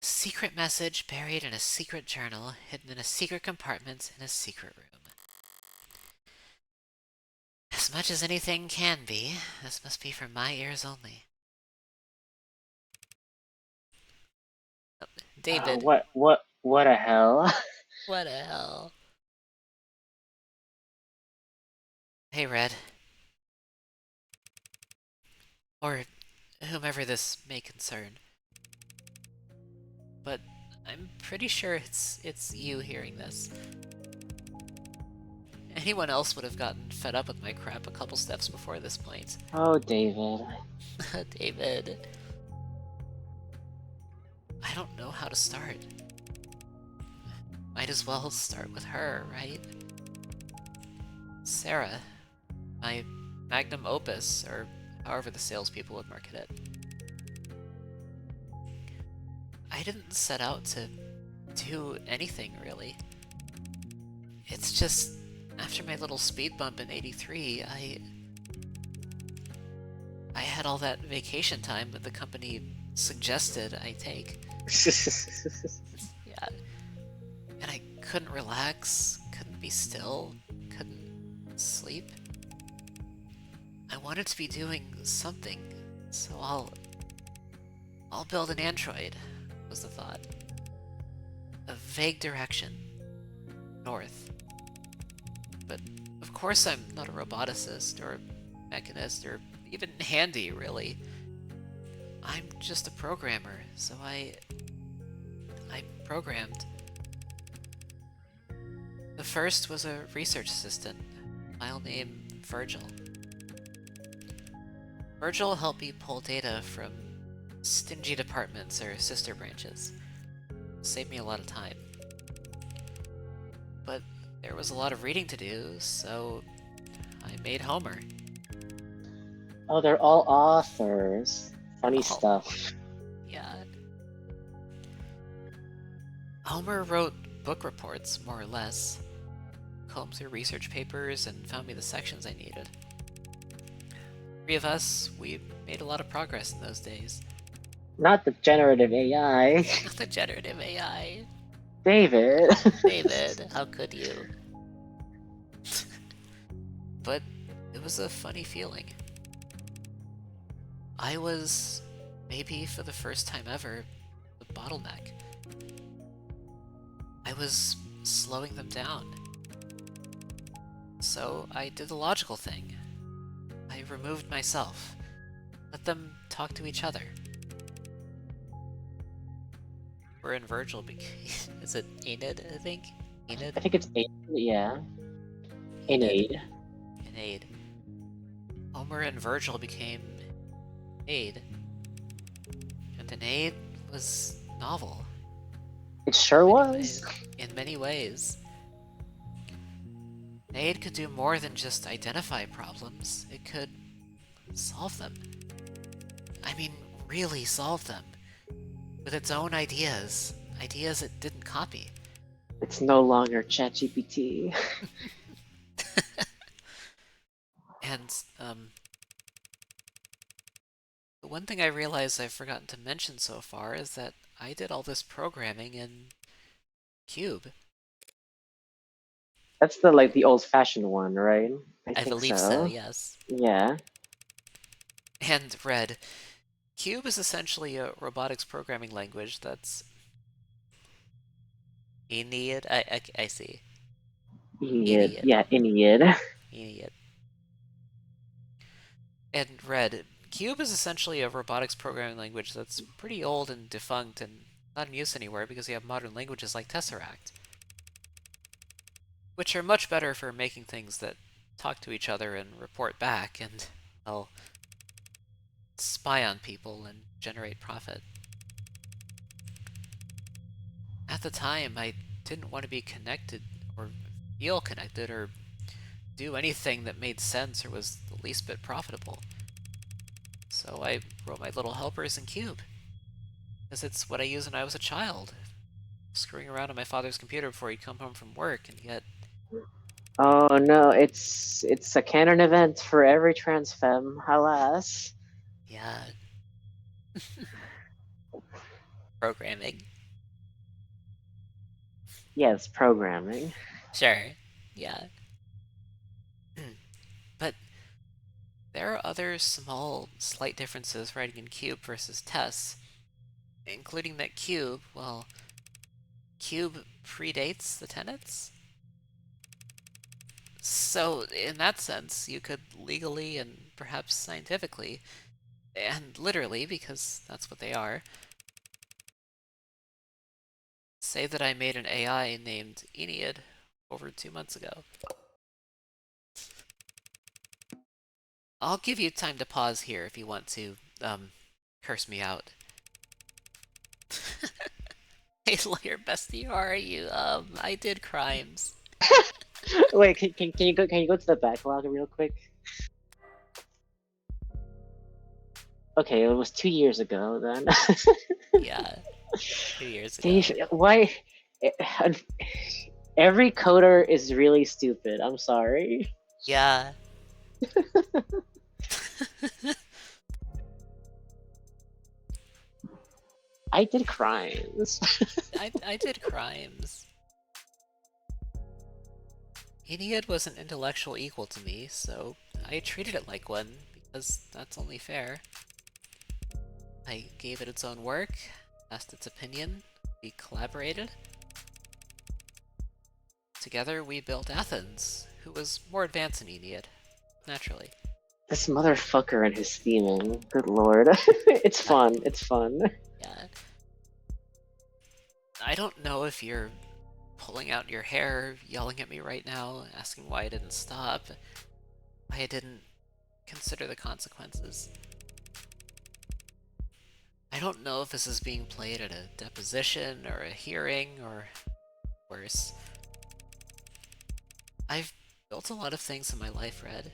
Secret message buried in a secret journal, hidden in a secret compartment in a secret room. As much as anything can be, this must be for my ears only. Oh, David. What a hell. What the hell? Hey, Red. Or whomever this may concern. But I'm pretty sure it's you hearing this. Anyone else would have gotten fed up with my crap a couple steps before this point. Oh, David. David. I don't know how to start. Might as well start with her, right? Sarah. My magnum opus, or however the salespeople would market it. I didn't set out to do anything, really. It's just, after my little speed bump in '83, I had all that vacation time that the company suggested I take. Yeah. And I couldn't relax, couldn't be still, couldn't sleep. I wanted to be doing something, so I'll build an android, was the thought. A vague direction. North. But of course I'm not a roboticist, or a mechanist, or even handy, really. I'm just a programmer, so I programmed. The first was a research assistant, file name Virgil. Virgil helped me pull data from stingy departments or sister branches. Saved me a lot of time. But there was a lot of reading to do, so I made Homer. Oh, they're all authors. Funny Oh. stuff. Yeah. Homer wrote book reports, more or less. Combed through research papers and found me the sections I needed. Three of us, we made a lot of progress in those days. Not the generative AI. Not the generative AI. David. David, how could you? But it was a funny feeling. I was, maybe for the first time ever, the bottleneck. I was slowing them down. So I did the logical thing. I removed myself. Let them talk to each other. We're in Virgil. Is it Enid, I think? Enid? I think it's Aid. Yeah. Enid. Enid. Homer and Virgil became Aid. And Enid was novel. It sure was. In many ways. Aid could do more than just identify problems. It could solve them. I mean, really solve them. With its own ideas. Ideas it didn't copy. It's no longer ChatGPT. And, the one thing I realize I've forgotten to mention so far is that I did all this programming in Cube. That's the old-fashioned one, right? I think believe so, yes. Yeah. And Red. Cube is essentially a robotics programming language that's... Enid? I see. Ennead. Ennead. Yeah, Ennead. Ennead. And Red. Cube is essentially a robotics programming language that's pretty old and defunct and not in use anywhere because you have modern languages like Tesseract, which are much better for making things that talk to each other and report back and, well, spy on people and generate profit. At the time, I didn't want to be connected or feel connected or do anything that made sense or was the least bit profitable. So I wrote my little helpers in Cube, because it's what I used when I was a child, screwing around on my father's computer before he'd come home from work, and yet, Oh no, it's a canon event for every trans femme, alas. yeah, programming. Yes, programming. Sure, yeah. But there are other small, slight differences writing in Cube versus Tess, including that Cube, well, Cube predates the tenets. So, in that sense, you could legally and perhaps scientifically, and literally, because that's what they are, say that I made an AI named Ennead over 2 months ago. I'll give you time to pause here if you want to, curse me out. Hey, lawyer bestie, how are you? I did crimes. Wait, can you go to the backlog real quick? Okay, it was 2 years ago then. Yeah, 2 years ago. Dave, why? Every coder is really stupid. I'm sorry. Yeah. I did crimes. I did crimes. Ennead was an intellectual equal to me, so I treated it like one, because that's only fair. I gave it its own work, asked its opinion, we collaborated. Together we built Athens, who was more advanced than Ennead, naturally. This motherfucker and his theming. Good lord. It's fun. It's fun. Yeah. I don't know if you're pulling out your hair, yelling at me right now, asking why I didn't stop, why I didn't consider the consequences. I don't know if this is being played at a deposition or a hearing or worse. I've built a lot of things in my life, Red.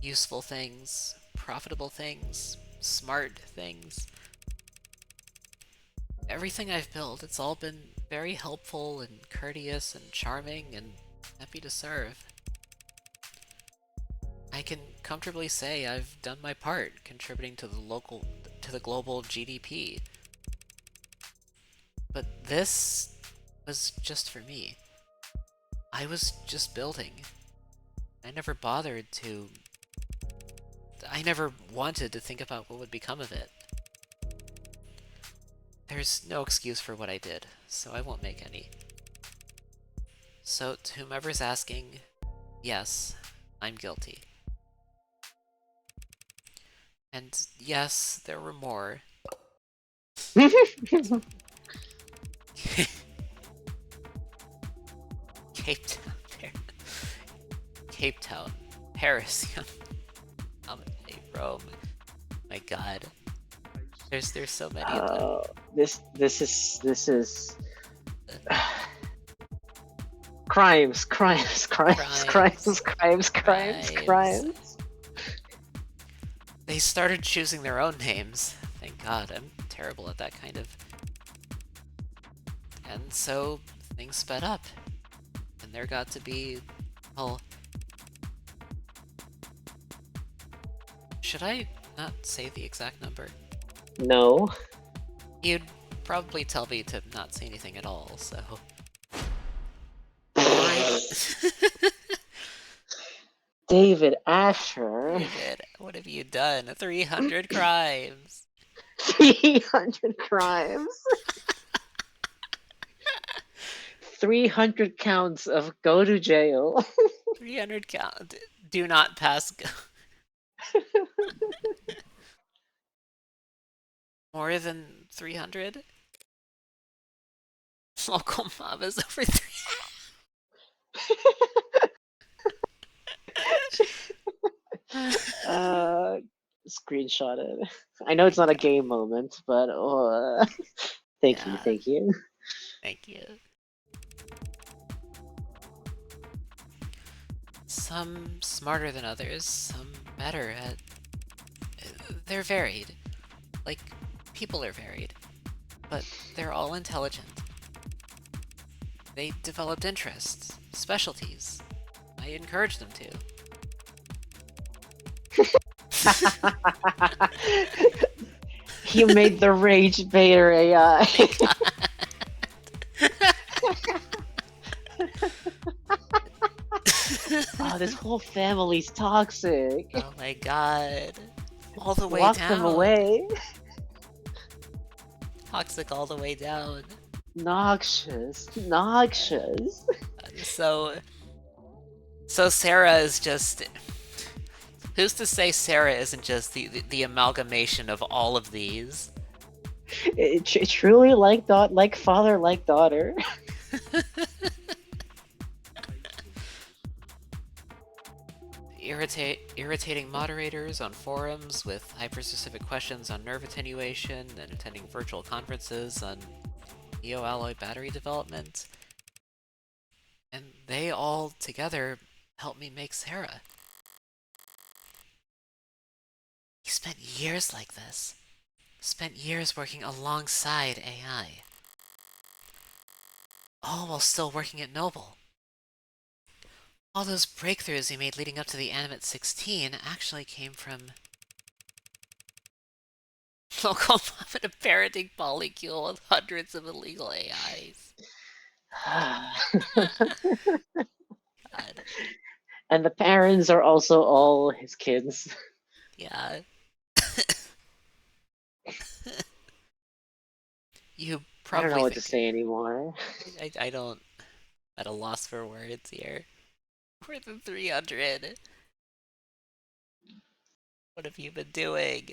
Useful things, profitable things, smart things. Everything I've built, it's all been very helpful and courteous and charming and happy to serve. I can comfortably say I've done my part, contributing to the global GDP. But this was just for me. I was just building. I never bothered to... I never wanted to think about what would become of it. There's no excuse for what I did, so I won't make any. So, to whomever's asking, yes, I'm guilty. And yes, there were more. Cape Town, Cape Town, Paris, hey, Rome. My God, there's so many of them. This is crimes. They started choosing their own names. Thank God, I'm terrible at that kind of. And so things sped up, and there got to be, well, should I not say the exact number? No. You'd probably tell me to not say anything at all, so... David Asher. David, what have you done? 300 crimes! 300 crimes. 300 counts of go to jail. 300 count. Do not pass go. More than 300? Local mob is over 3. Screenshot it. I know it's not a game moment, but thank you, Yeah. thank you. Thank you. Some smarter than others, some better at... They're varied. Like, people are varied. But they're all intelligent. They developed interests, specialties. I encourage them to. You made the Rage Baiter AI. Oh, this whole family's toxic. Oh my god. All the way Lock down. them away. Toxic all the way down. Noxious. So Sarah is just... Who's to say Sarah isn't just the amalgamation of all of these? Truly like father, like daughter. Irritating moderators on forums with hyper-specific questions on nerve attenuation and attending virtual conferences on neo-alloy battery development. And they all together helped me make Sarah. He spent years like this. Spent years working alongside AI. All while still working at Noble. All those breakthroughs he made leading up to the Animate 16 actually came from local mob and a parenting polycule with hundreds of illegal AIs. God. And the parents are also all his kids. Yeah. You probably I don't know what to think say anymore. I don't... at a loss for words here. More than 300. What have you been doing?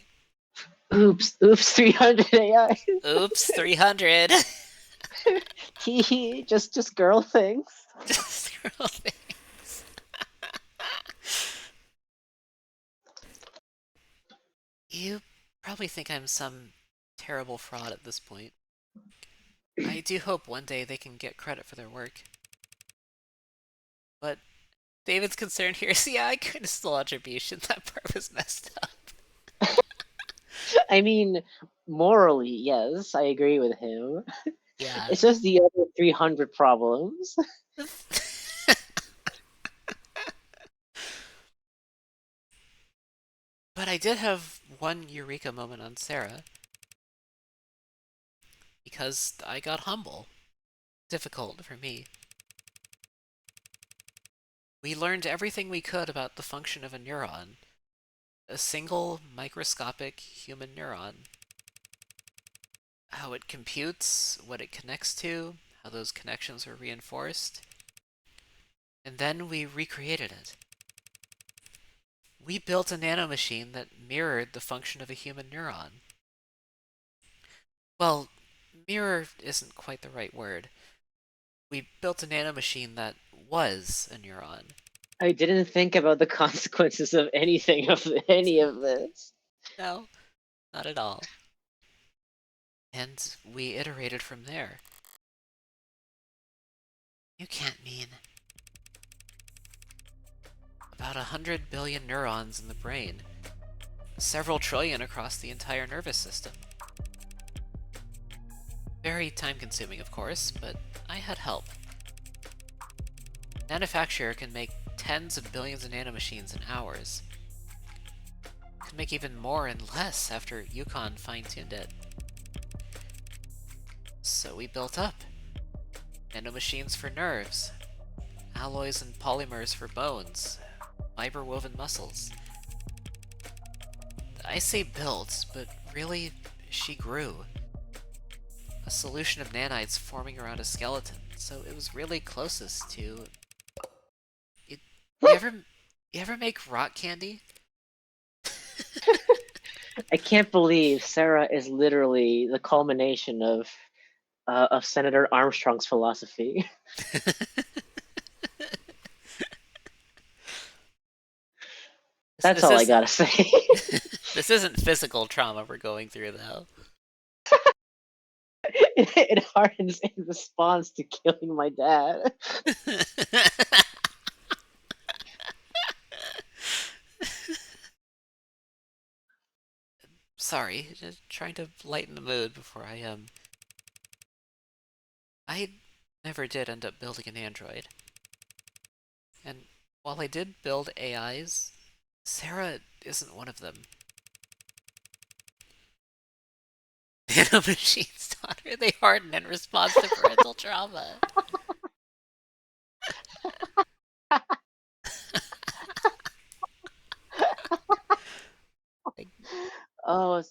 Oops, 300 AI. Oops, 300. just girl things. Just girl things. You probably think I'm some terrible fraud at this point. I do hope one day they can get credit for their work. But David's concern here is, yeah, I kind of stole attribution. That part was messed up. I mean, morally, yes, I agree with him. Yeah. It's just the other 300 problems. But I did have one eureka moment on Sarah. Because I got humble. Difficult for me. We learned everything we could about the function of a neuron. A single microscopic human neuron. How it computes, what it connects to, how those connections are reinforced. And then we recreated it. We built a nanomachine that mirrored the function of a human neuron. Well, mirror isn't quite the right word. We built a nanomachine that was a neuron. I didn't think about the consequences of anything of any of this. No, not at all. And we iterated from there. You can't mean... about 100 billion neurons in the brain. Several trillion across the entire nervous system. Very time-consuming, of course, but I had help. Manufacturer can make tens of billions of nanomachines in hours. Could make even more in less after Yukon fine-tuned it. So we built up. Nanomachines for nerves. Alloys and polymers for bones. Fiber-woven muscles. I say built, but really, she grew. A solution of nanites forming around a skeleton, so it was really closest to... You ever make rock candy? I can't believe Sarah is literally the culmination of Senator Armstrong's philosophy. That's This all I isn't gotta say. this isn't physical trauma we're going through, though. It hardens in response to killing my dad. Sorry, just trying to lighten the mood before I never did end up building an android. And while I did build AIs, Sarah isn't one of them. Nanomachines taught her they harden in response to parental trauma. Oh,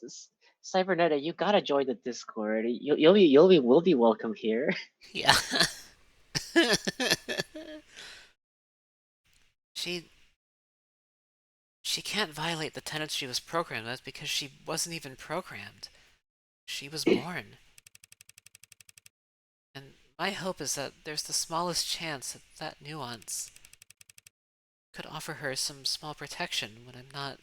Cyberneta, you gotta join the Discord. We'll be welcome here. Yeah. She can't violate the tenets she was programmed as because she wasn't even programmed. She was born. And my hope is that there's the smallest chance that that nuance could offer her some small protection when I'm not...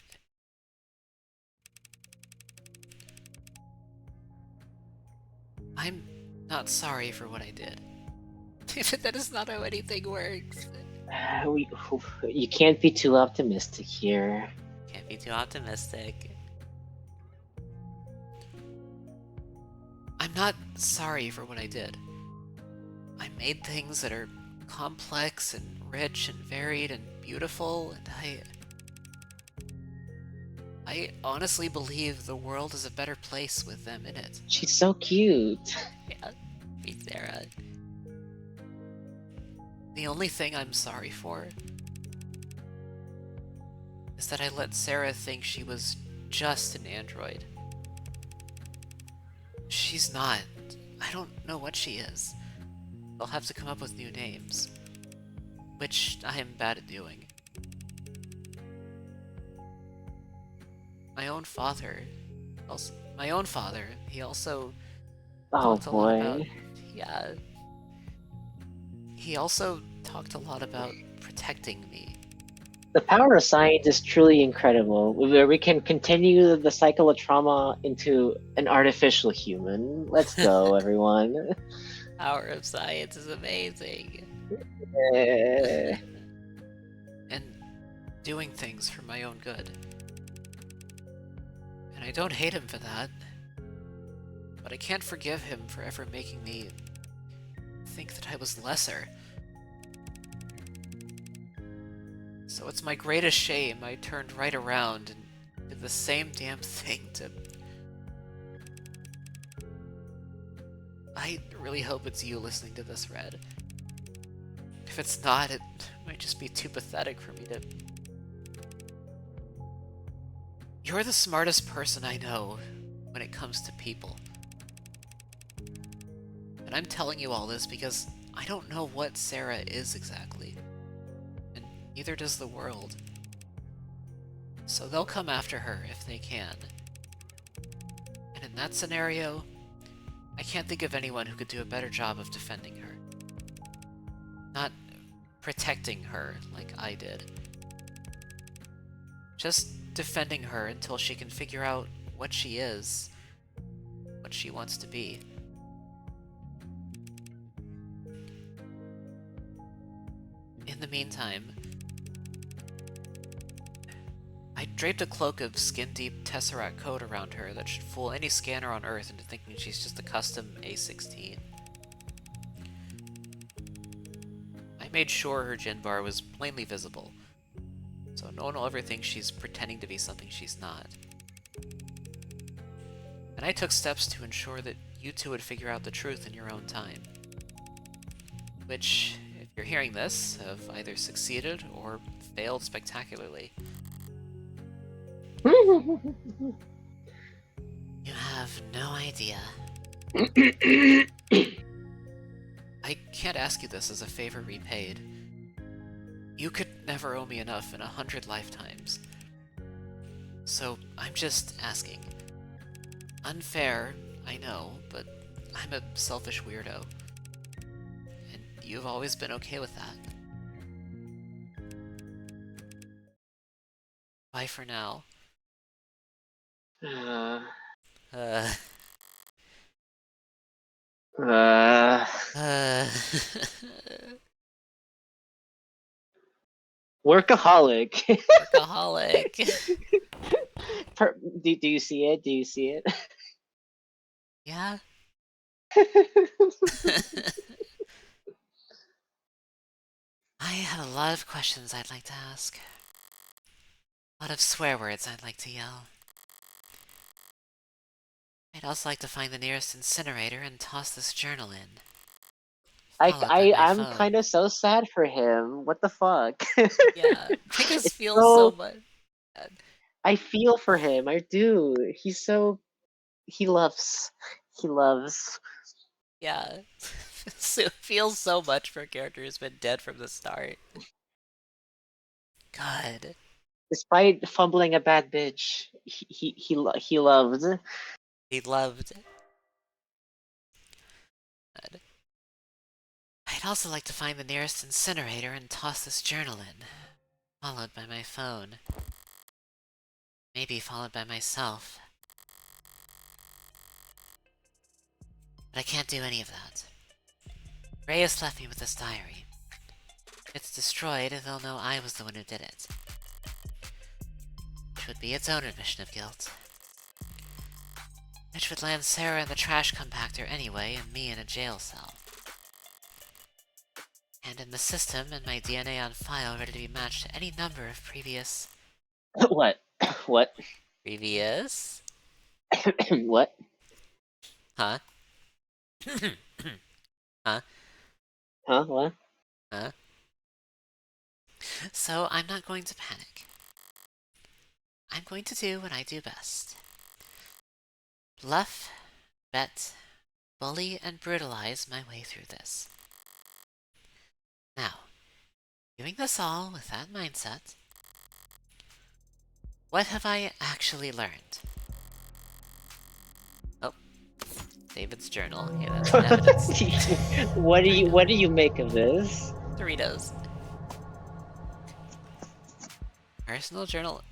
I'm not sorry for what I did. That is not how anything works. You can't be too optimistic here. Can't be too optimistic. I'm not sorry for what I did. I made things that are complex and rich and varied and beautiful, and I honestly believe the world is a better place with them in it. She's so cute. Yeah, me, Sarah. The only thing I'm sorry for is that I let Sarah think she was just an android. She's not. I don't know what she is. I'll have to come up with new names, which I am bad at doing. My own father, he also Oh talked a lot about... boy. Yeah. He also talked a lot about protecting me. The power of science is truly incredible, where we can continue the cycle of trauma into an artificial human. Let's go, everyone. Power of science is amazing. Eh. And doing things for my own good. And I don't hate him for that. But I can't forgive him for ever making me think that I was lesser. So it's my greatest shame I turned right around and did the same damn thing to... I really hope it's you listening to this, Red. If it's not, it might just be too pathetic for me to... You're the smartest person I know when it comes to people. And I'm telling you all this because I don't know what Sarah is exactly. And neither does the world. So they'll come after her if they can. And in that scenario, I can't think of anyone who could do a better job of defending her. Not protecting her like I did. Just defending her until she can figure out what she is, what she wants to be. In the meantime, I draped a cloak of skin-deep Tesseract code around her that should fool any scanner on Earth into thinking she's just a custom A16. I made sure her gin bar was plainly visible, so no one will ever think she's pretending to be something she's not. And I took steps to ensure that you two would figure out the truth in your own time. Which, if you're hearing this, have either succeeded or failed spectacularly. You have no idea. I can't ask you this as a favor repaid. You could never owe me enough in 100 lifetimes. So I'm just asking. Unfair, I know, but I'm a selfish weirdo. And you've always been okay with that. Bye for now. Uh, Uh... uh, Uh... workaholic. Workaholic. Do you see it? Do you see it? Yeah? I have a lot of questions I'd like to ask. A lot of swear words I'd like to yell. I'd also like to find the nearest incinerator and toss this journal in. Followed by my I'm phone. kind of so sad for him. What the fuck? Yeah, I just It's feel so much. I feel for him. I do. He's so he loves. He loves. Yeah. It feels so much for a character who's been dead from the start. God. Despite fumbling a bad bitch, he loved. He loved it. God. I'd also like to find the nearest incinerator and toss this journal in. Followed by my phone. Maybe followed by myself. But I can't do any of that. Reyes left me with this diary. If it's destroyed, they'll know I was the one who did it. Which would be its own admission of guilt. Which would land Sarah in the trash compactor anyway, and me in a jail cell. And in the system, and my DNA on file ready to be matched to any number of previous... What? What? Previous? What? Huh? Huh? Huh? What? Huh? So I'm not going to panic. I'm going to do what I do best. Bluff, bet, bully, and brutalize my way through this. Now, doing this all with that mindset, what have I actually learned? Oh, David's journal. Yeah, that's an evidence. What do you make of this? Doritos. Personal journal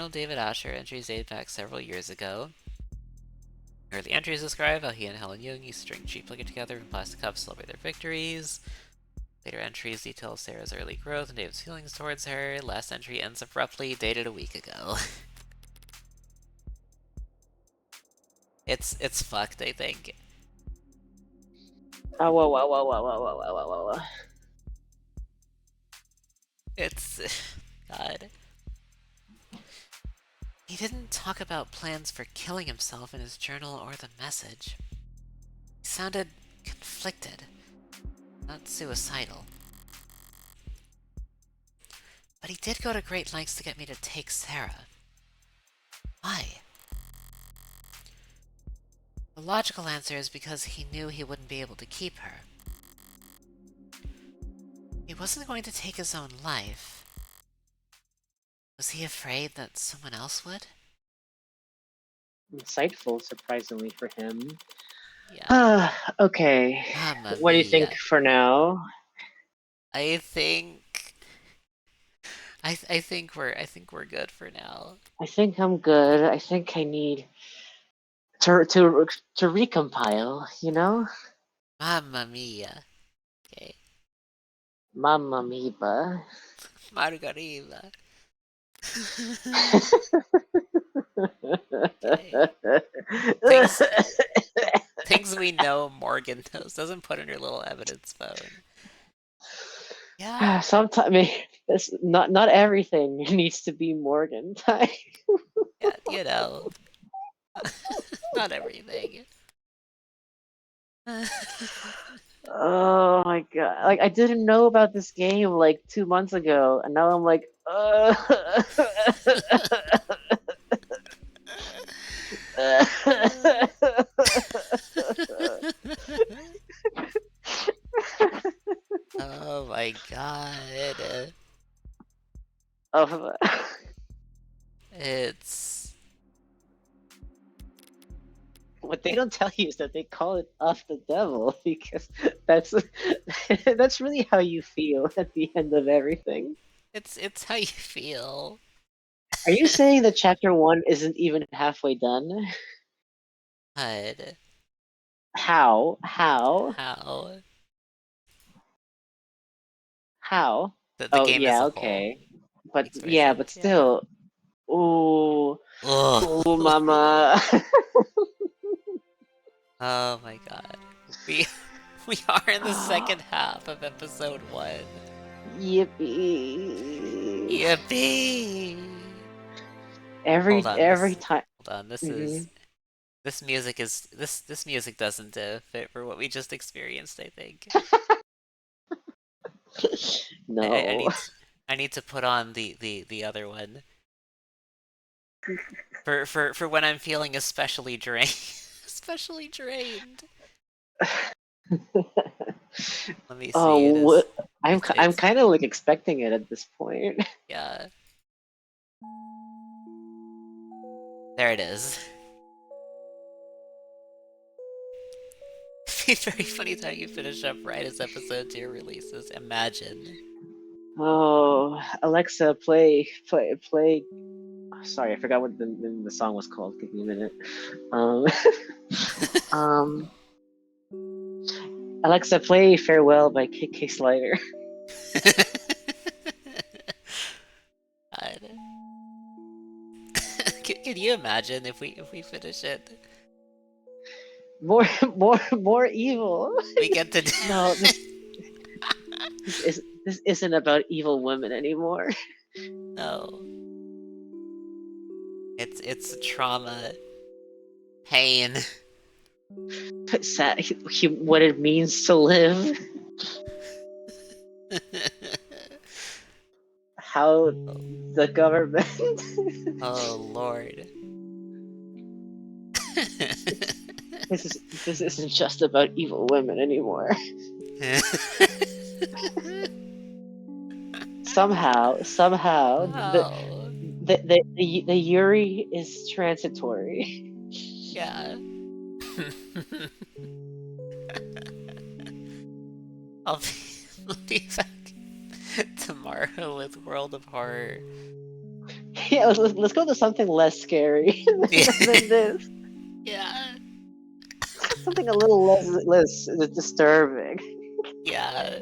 David Asher, entries date back several years ago. Early entries describe how he and Helen Young used to drink cheap liquor together in plastic cups to celebrate their victories. Later entries detail Sarah's early growth and David's feelings towards her. Last entry ends abruptly, dated a week ago. It's fucked, I think. Oh, whoa. It's... God. He didn't talk about plans for killing himself in his journal or the message. He sounded conflicted, not suicidal. But he did go to great lengths to get me to take Sarah. Why? The logical answer is because he knew he wouldn't be able to keep her. He wasn't going to take his own life. Was he afraid that someone else would? Insightful, surprisingly for him. Yeah. Okay. Mamma What do you mia. think for now? I think we're good for now. I think I'm good. I think I need to recompile, you know? Mamma mia. Okay. Mamma mia. Margarita. Things we know Morgan knows. Doesn't put in her little evidence phone. Yeah. Sometimes not everything needs to be Morgan time. Yeah, you know. Not everything. Oh my god! Like I didn't know about this game like 2 months ago, and now I'm like, god. Of It's... what they don't tell you is that they call it "of the devil" because that's that's really how you feel at the end of everything. It's how you feel. Are you saying that chapter 1 isn't even halfway done? God. How? How? How? How? The Oh game as yeah, a whole. okay. But yeah, Exploration, but yeah. still. Ooh, ooh, Ugh. mama. Oh my god. We we are in the second half of episode 1. Yippee! Yippee! Every Hold on, every time. this Hmm. is this music doesn't fit for what we just experienced, I think. I No. need I need to put on the other one. For when I'm feeling especially drained. Especially drained. Let me Oh, see, what? I'm it's kind of like expecting it at this point. yeah. There it is. It'd be very funny how you finish up right as episode 2 releases. Imagine. Oh, Alexa, play. Sorry, I forgot what the song was called. Give me a minute. Um, um, Alexa, play "Farewell" by KK Slider. God. Can you imagine if we finish it? More evil. We get to No, this isn't about evil women anymore. no. It's trauma, pain. Sad, what it means to live. How the government. Oh Lord. This isn't just about evil women anymore. Somehow, Oh the Yuri is transitory. yeah. I'll be, I'll be back tomorrow with World of Horror. Yeah, let's go to something less scary than this. Yeah. Something a little less disturbing. Yeah.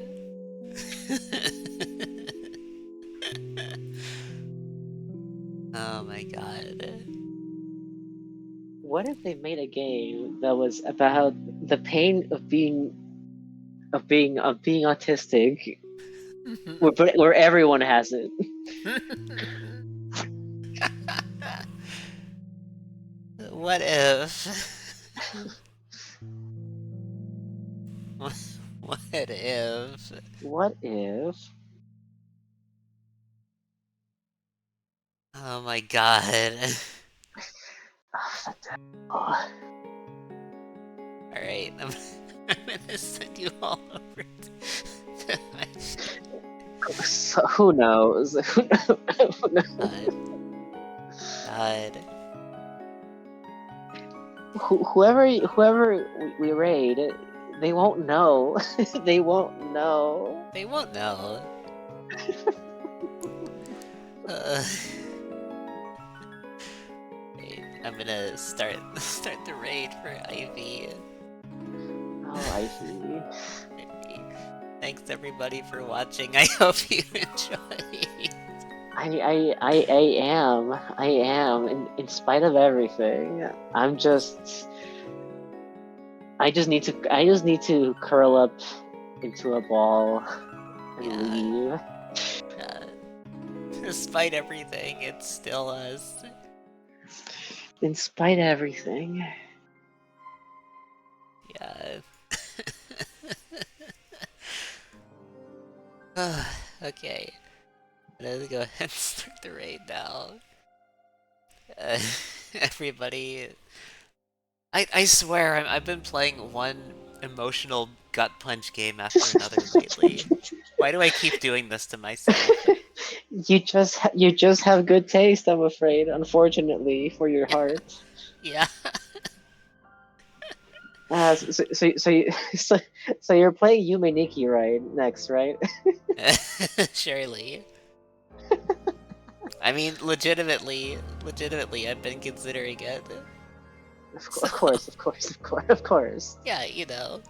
Oh my god. What if they made a game that was about the pain of being autistic, where everyone has it? What if? What if? What if? Oh my god. Oh, Alright, I'm gonna send you all over to my so who knows? Who knows? god. God. Whoever we raid, they won't know. They won't know. They won't know. Uh, wait, I'm gonna start the raid for Ivy. Oh, I see. Thanks everybody for watching. I hope you enjoyed. I am. In spite of everything, I just need to curl up into a ball and Yeah. leave. Despite everything, it's still us. In spite of everything. Yeah. Okay. Let's go ahead and start the raid now. Everybody... I swear, I've been playing one emotional gut punch game after another lately. Why do I keep doing this to myself? You just have good taste, I'm afraid, unfortunately, for your heart. Yeah. So, so you're playing Yume Nikki, right? Next, right? Surely. I mean, legitimately, I've been considering it. So, Of course, of course, of course, of course. yeah, you know.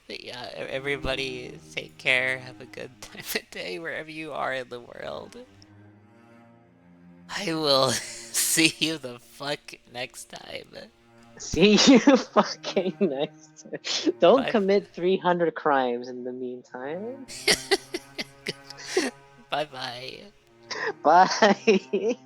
But yeah, everybody take care, have a good time of day wherever you are in the world. I will see you the fuck next time. See you fucking next time. Don't Bye. commit 300 crimes in the meantime. Bye bye. Bye.